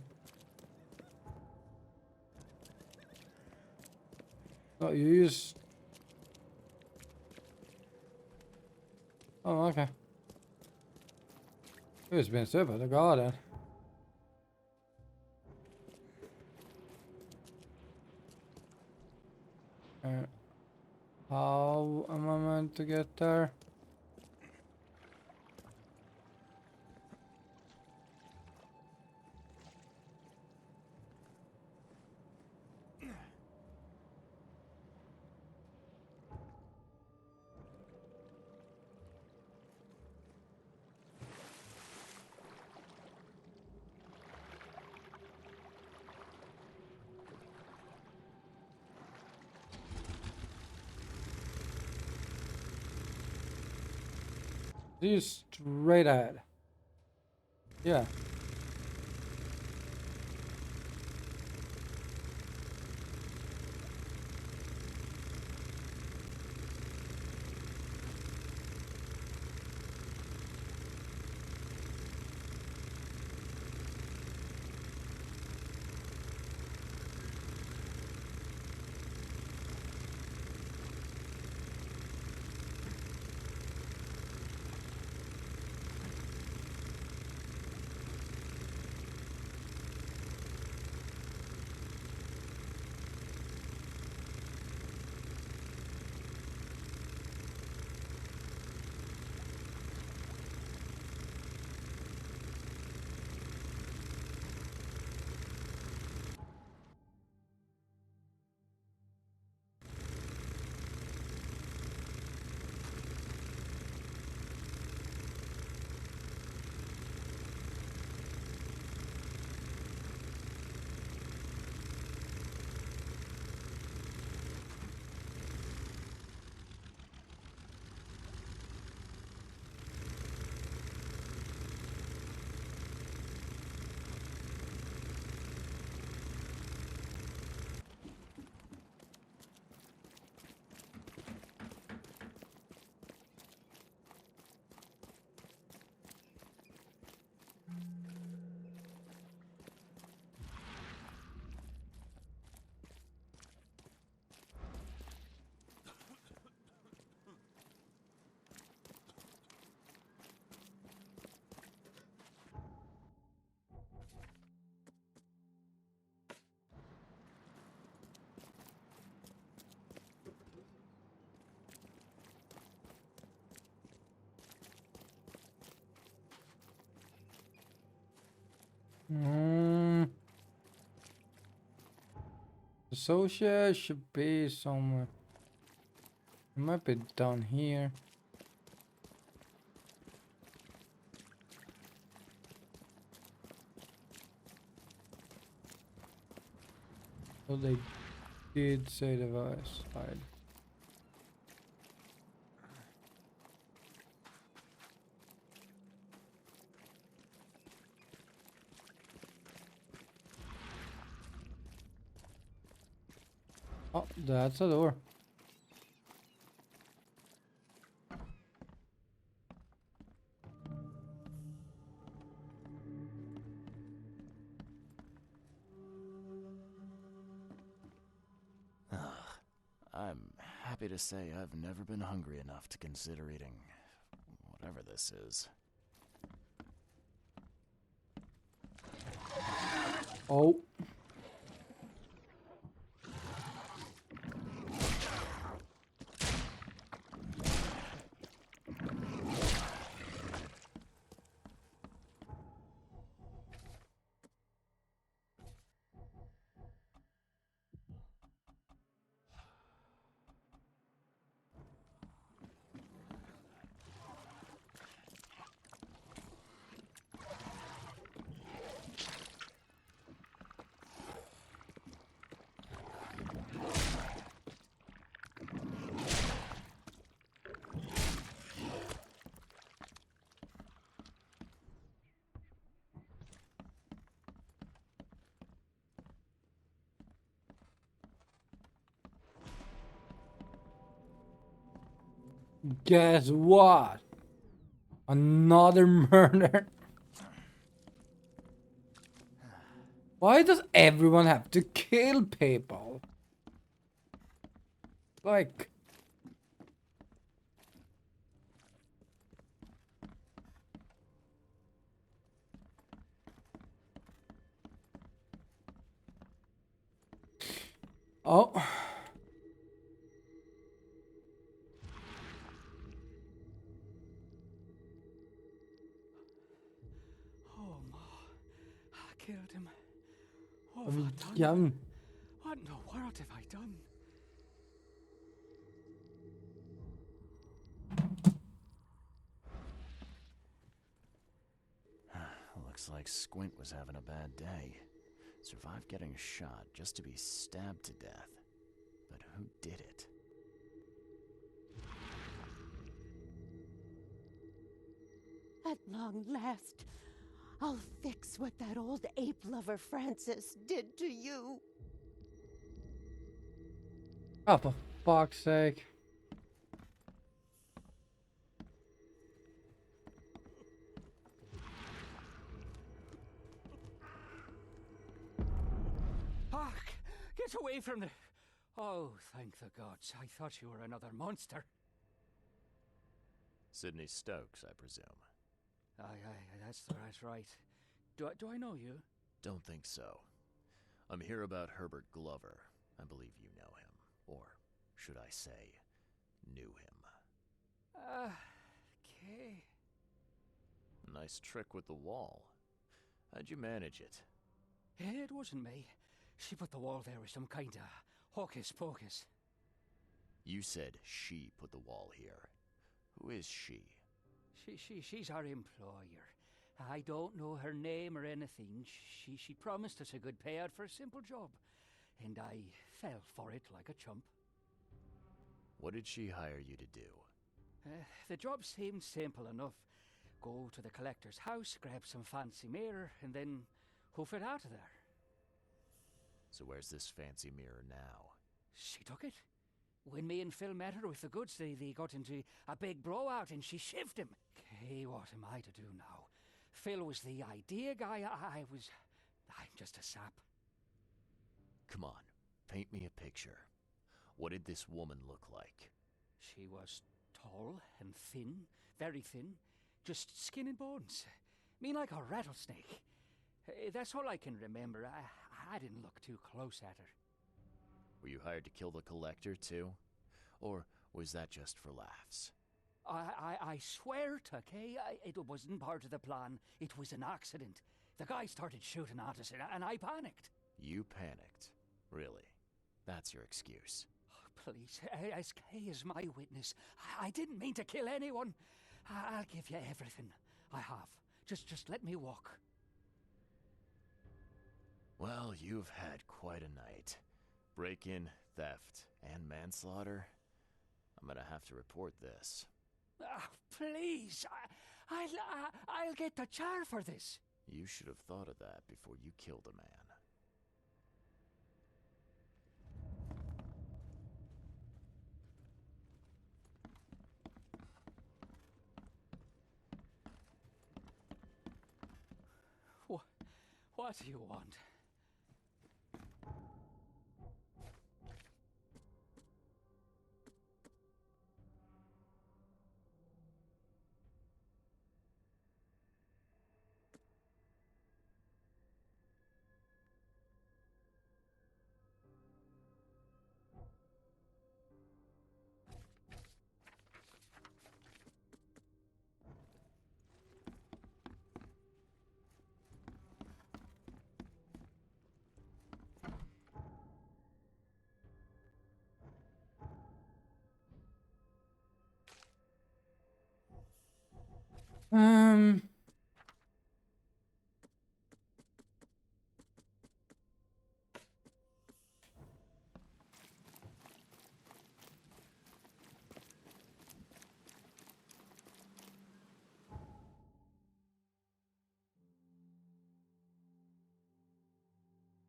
No, you use. Oh, okay. It's been stupid. I got it. How am I meant to get there? These straight ahead. Yeah. Hmm. Associate should be somewhere. It might be down here. So they did say the west side. Oh, that's a door. I'm happy to say I've never been hungry enough to consider eating whatever this is. Oh. Guess what? Another murder. Why does everyone have to kill people? Like... Oh. Oh, Ma. I killed him. What Have have you I done? done? What in the world have I done? Looks like Squint was having a bad day. Survived getting shot just to be stabbed to death. But who did it? At long last, I'll fix what that old ape lover Francis did to you. Oh, for fuck's sake. Hark! Get away from the... Oh, thank the gods. I thought you were another monster. Sidney Stokes, I presume. Aye, that's right. Do I know you? Don't think so. I'm here about Herbert Glover. I believe you know him. Or, should I say, knew him. Okay. Nice trick with the wall. How'd you manage it? It wasn't me. She put the wall there with some kind of hocus pocus. You said she put the wall here. Who is she? She's our employer. I don't know her name or anything. She promised us a good payout for a simple job. And I fell for it like a chump. What did she hire you to do? The job seemed simple enough. Go to the collector's house, grab some fancy mirror, and then hoof it out of there. So where's this fancy mirror now? She took it. When me and Phil met her with the goods, they got into a big blowout and she shivved him. Okay, what am I to do now? Phil was the idea guy, I'm just a sap. Come on, paint me a picture. What did this woman look like? She was tall and thin, very thin, just skin and bones. Mean like a rattlesnake. That's all I can remember. I didn't look too close at her. Were you hired to kill the collector, too? Or was that just for laughs? I swear to Kay, it wasn't part of the plan. It was an accident. The guy started shooting at us, and I panicked. You panicked? Really? That's your excuse? Please, SK is my witness. I didn't mean to kill anyone. I'll give you everything I have. Just let me walk. Well, you've had quite a night. Break-in, theft, and manslaughter. I'm gonna have to report this. Please, I'll get the char for this. You should have thought of that before you killed a man. What do you want?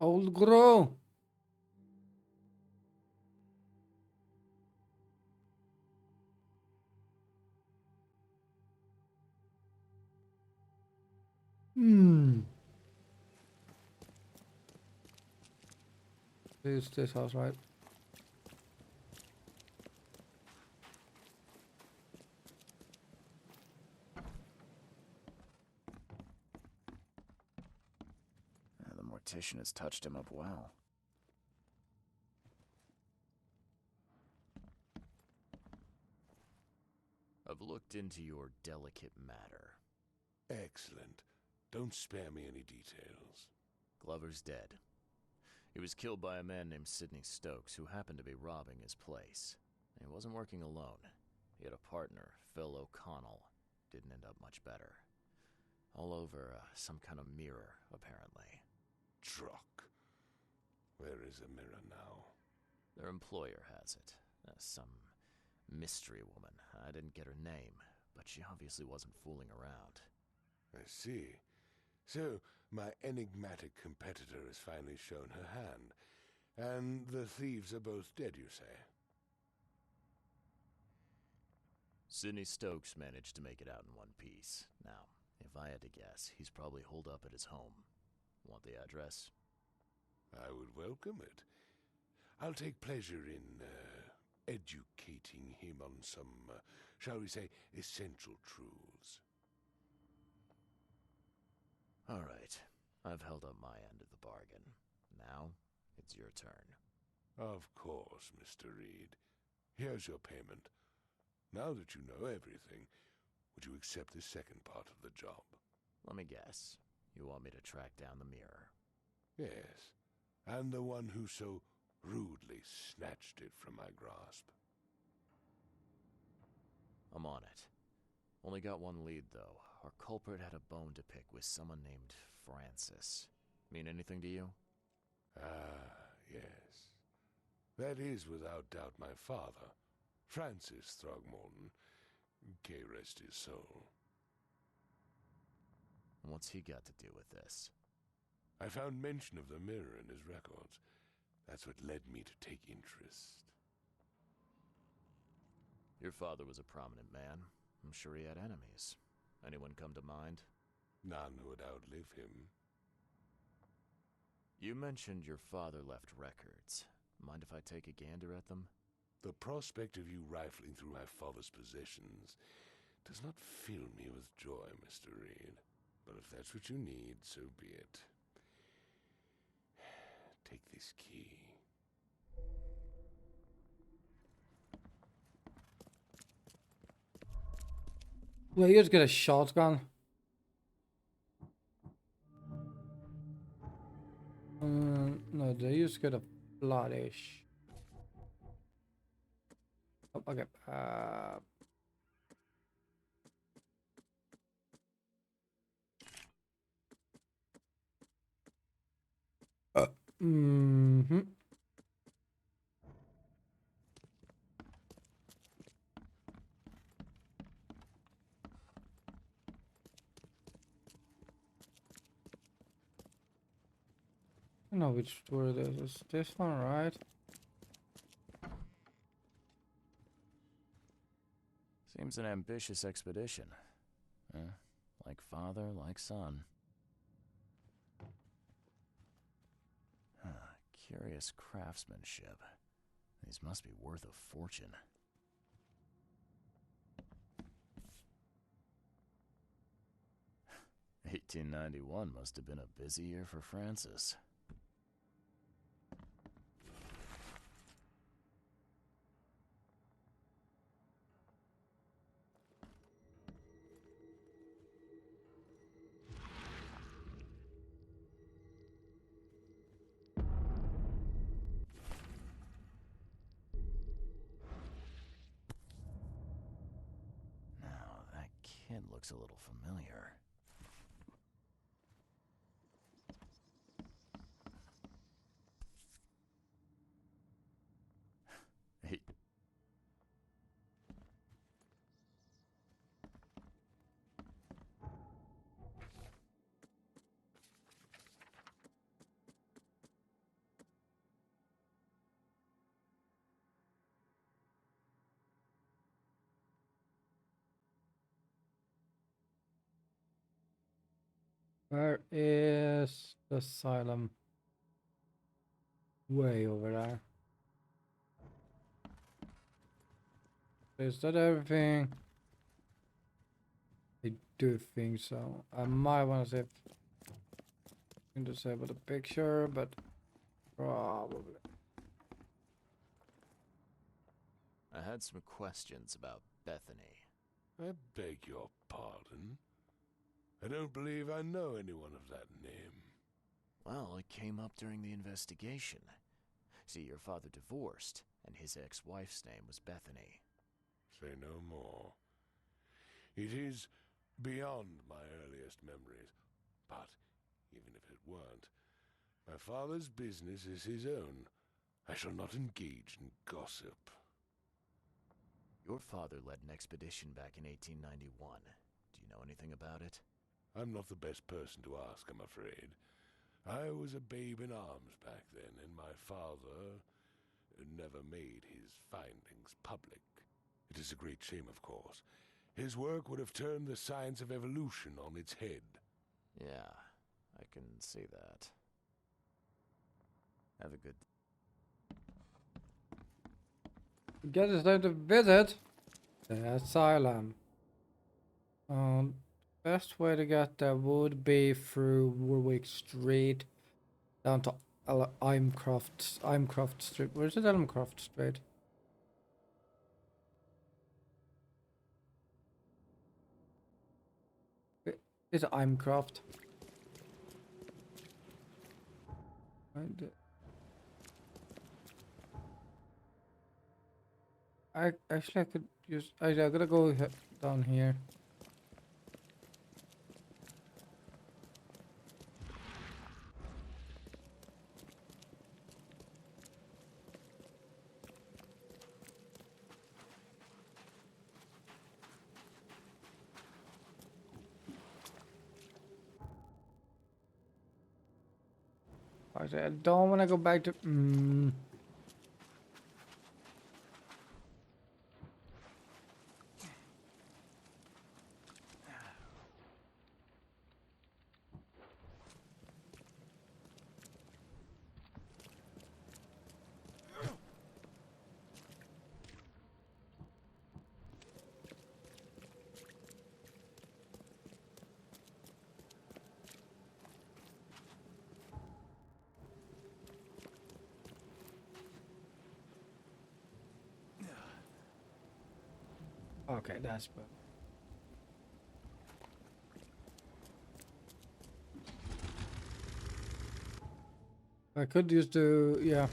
Old Grow. This house, right? The mortician has touched him up well. I've looked into your delicate matter. Excellent. Don't spare me any details. Glover's dead. He was killed by a man named Sidney Stokes, who happened to be robbing his place. He wasn't working alone. He had a partner, Phil O'Connell. Didn't end up much better. All over some kind of mirror, apparently. Truck. Where is the mirror now? Their employer has it. Some mystery woman. I didn't get her name, but she obviously wasn't fooling around. I see. So, my enigmatic competitor has finally shown her hand. And the thieves are both dead, you say? Sidney Stokes managed to make it out in one piece. Now, if I had to guess, he's probably holed up at his home. Want the address? I would welcome it. I'll take pleasure in, educating him on some, shall we say, essential truths. All right. I've held up my end of the bargain. Now, it's your turn. Of course, Mr. Reed. Here's your payment. Now that you know everything, would you accept the second part of the job? Let me guess. You want me to track down the mirror? Yes. And the one who so rudely snatched it from my grasp. I'm on it. Only got one lead, though. Our culprit had a bone to pick with someone named Francis. Mean anything to you? Ah, yes. That is without doubt my father, Francis Throgmorton. May rest his soul. What's he got to do with this? I found mention of the mirror in his records. That's what led me to take interest. Your father was a prominent man. I'm sure he had enemies. Anyone come to mind? None who would outlive him. You mentioned your father left records. Mind if I take a gander at them? The prospect of you rifling through my father's possessions does not fill me with joy, Mr. Reed. But if that's what you need, so be it. Take this key. Yeah, you just get a shotgun. No, they just get a flourish. Oh, okay. Mm-hmm. I know which door this is. This one, right? Seems an ambitious expedition. Like father, like son. Curious craftsmanship. These must be worth a fortune. $1891 must have been a busy year for Francis. Now, that kid looks a little familiar. Hey. Where is the asylum? Way over there. Is that everything? I do think so. I might want to see if I can disable the picture, but probably. I had some questions about Bethany. I beg your pardon? I don't believe I know anyone of that name. Well, it came up during the investigation. See, your father divorced, and his ex-wife's name was Bethany. Say no more. It is beyond my earliest memories, but even if it weren't, my father's business is his own. I shall not engage in gossip. Your father led an expedition back in 1891. Do you know anything about it? I'm not the best person to ask, I'm afraid. I was a babe in arms back then, and my father never made his findings public. It is a great shame, of course. His work would have turned the science of evolution on its head. Yeah, I can see that. Have a good... Get us time to visit the asylum. Best way to get there would be through Warwick Street down to Imcroft Street. Where's it? Elmcroft Street. Is it Imcroft? I actually I could use. I gotta go down here. I don't want to go back to. Okay, that's better. I could use the, yeah,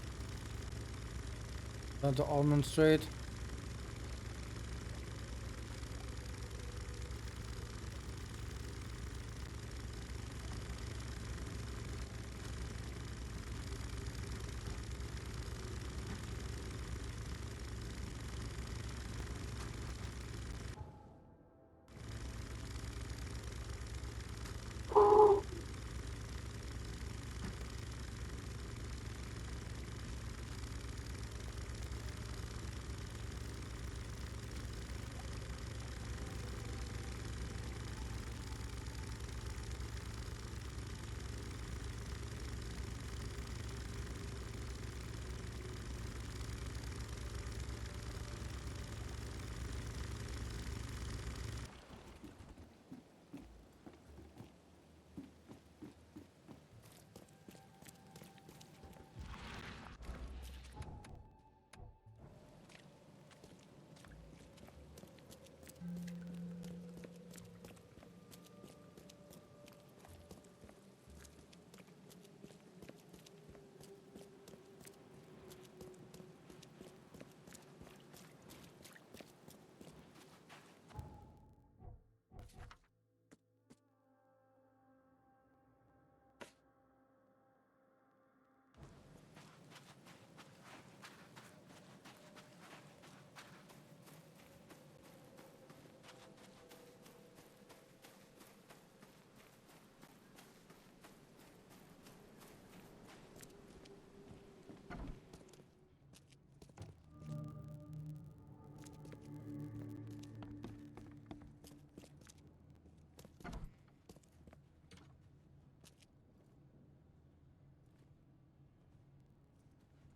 the almond straight.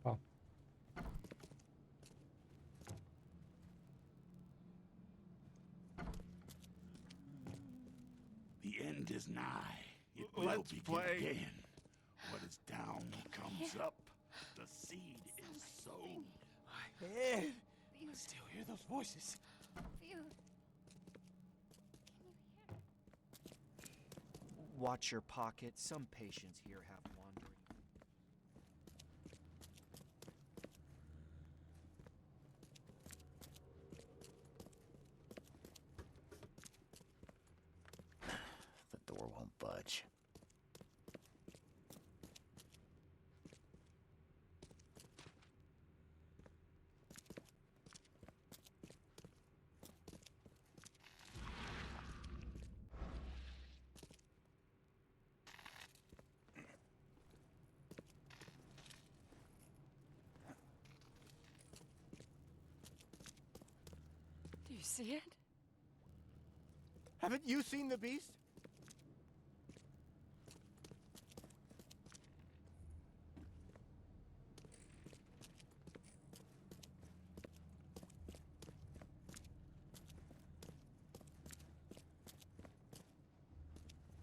Oh. The end is nigh. It will Let's begin play. again. What is down comes up. The seed is sown. My head. I still hear those voices. Watch your pocket. Some patients here have wandering. The door won't budge. Do you see it? Haven't you seen the beast?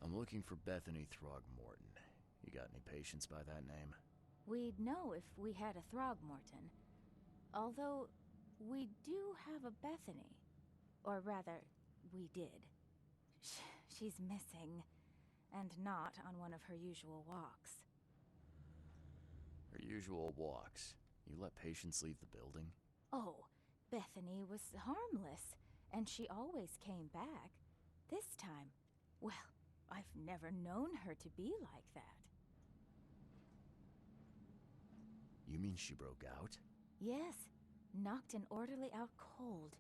I'm looking for Bethany Throgmorton. You got any patients by that name? We'd know if we had a Throgmorton. Although, we do have a Bethany. Or rather, we did. She's missing, and not on one of her usual walks. Her usual walks. You let patients leave the building? Oh, Bethany was harmless, and she always came back. This time, well, I've never known her to be like that. You mean she broke out? Yes, knocked an orderly out cold.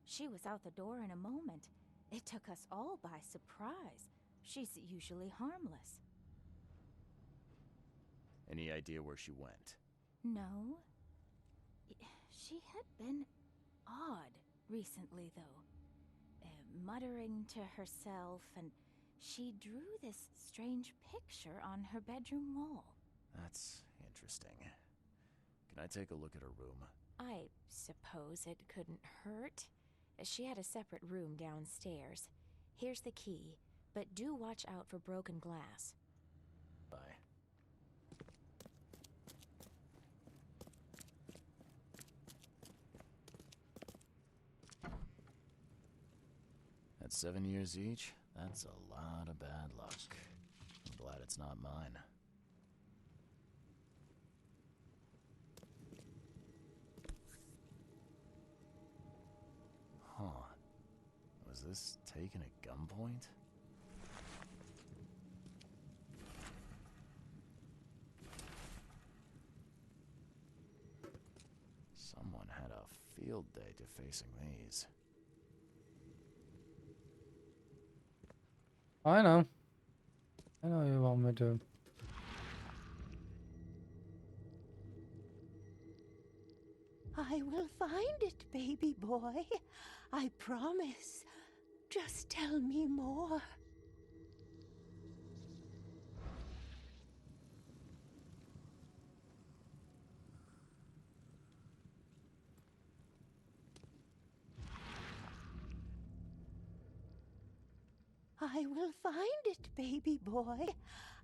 She was out the door in a moment. It took us all by surprise. She's usually harmless. Any idea where she went? No. She had been odd recently, though. Muttering to herself, and she drew this strange picture on her bedroom wall. That's interesting. Can I take a look at her room? I suppose it couldn't hurt. She had a separate room downstairs. Here's the key, but do watch out for broken glass. Bye. At 7 years each, that's a lot of bad luck. I'm glad it's not mine. this taken at gunpoint? Someone had a field day defacing these. I know you want me to. I will find it, baby boy. I promise. Just tell me more. I will find it, baby boy.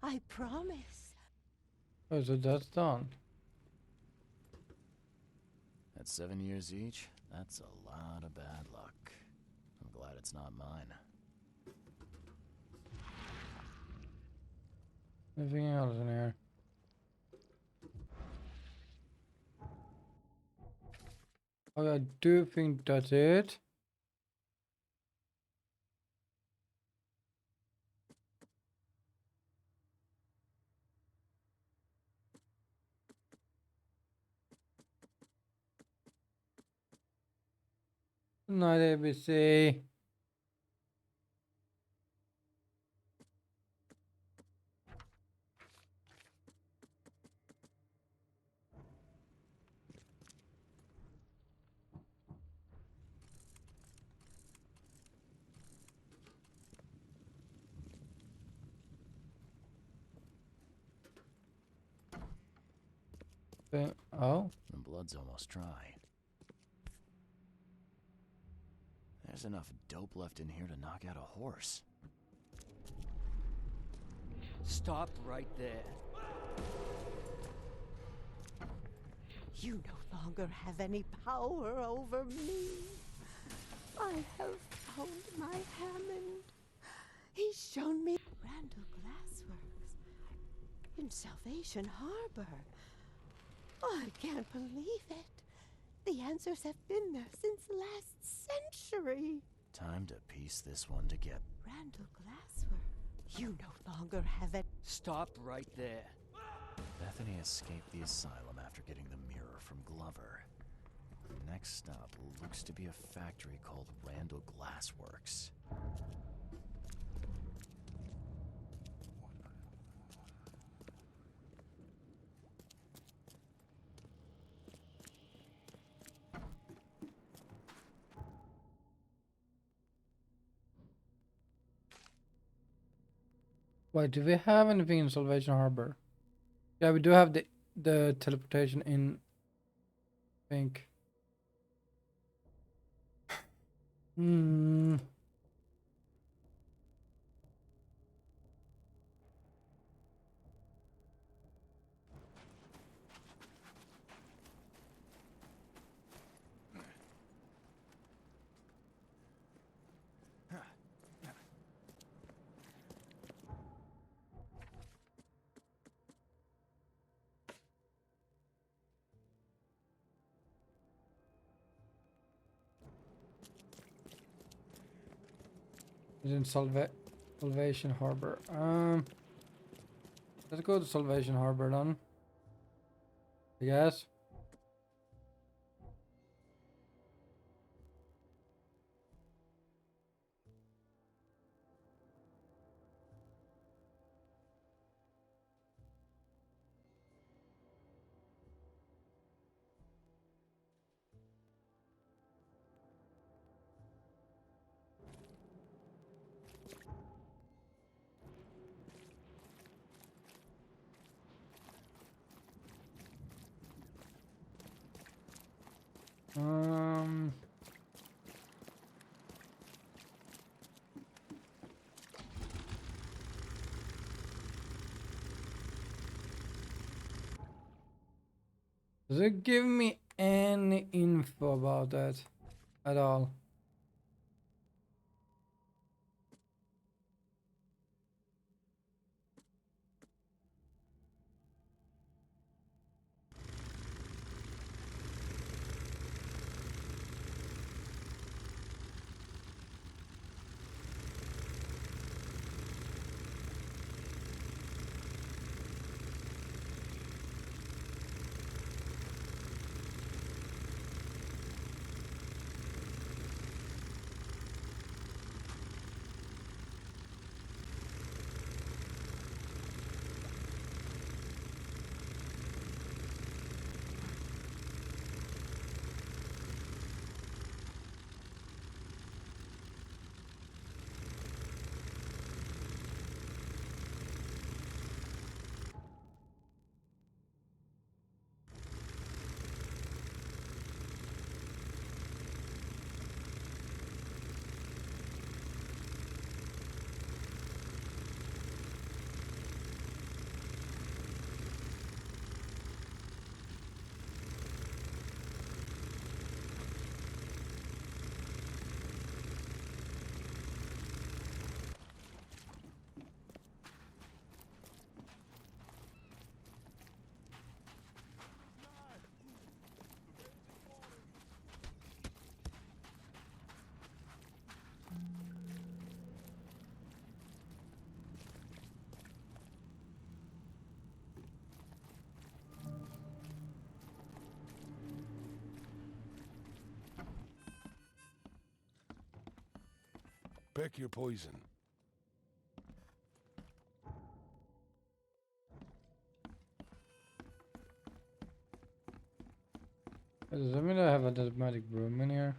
I promise. Oh, so that's done. At 7 years each, that's a lot of bad luck. I'm glad it's not mine. Anything else in here? Okay, I do think that's it. Good night, ABC. Okay. Oh. The blood's almost dry. There's enough dope left in here to knock out a horse. Stop right there. You no longer have any power over me. I have found my Hammond. He's shown me Randall Glassworks in Salvation Harbor. I can't believe it. The answers have been there since last century. Time to piece this one together. Randall Glassworks. You no longer have it. Stop right there. Bethany escaped the asylum after getting the mirror from Glover. Next stop looks to be a factory called Randall Glassworks. Wait, do we have anything in Salvation Harbor? Yeah, we do have the teleportation in. I think. Hmm. It's in Salvation Harbor. Let's go to Salvation Harbor then. I guess. Does it give me any info about that at all? Pick your poison. Does that mean I have a automatic room in here?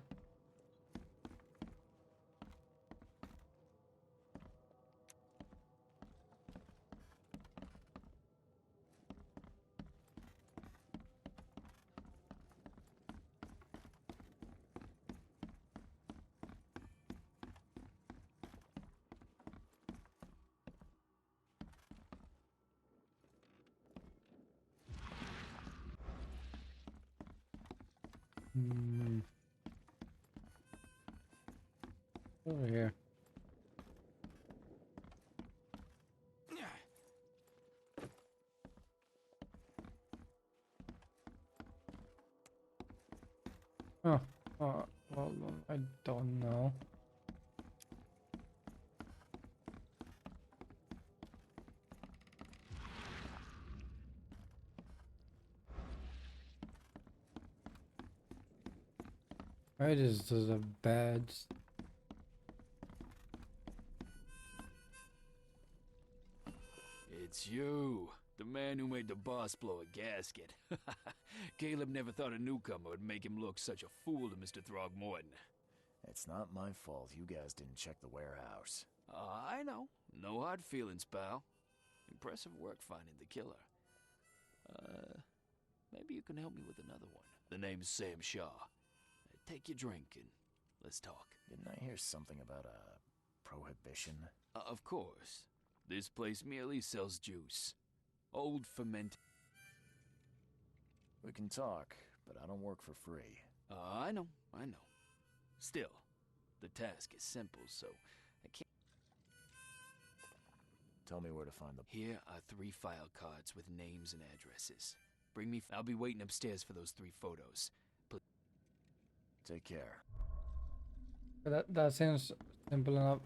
Hmm. Over here. Oh, well, I don't know. Right, this is a bad. It's you, the man who made the boss blow a gasket. Caleb never thought a newcomer would make him look such a fool to Mr. Throgmorton. It's not my fault you guys didn't check the warehouse. I know. No hard feelings, pal. Impressive work finding the killer. Maybe you can help me with another one. The name's Sam Shaw. Take your drink and let's talk. Didn't I hear something about a prohibition? Of course. This place merely sells juice. Old fermented. We can talk, but I don't work for free. I know. Still, the task is simple, so I can't. Tell me where to find them. Here are 3 file cards with names and addresses. Bring me. I'll be waiting upstairs for those 3 photos. Take care. That seems simple enough.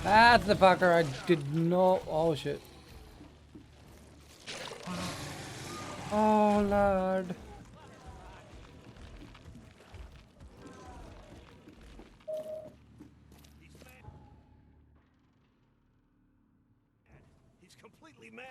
That's the fucker I did not. Oh shit. Oh lord. He's completely mad.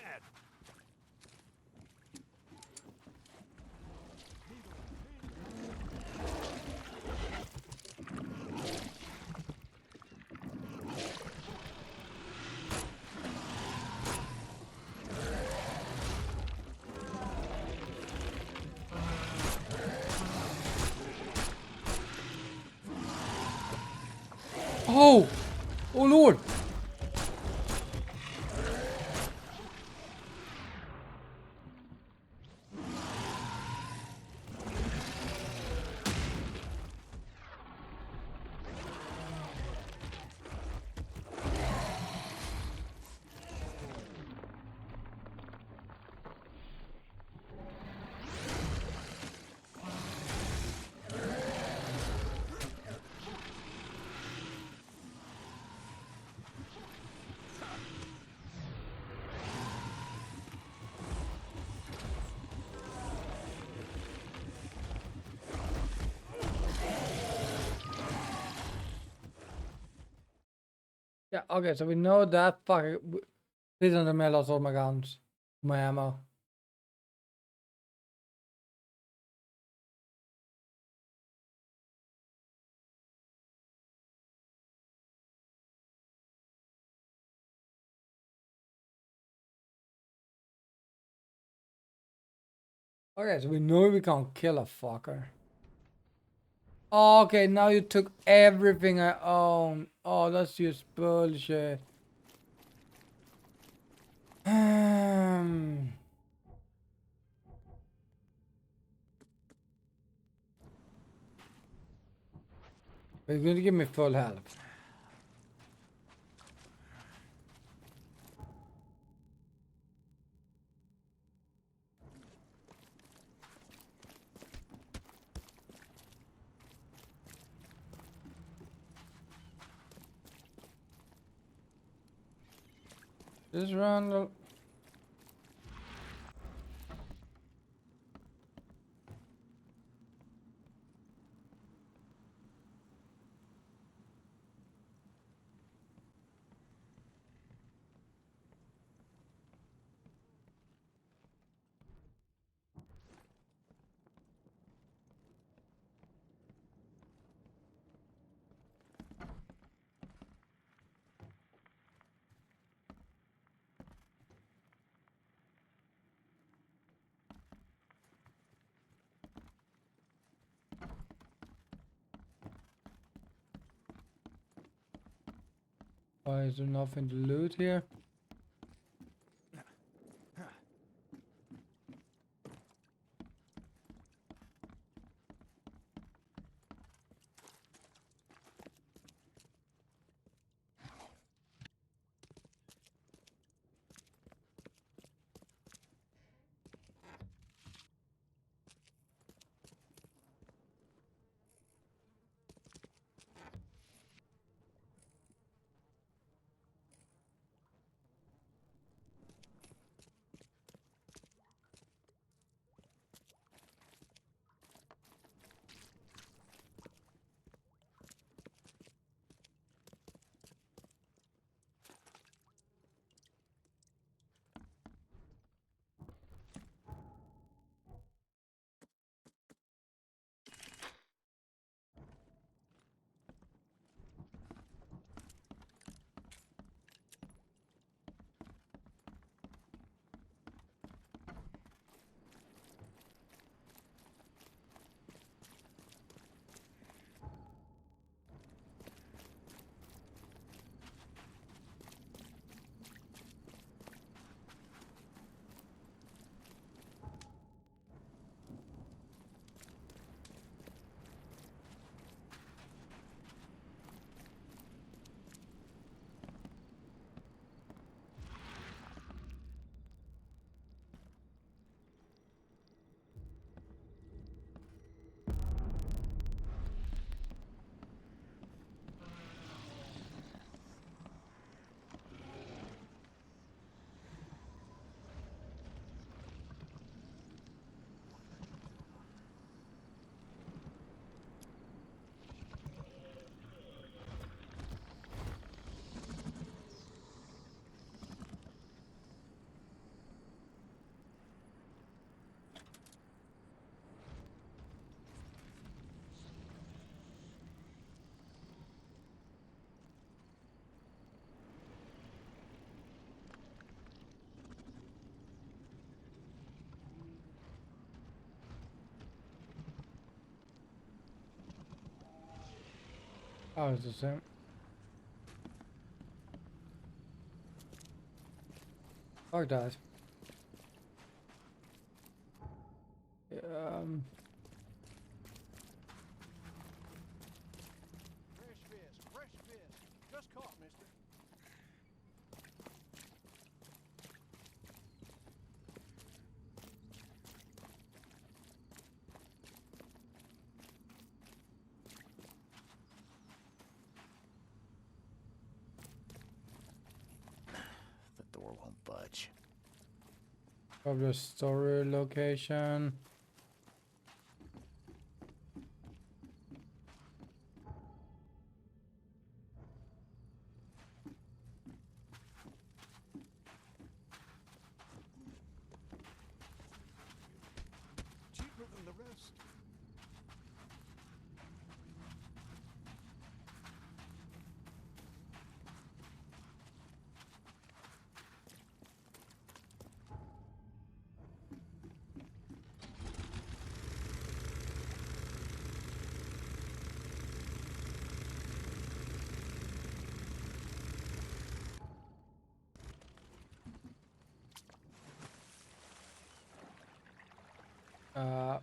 Oh! Oh lord! Yeah, okay, so we know that fucking. Please don't tell me I lost all my guns. My ammo. Okay, so we know we can't kill a fucker. Okay, now you took everything I own. Oh, that's just bullshit. You're gonna give me full health. Just run. Why is there nothing to loot here? Oh, it's the same. Fuck that. Fresh fish. Just caught, mister. The door won't budge. Probably a storage location. Uh.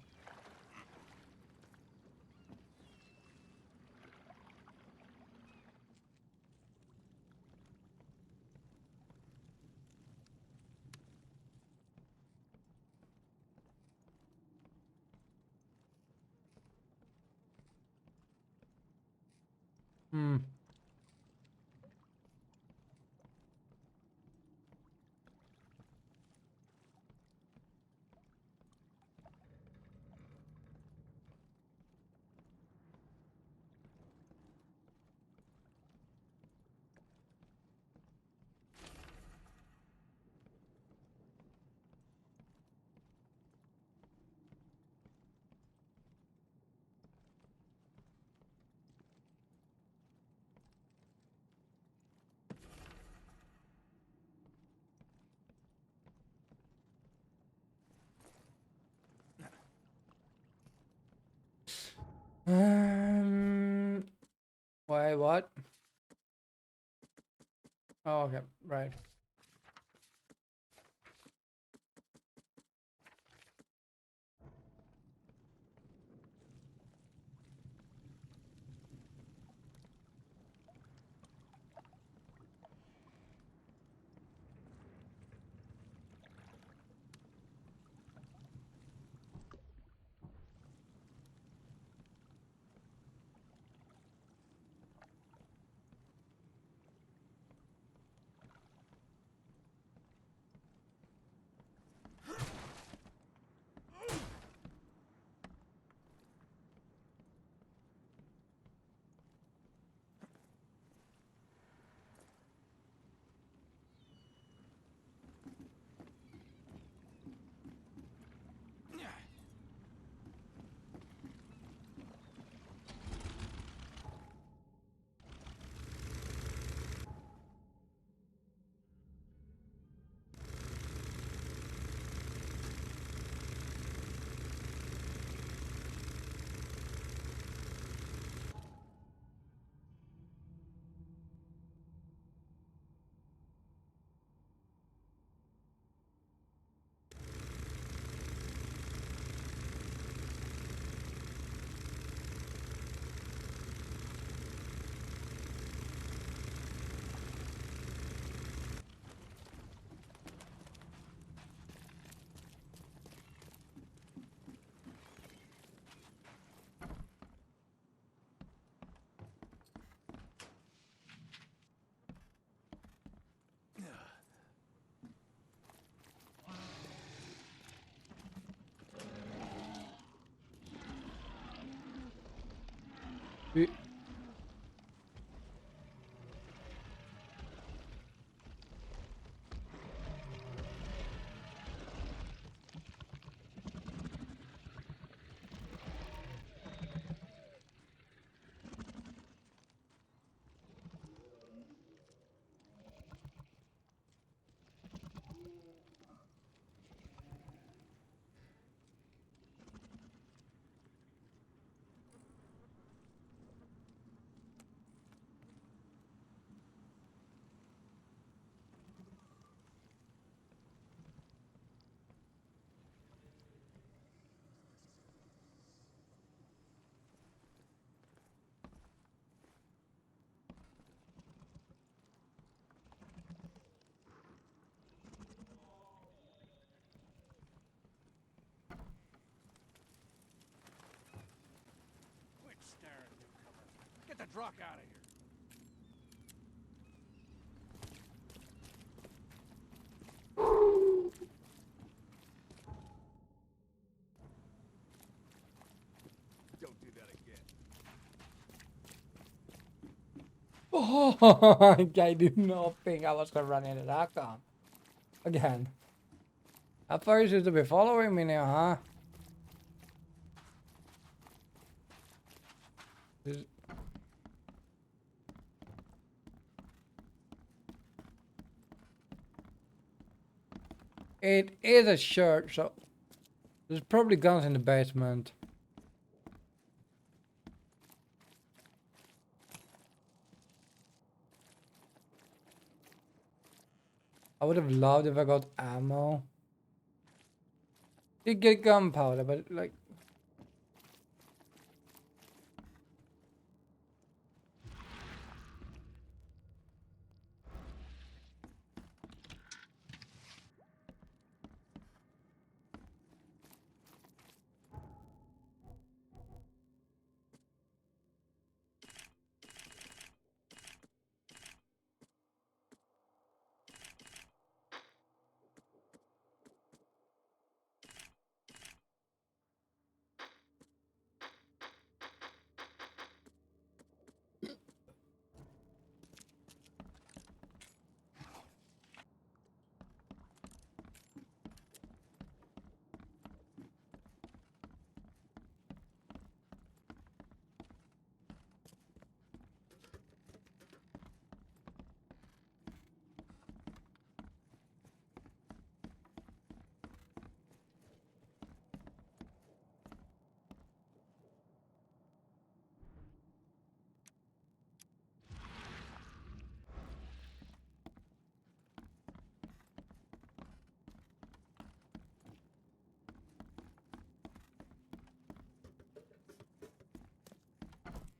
Hmm. Wait, what? Oh, okay, right. We Quit staring, newcomer. Get the drunk out of here. Don't do that again. Oh, I did not think I was gonna run into that gun again. I thought you should be following me now, huh? Is- It is a church, so there's probably guns in the basement. I would have loved if I got ammo. Did get gunpowder, but like.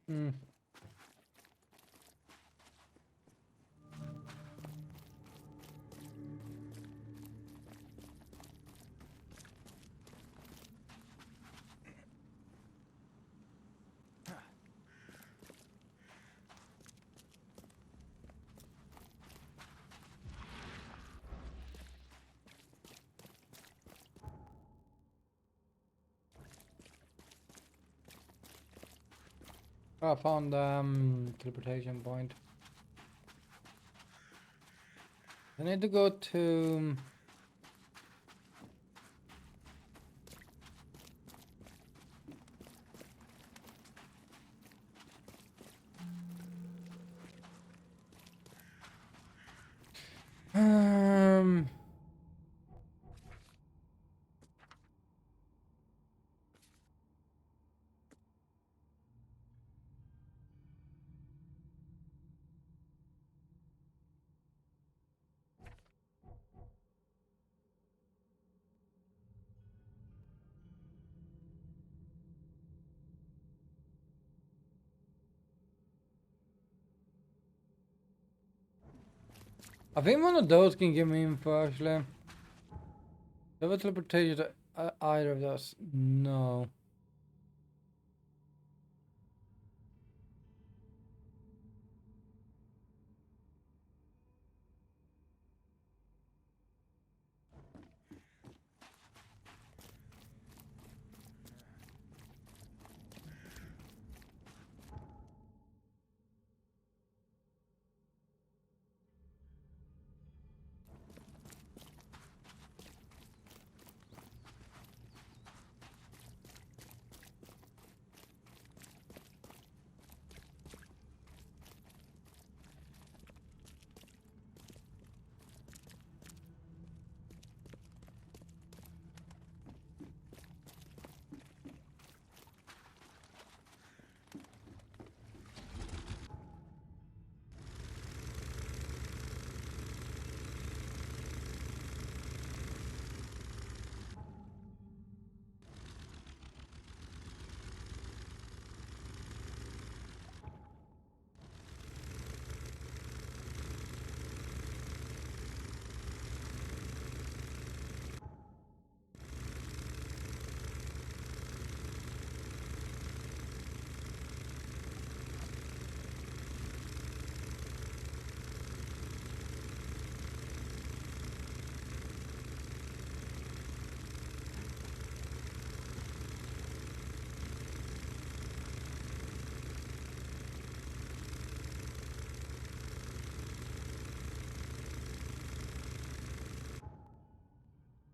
Hmm. I found teleportation point. I need to go to. Um. I think one of those can give me info actually. Double teleportation to either of those. No.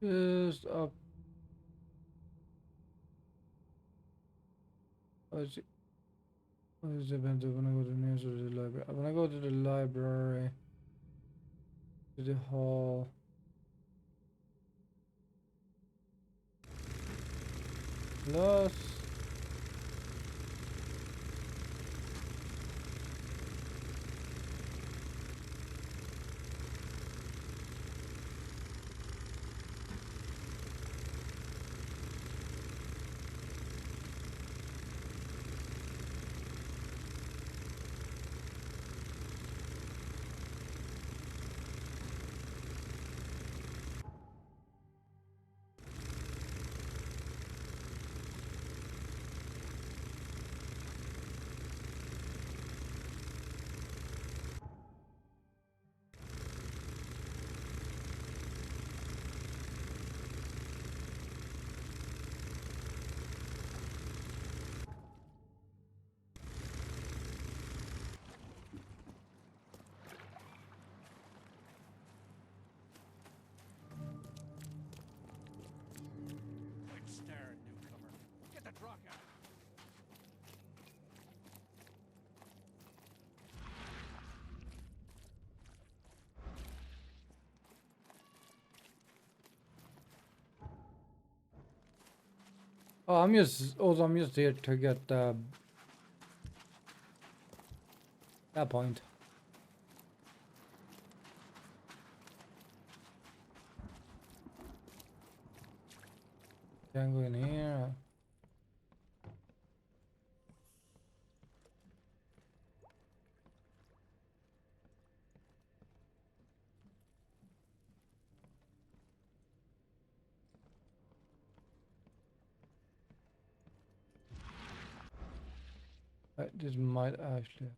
Just up. What is the event? I'm gonna go to the nearest to the library. I'm gonna go to the library. To the hall. Plus. truck at. Oh, I'm just here to get that point. Can I go in here? This might actually.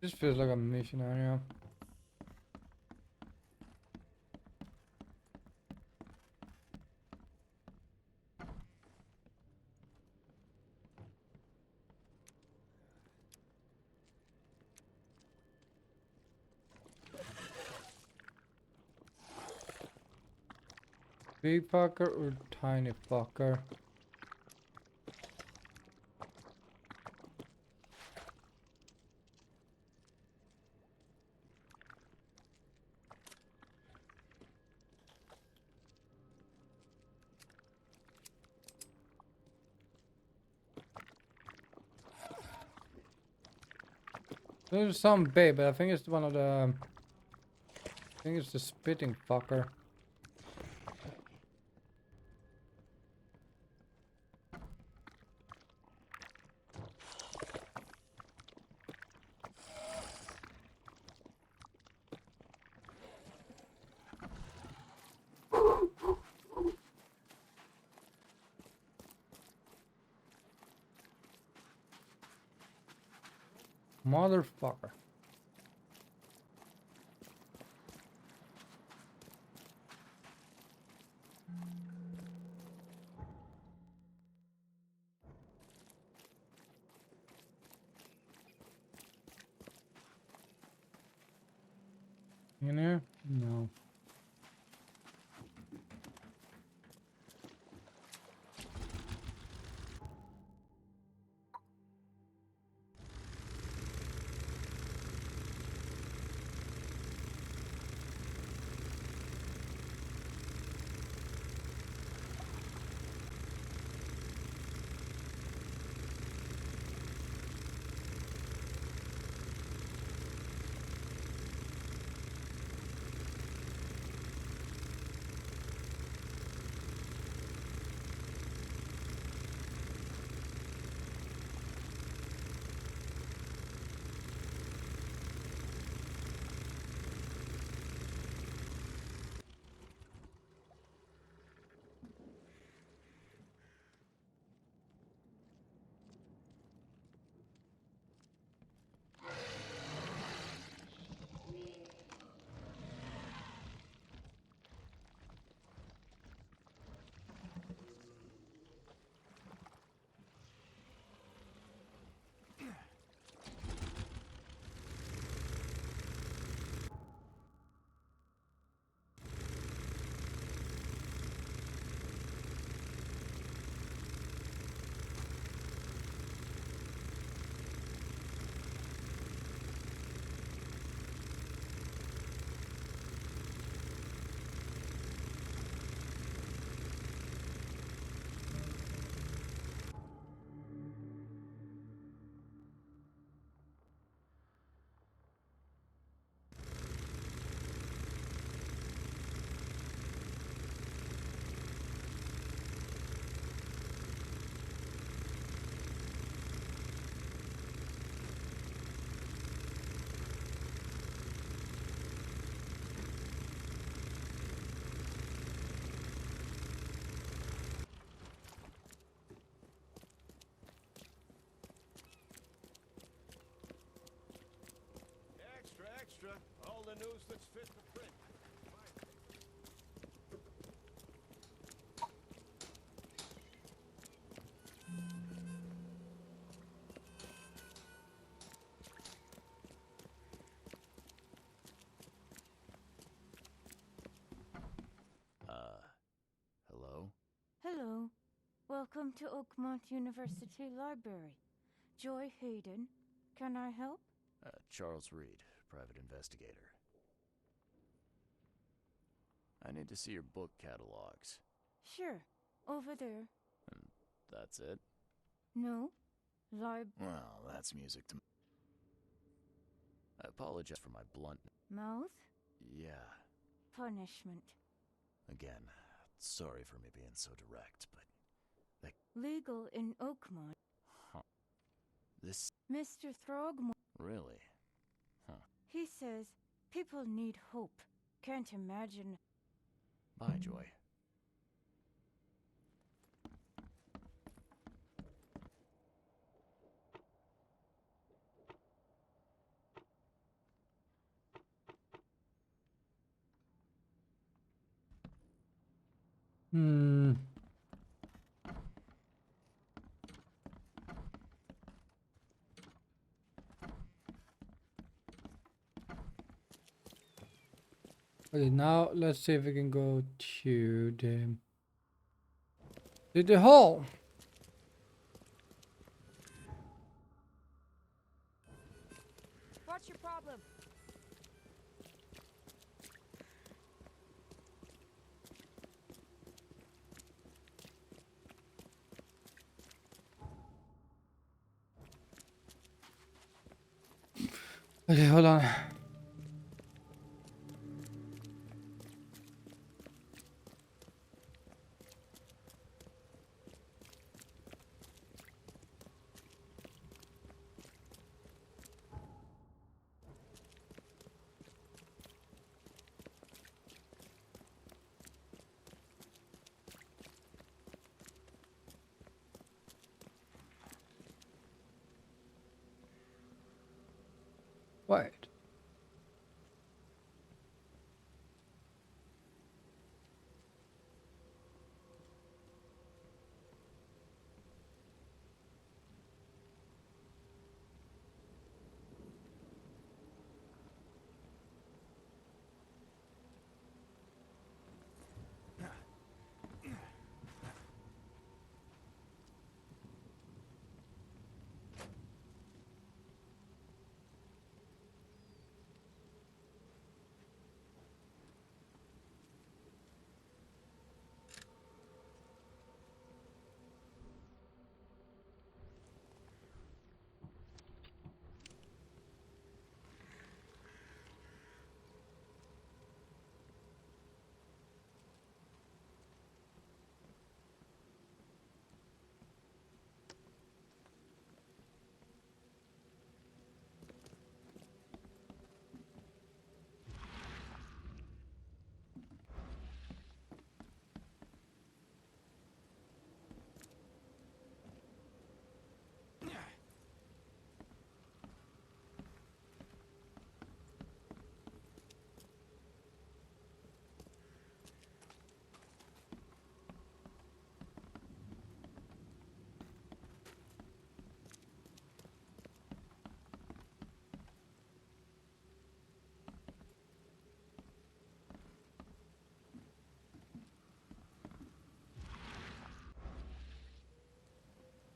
This feels like a mission area. Big fucker or tiny fucker? There's some bait, but I think it's one of the. I think it's the spitting fucker. Motherfucker. In here? No. All the news that's fit for print. Hello? Hello. Welcome to Oakmont University Library. Joy Hayden. Can I help? Charles Reed, private investigator. I need to see your book catalogs. Sure. Over there. And that's it? No. Well, that's music to me. I apologize for my blunt. Mouth? Yeah. Punishment. Again, sorry for me being so direct, but... Legal in Oakmont. Huh. This... Mr. Throgmorton. Really? Huh. He says people need hope. Can't imagine. Bye, Joy. Hmm. Okay, now let's see if we can go to the hall. What's your problem? Okay, hold on. Wait.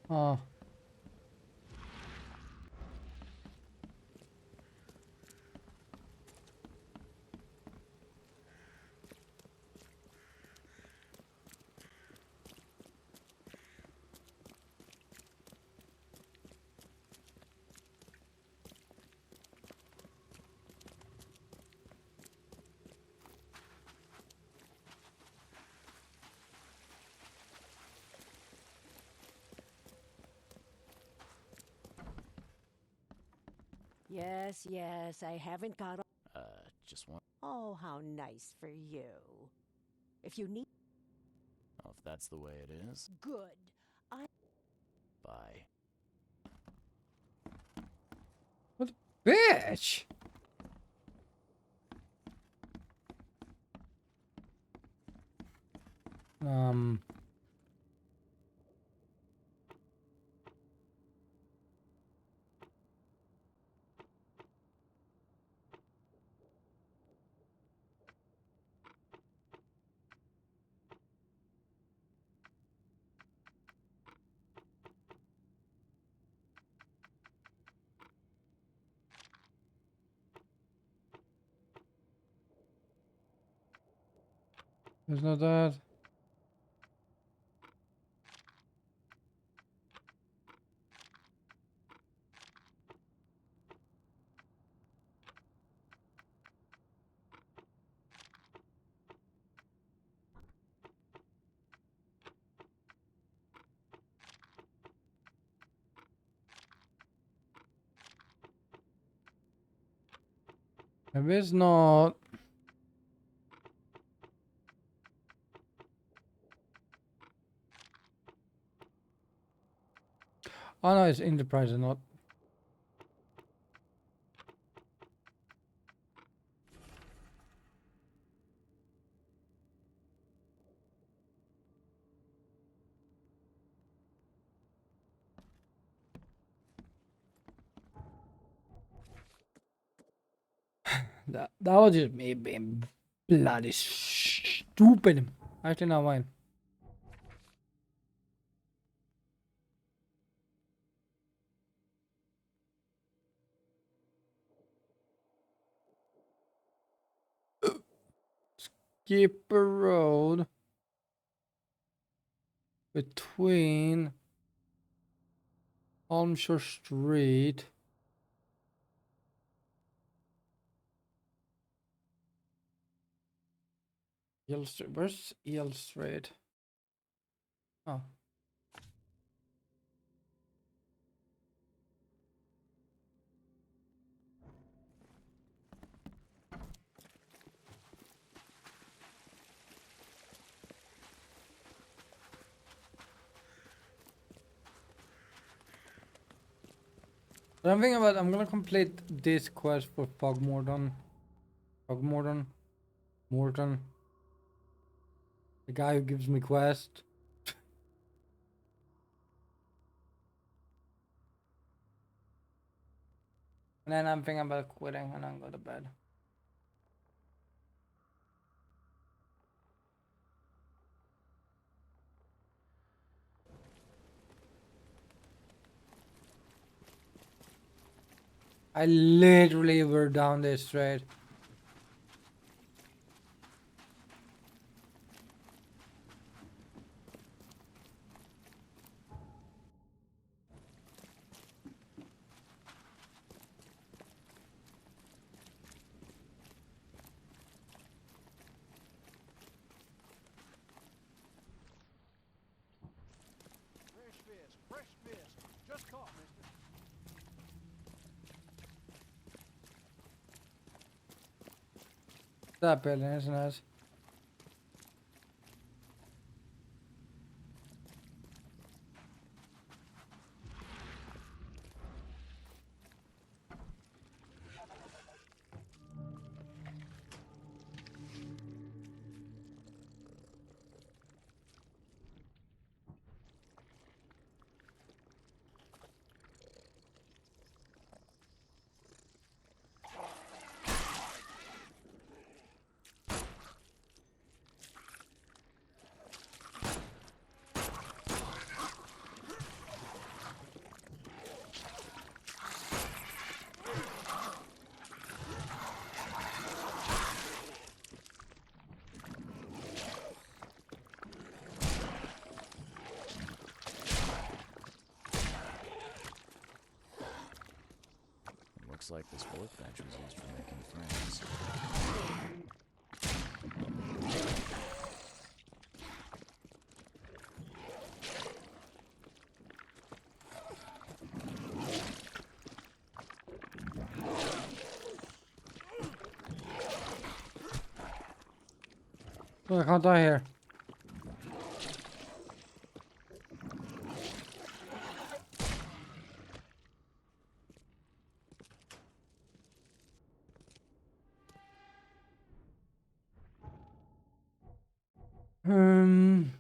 Oh. Yes, yes, I haven't got. Just one. Oh, how nice for you. If you need. Oh, if that's the way it is. Good. Bye. What a bitch! There's not that. Maybe it's not. Oh no, it's Enterprise and not. That was just me being bloody stupid. Actually, not mine. Skip a road between Holmshire Street. Yale Street. Where's Yale Street? Oh. But I'm thinking about I'm gonna complete this quest for Fogmorton. Morton. The guy who gives me quest. And then I'm thinking about quitting and then go to bed. I literally were down this straight. Fresh fish. Just caught, mister. That building is nice. Looks like this workbench was used for making friends. Oh, I can't die here. Um.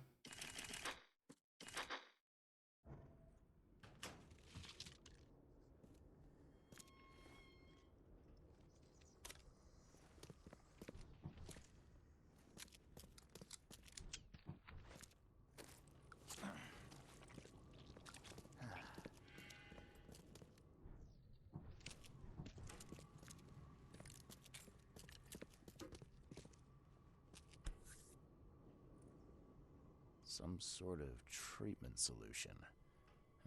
Some sort of treatment solution.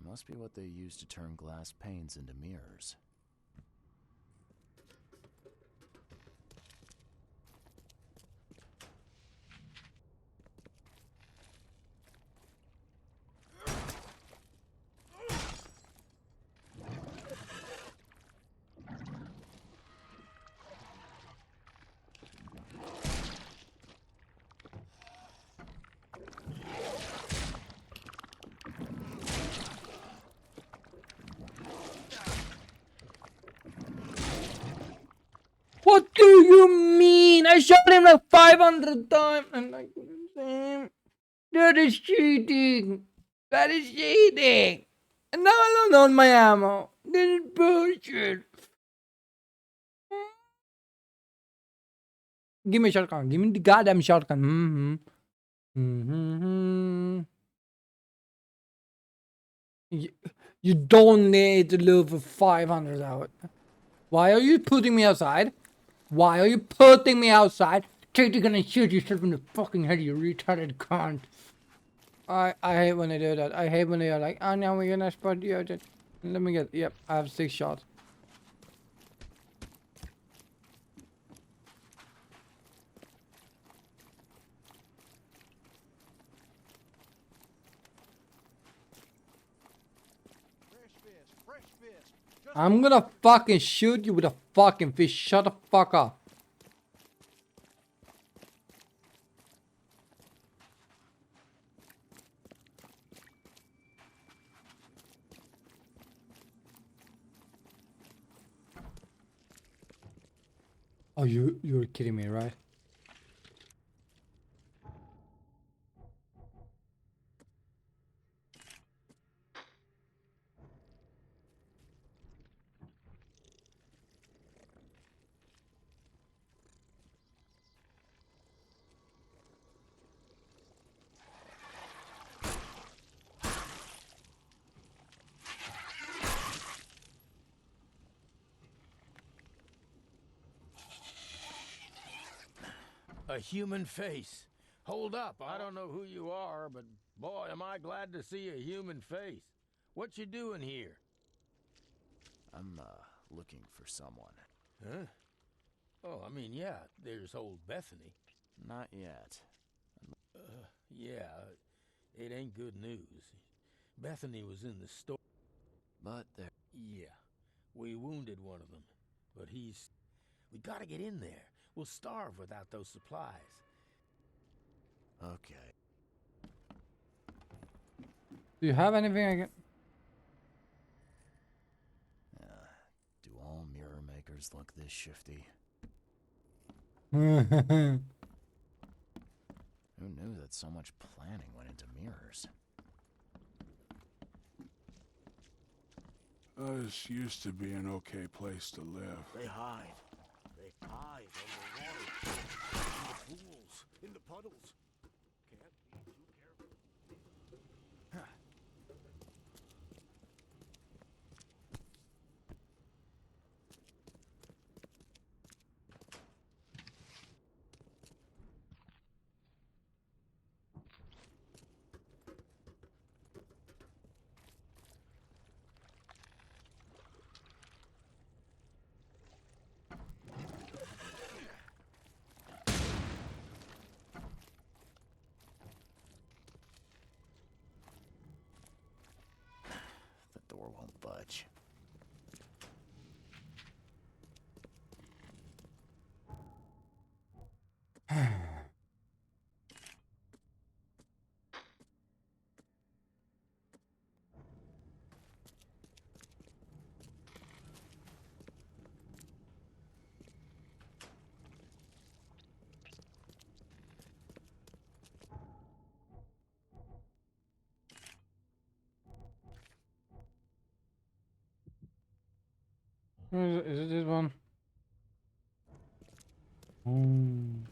It must be what they use to turn glass panes into mirrors. What do you mean? I shot him like 500 times and I couldn't see him. That is cheating. That is cheating. And now I don't own my ammo. This is bullshit. Give me a shotgun. Give me the goddamn shotgun. You don't need to live for 500 hours. Why are you putting me outside? Why are you putting me outside? Take the gun and shoot yourself in the fucking head, you retarded cunt. I hate when they do that. I hate when they are like, oh no, we're gonna spot you. Let me get, yep, I have 6 shots. I'm gonna fucking shoot you with a fucking fish. Shut the fuck up. Oh, you're kidding me, right? A human face. Hold up, I don't know who you are, but boy, am I glad to see a human face. What you doing here? I'm, looking for someone. Huh? Oh, I mean, yeah, there's old Bethany. Not yet. Yeah, it ain't good news. Bethany was in the store. But there... Yeah, we wounded one of them, but he's... We gotta get in there. We'll starve without those supplies. Okay. Do you have anything I can... Do all mirror makers look this shifty? Who knew that so much planning went into mirrors? This used to be an okay place to live. They hide. They hide underwater. In the pools, in the puddles. Can't be too careful. The door won't budge. Is it this one? Oh.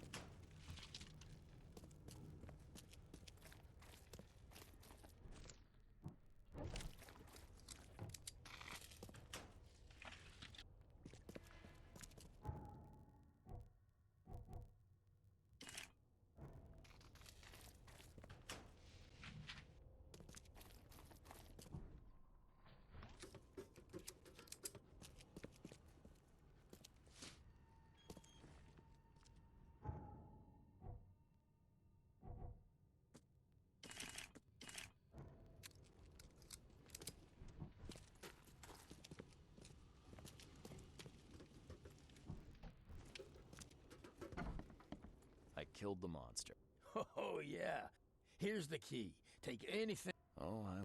I killed the monster. Oh, yeah. Here's the key. Take anything. Oh, I...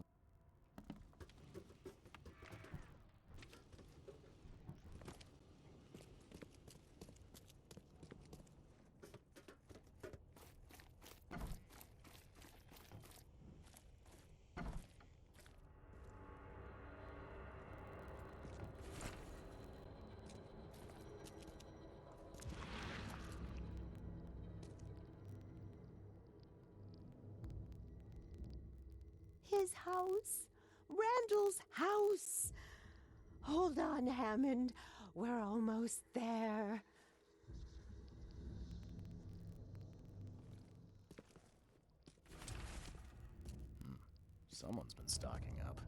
His house. Randall's house. Hold on, Hammond. We're almost there. Someone's been stocking up.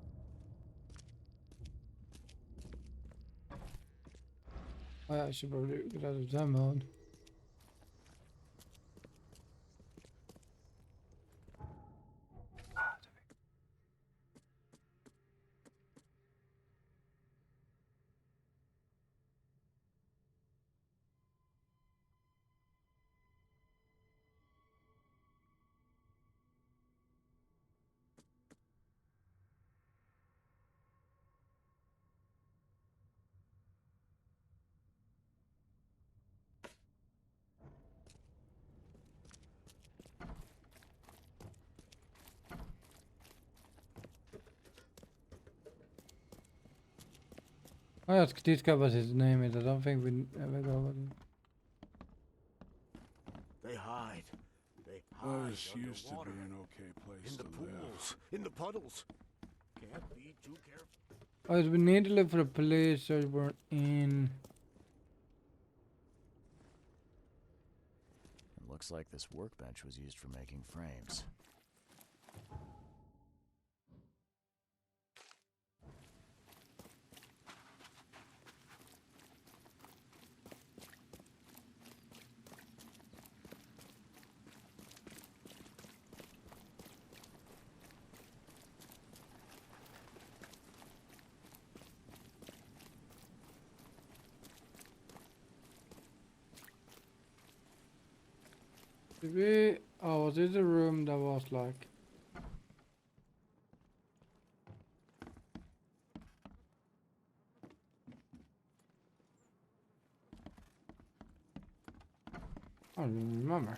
I should probably get out of that mode. Oh, jag discovered his name. I don't think we ever go with him. They hide. They hide This used to underwater. be an okay place In the to pools, in the puddles. Can't be too careful. Oh, we need to look for the police so we're in. It looks like this workbench was used for making frames. Did we? Oh, was this a room that was like? I don't remember.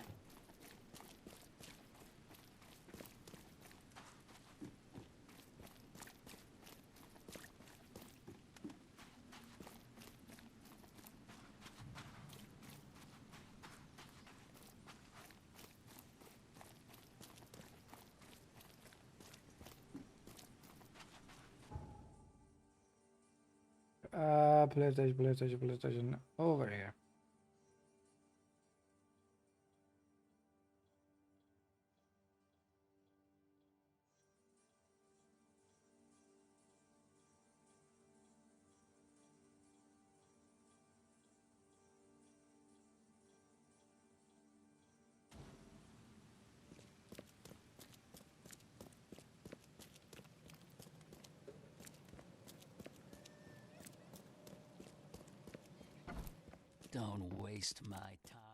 PlayStation. Over here. Don't waste my time,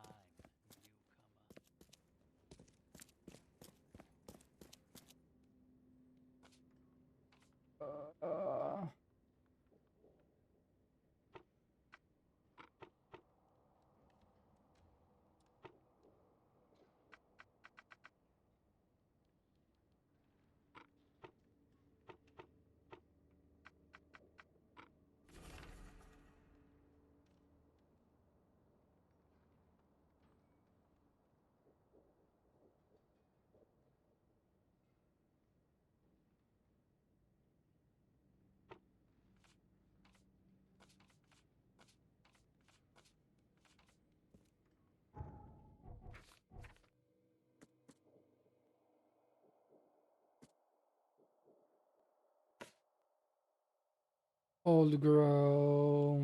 Old girl.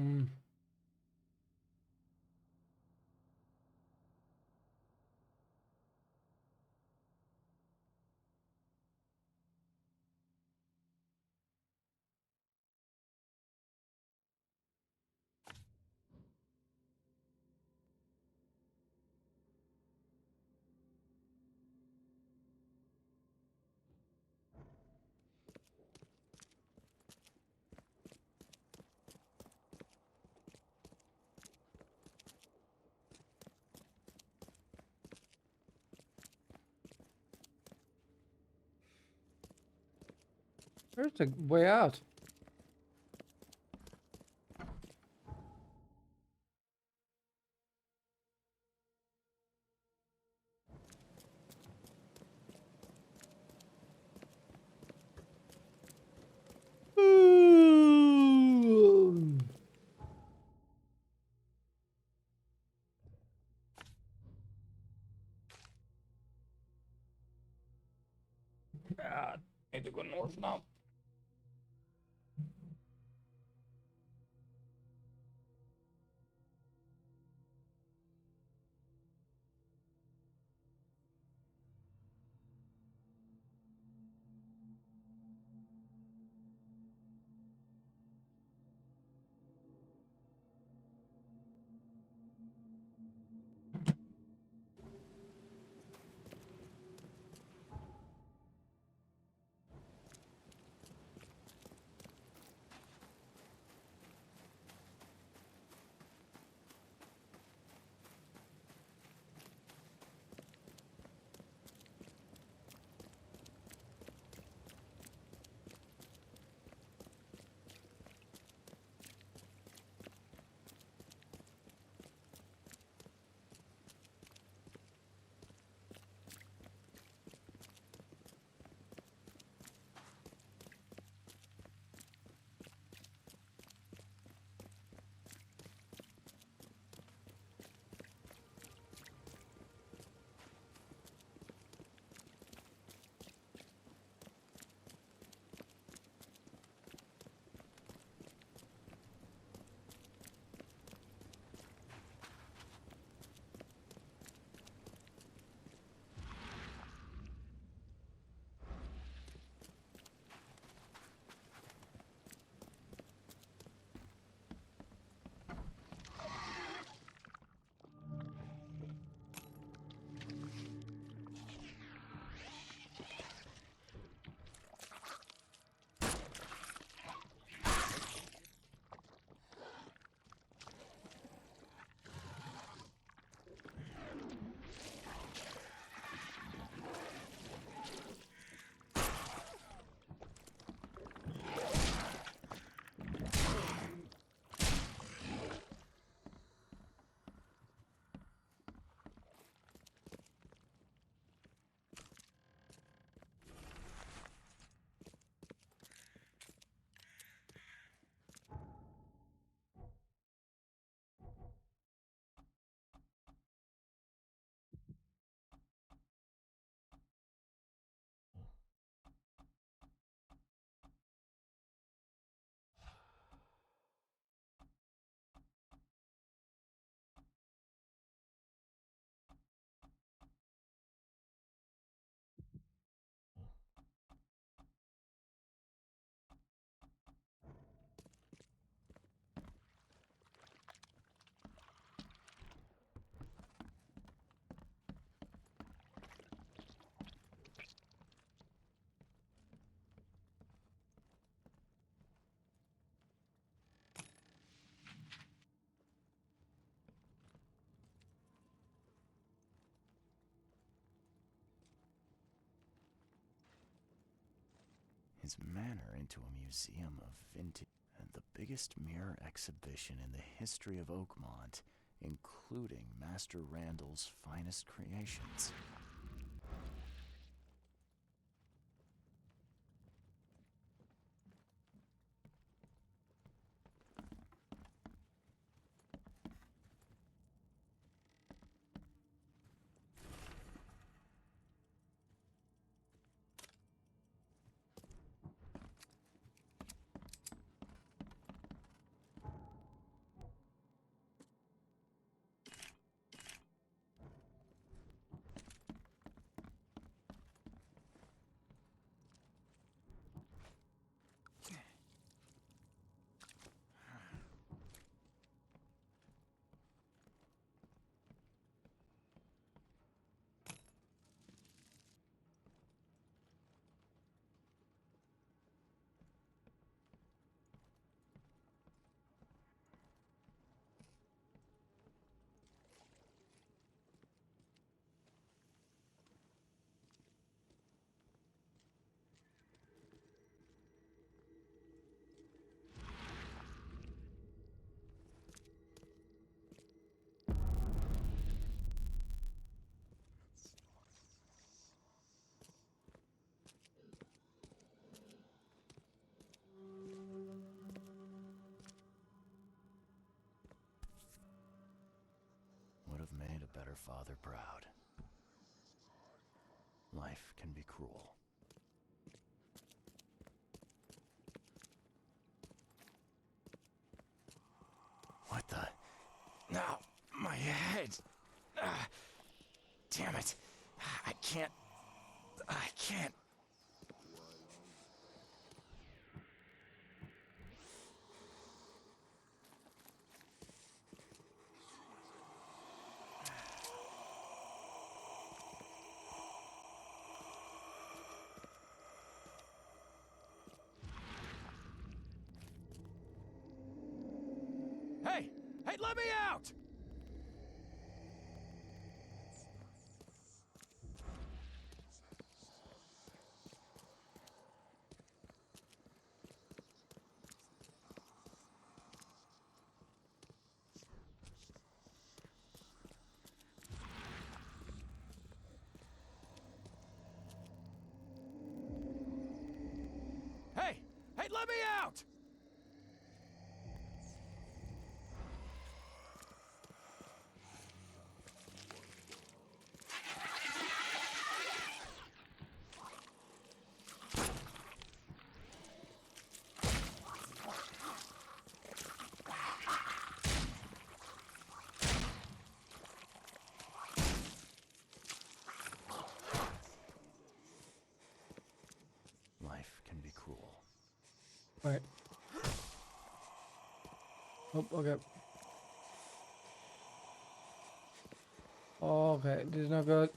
There's a way out. God, need to go north now. His manor into a museum of vintage and the biggest mirror exhibition in the history of Oakmont, including Master Randall's finest creations. father proud. Life can be cruel. What the? No, my head. Damn it. I can't. Hey! Hey, let me out! Hey! Hey, let me out! Life can be cruel. Right. Oh, okay. Okay, this is not good.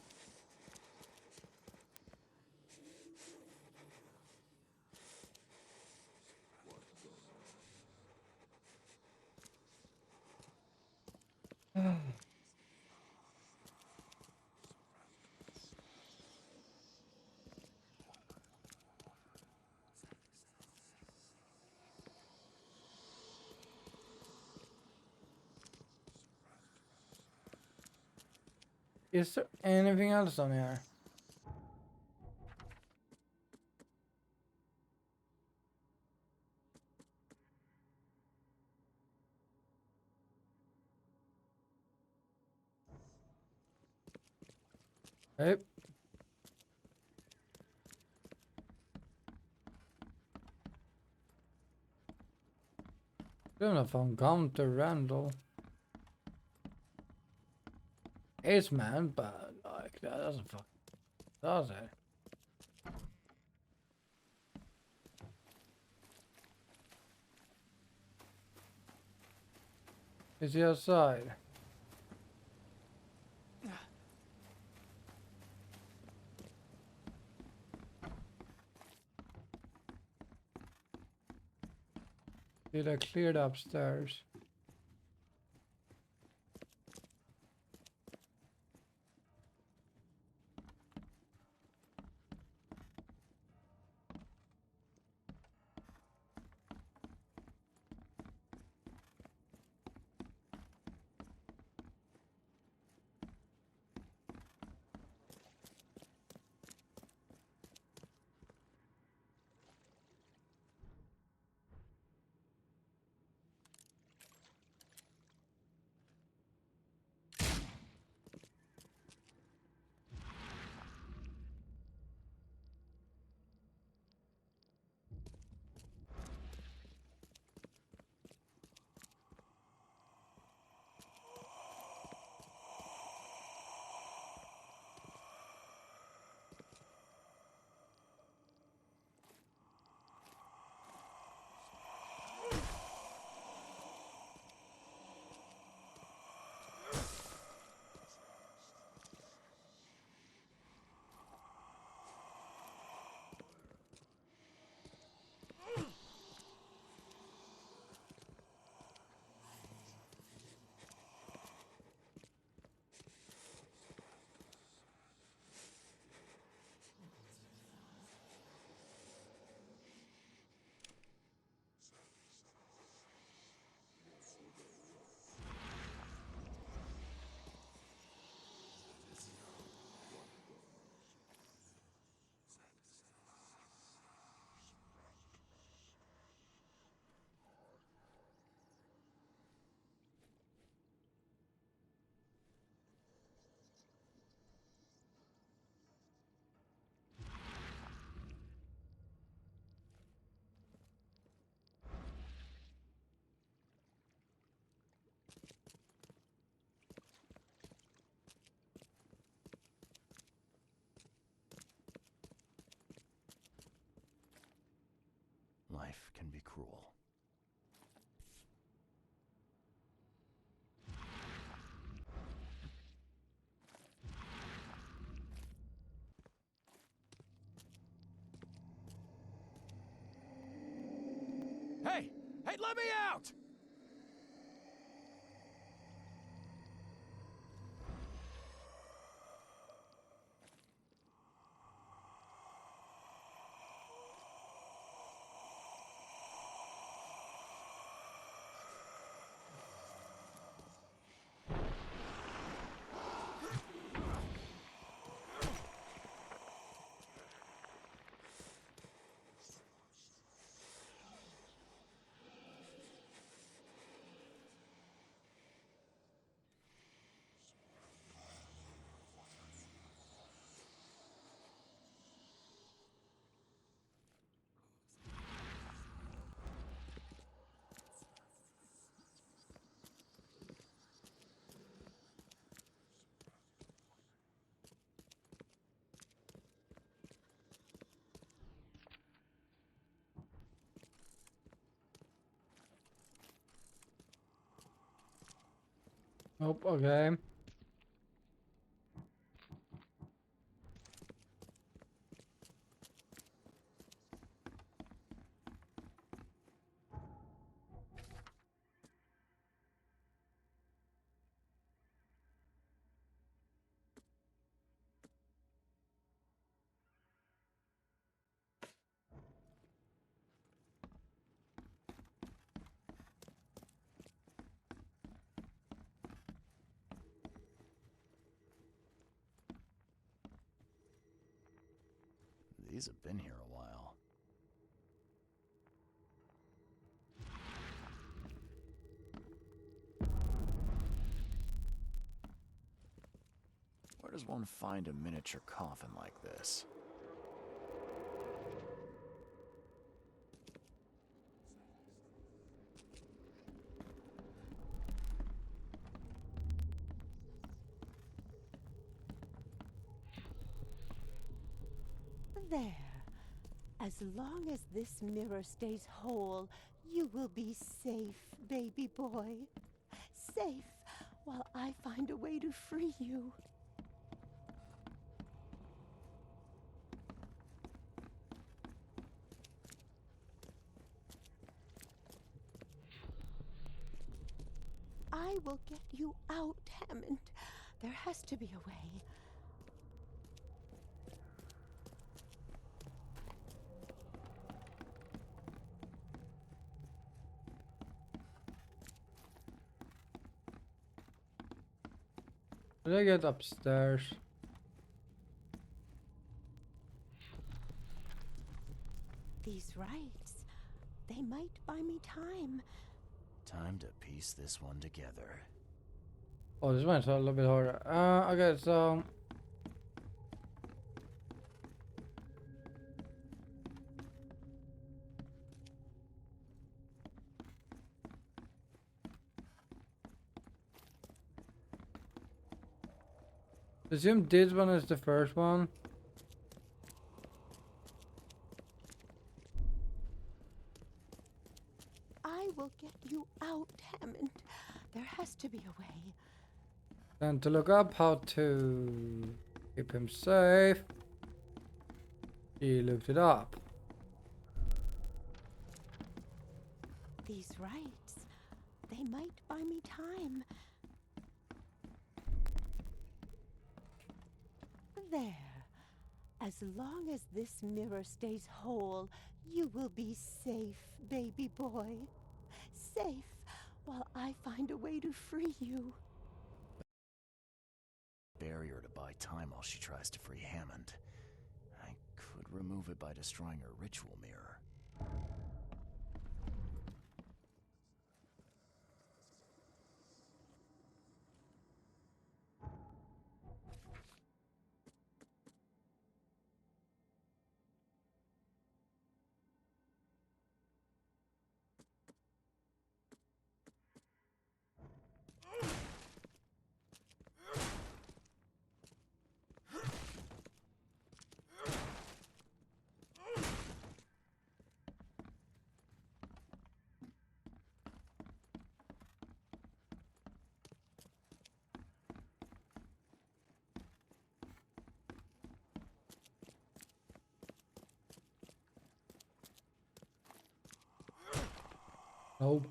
Is there anything else on here? Hey. Don't know if I'm counter Randall. It's man, but like that doesn't fuck. Does it? Is he outside? Did I cleared upstairs? life can be cruel. Hey! Hey, let me out! Oh, okay. These have been here a while. Where does one find a miniature coffin like this? There. As long as this mirror stays whole, you will be safe, baby boy. Safe while I find a way to free you. I will get you out, Hammond. There has to be a way. Did I get upstairs? These rights, they might buy me time. Time to piece this one together. Oh, this one's a little bit harder. Okay, so... assume this one is the first one. I will get you out, Hammond. There has to be a way. Then to look up how to keep him safe, he looked it up. These rights, they might buy me time. There. As long as this mirror stays whole, you will be safe, baby boy. Safe while I find a way to free you. Barrier to buy time while she tries to free Hammond. I could remove it by destroying her ritual mirror. Nope.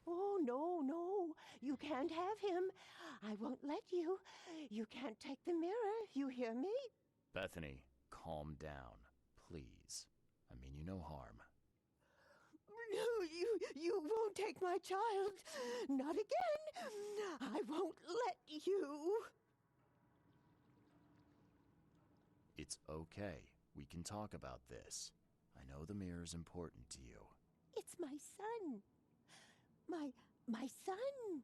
Oh, no, no. You can't have him. I won't let you. You can't take the mirror. You hear me? Bethany, calm down, please. I mean you no harm. No, you won't take my child. Not again. I won't let you. It's okay. We can talk about this. I know the mirror's important to you. It's my son. My son.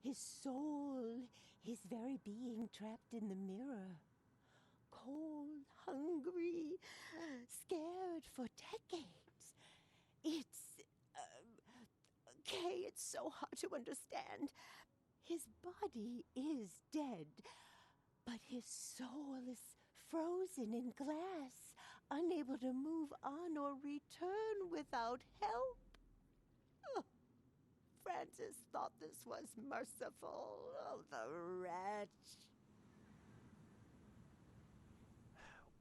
His soul, his very being trapped in the mirror. Cold, hungry, scared for decades. It's, Kay, it's so hard to understand. His body is dead, but his soul is frozen in glass, unable to move on or return without help. Oh, Francis thought this was merciful. Oh, the wretch.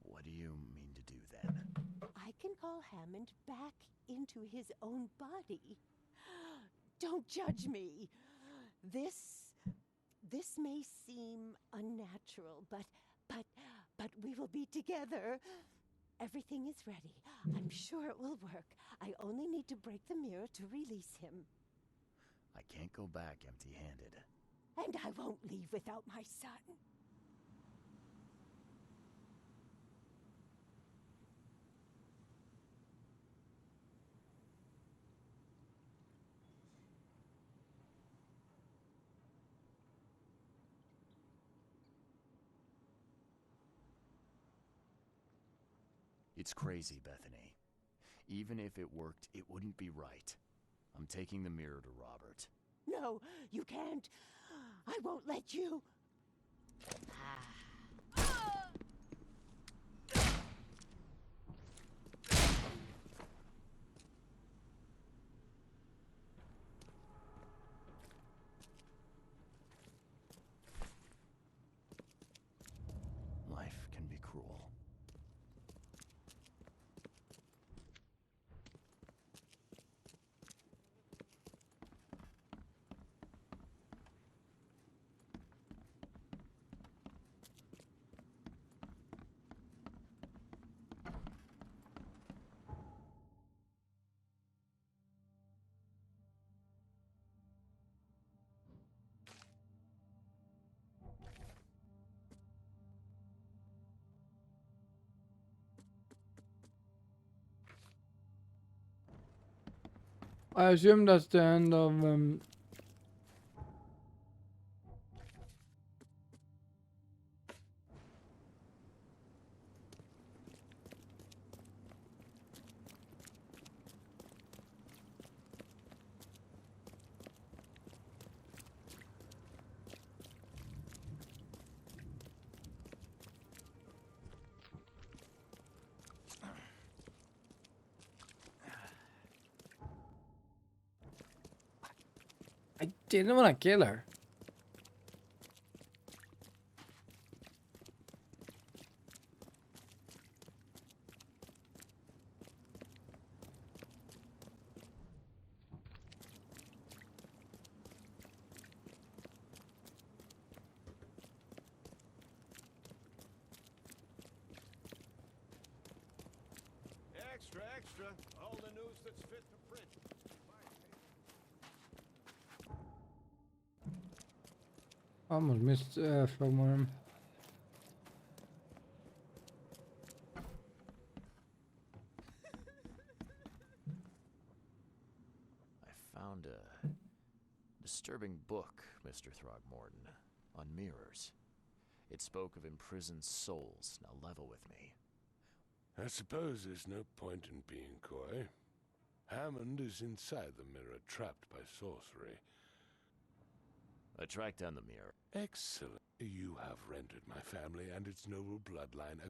What do you mean to do then? I can call Hammond back into his own body. Don't judge me. This may seem unnatural, but we will be together. Everything is ready. I'm sure it will work. I only need to break the mirror to release him. I can't go back empty-handed. And I won't leave without my son. It's crazy, Bethany. Even if it worked, it wouldn't be right. I'm taking the mirror to Robert. No, you can't. I won't let you. Life can be cruel. I assume that's the end of I didn't want to kill her. Extra, extra. All the news that's fit for print. Almost missed Frogmortem. I found a disturbing book, Mr. Throgmorton, on mirrors. It spoke of imprisoned souls. Now level with me. I suppose there's no point in being coy. Hammond is inside the mirror, trapped by sorcery. I tracked down the mirror. Excellent. You have rendered my family and its noble bloodline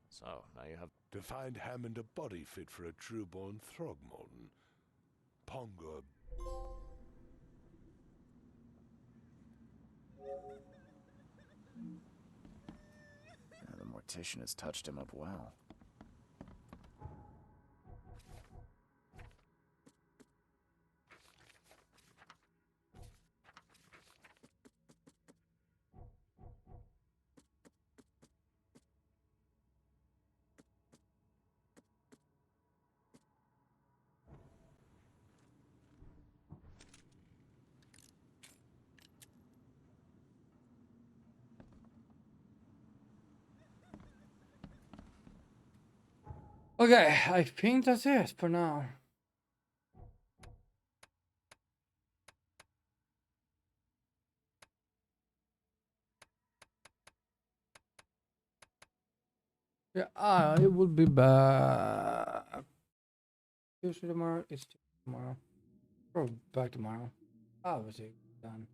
So, now you have to find Hammond a body fit for a true-born Throgmorton. Pongo. The mortician has touched him up well. Okay, I think that's it for now. Yeah, it will be back. Tuesday tomorrow. It's tomorrow. Probably back tomorrow. Obviously, done.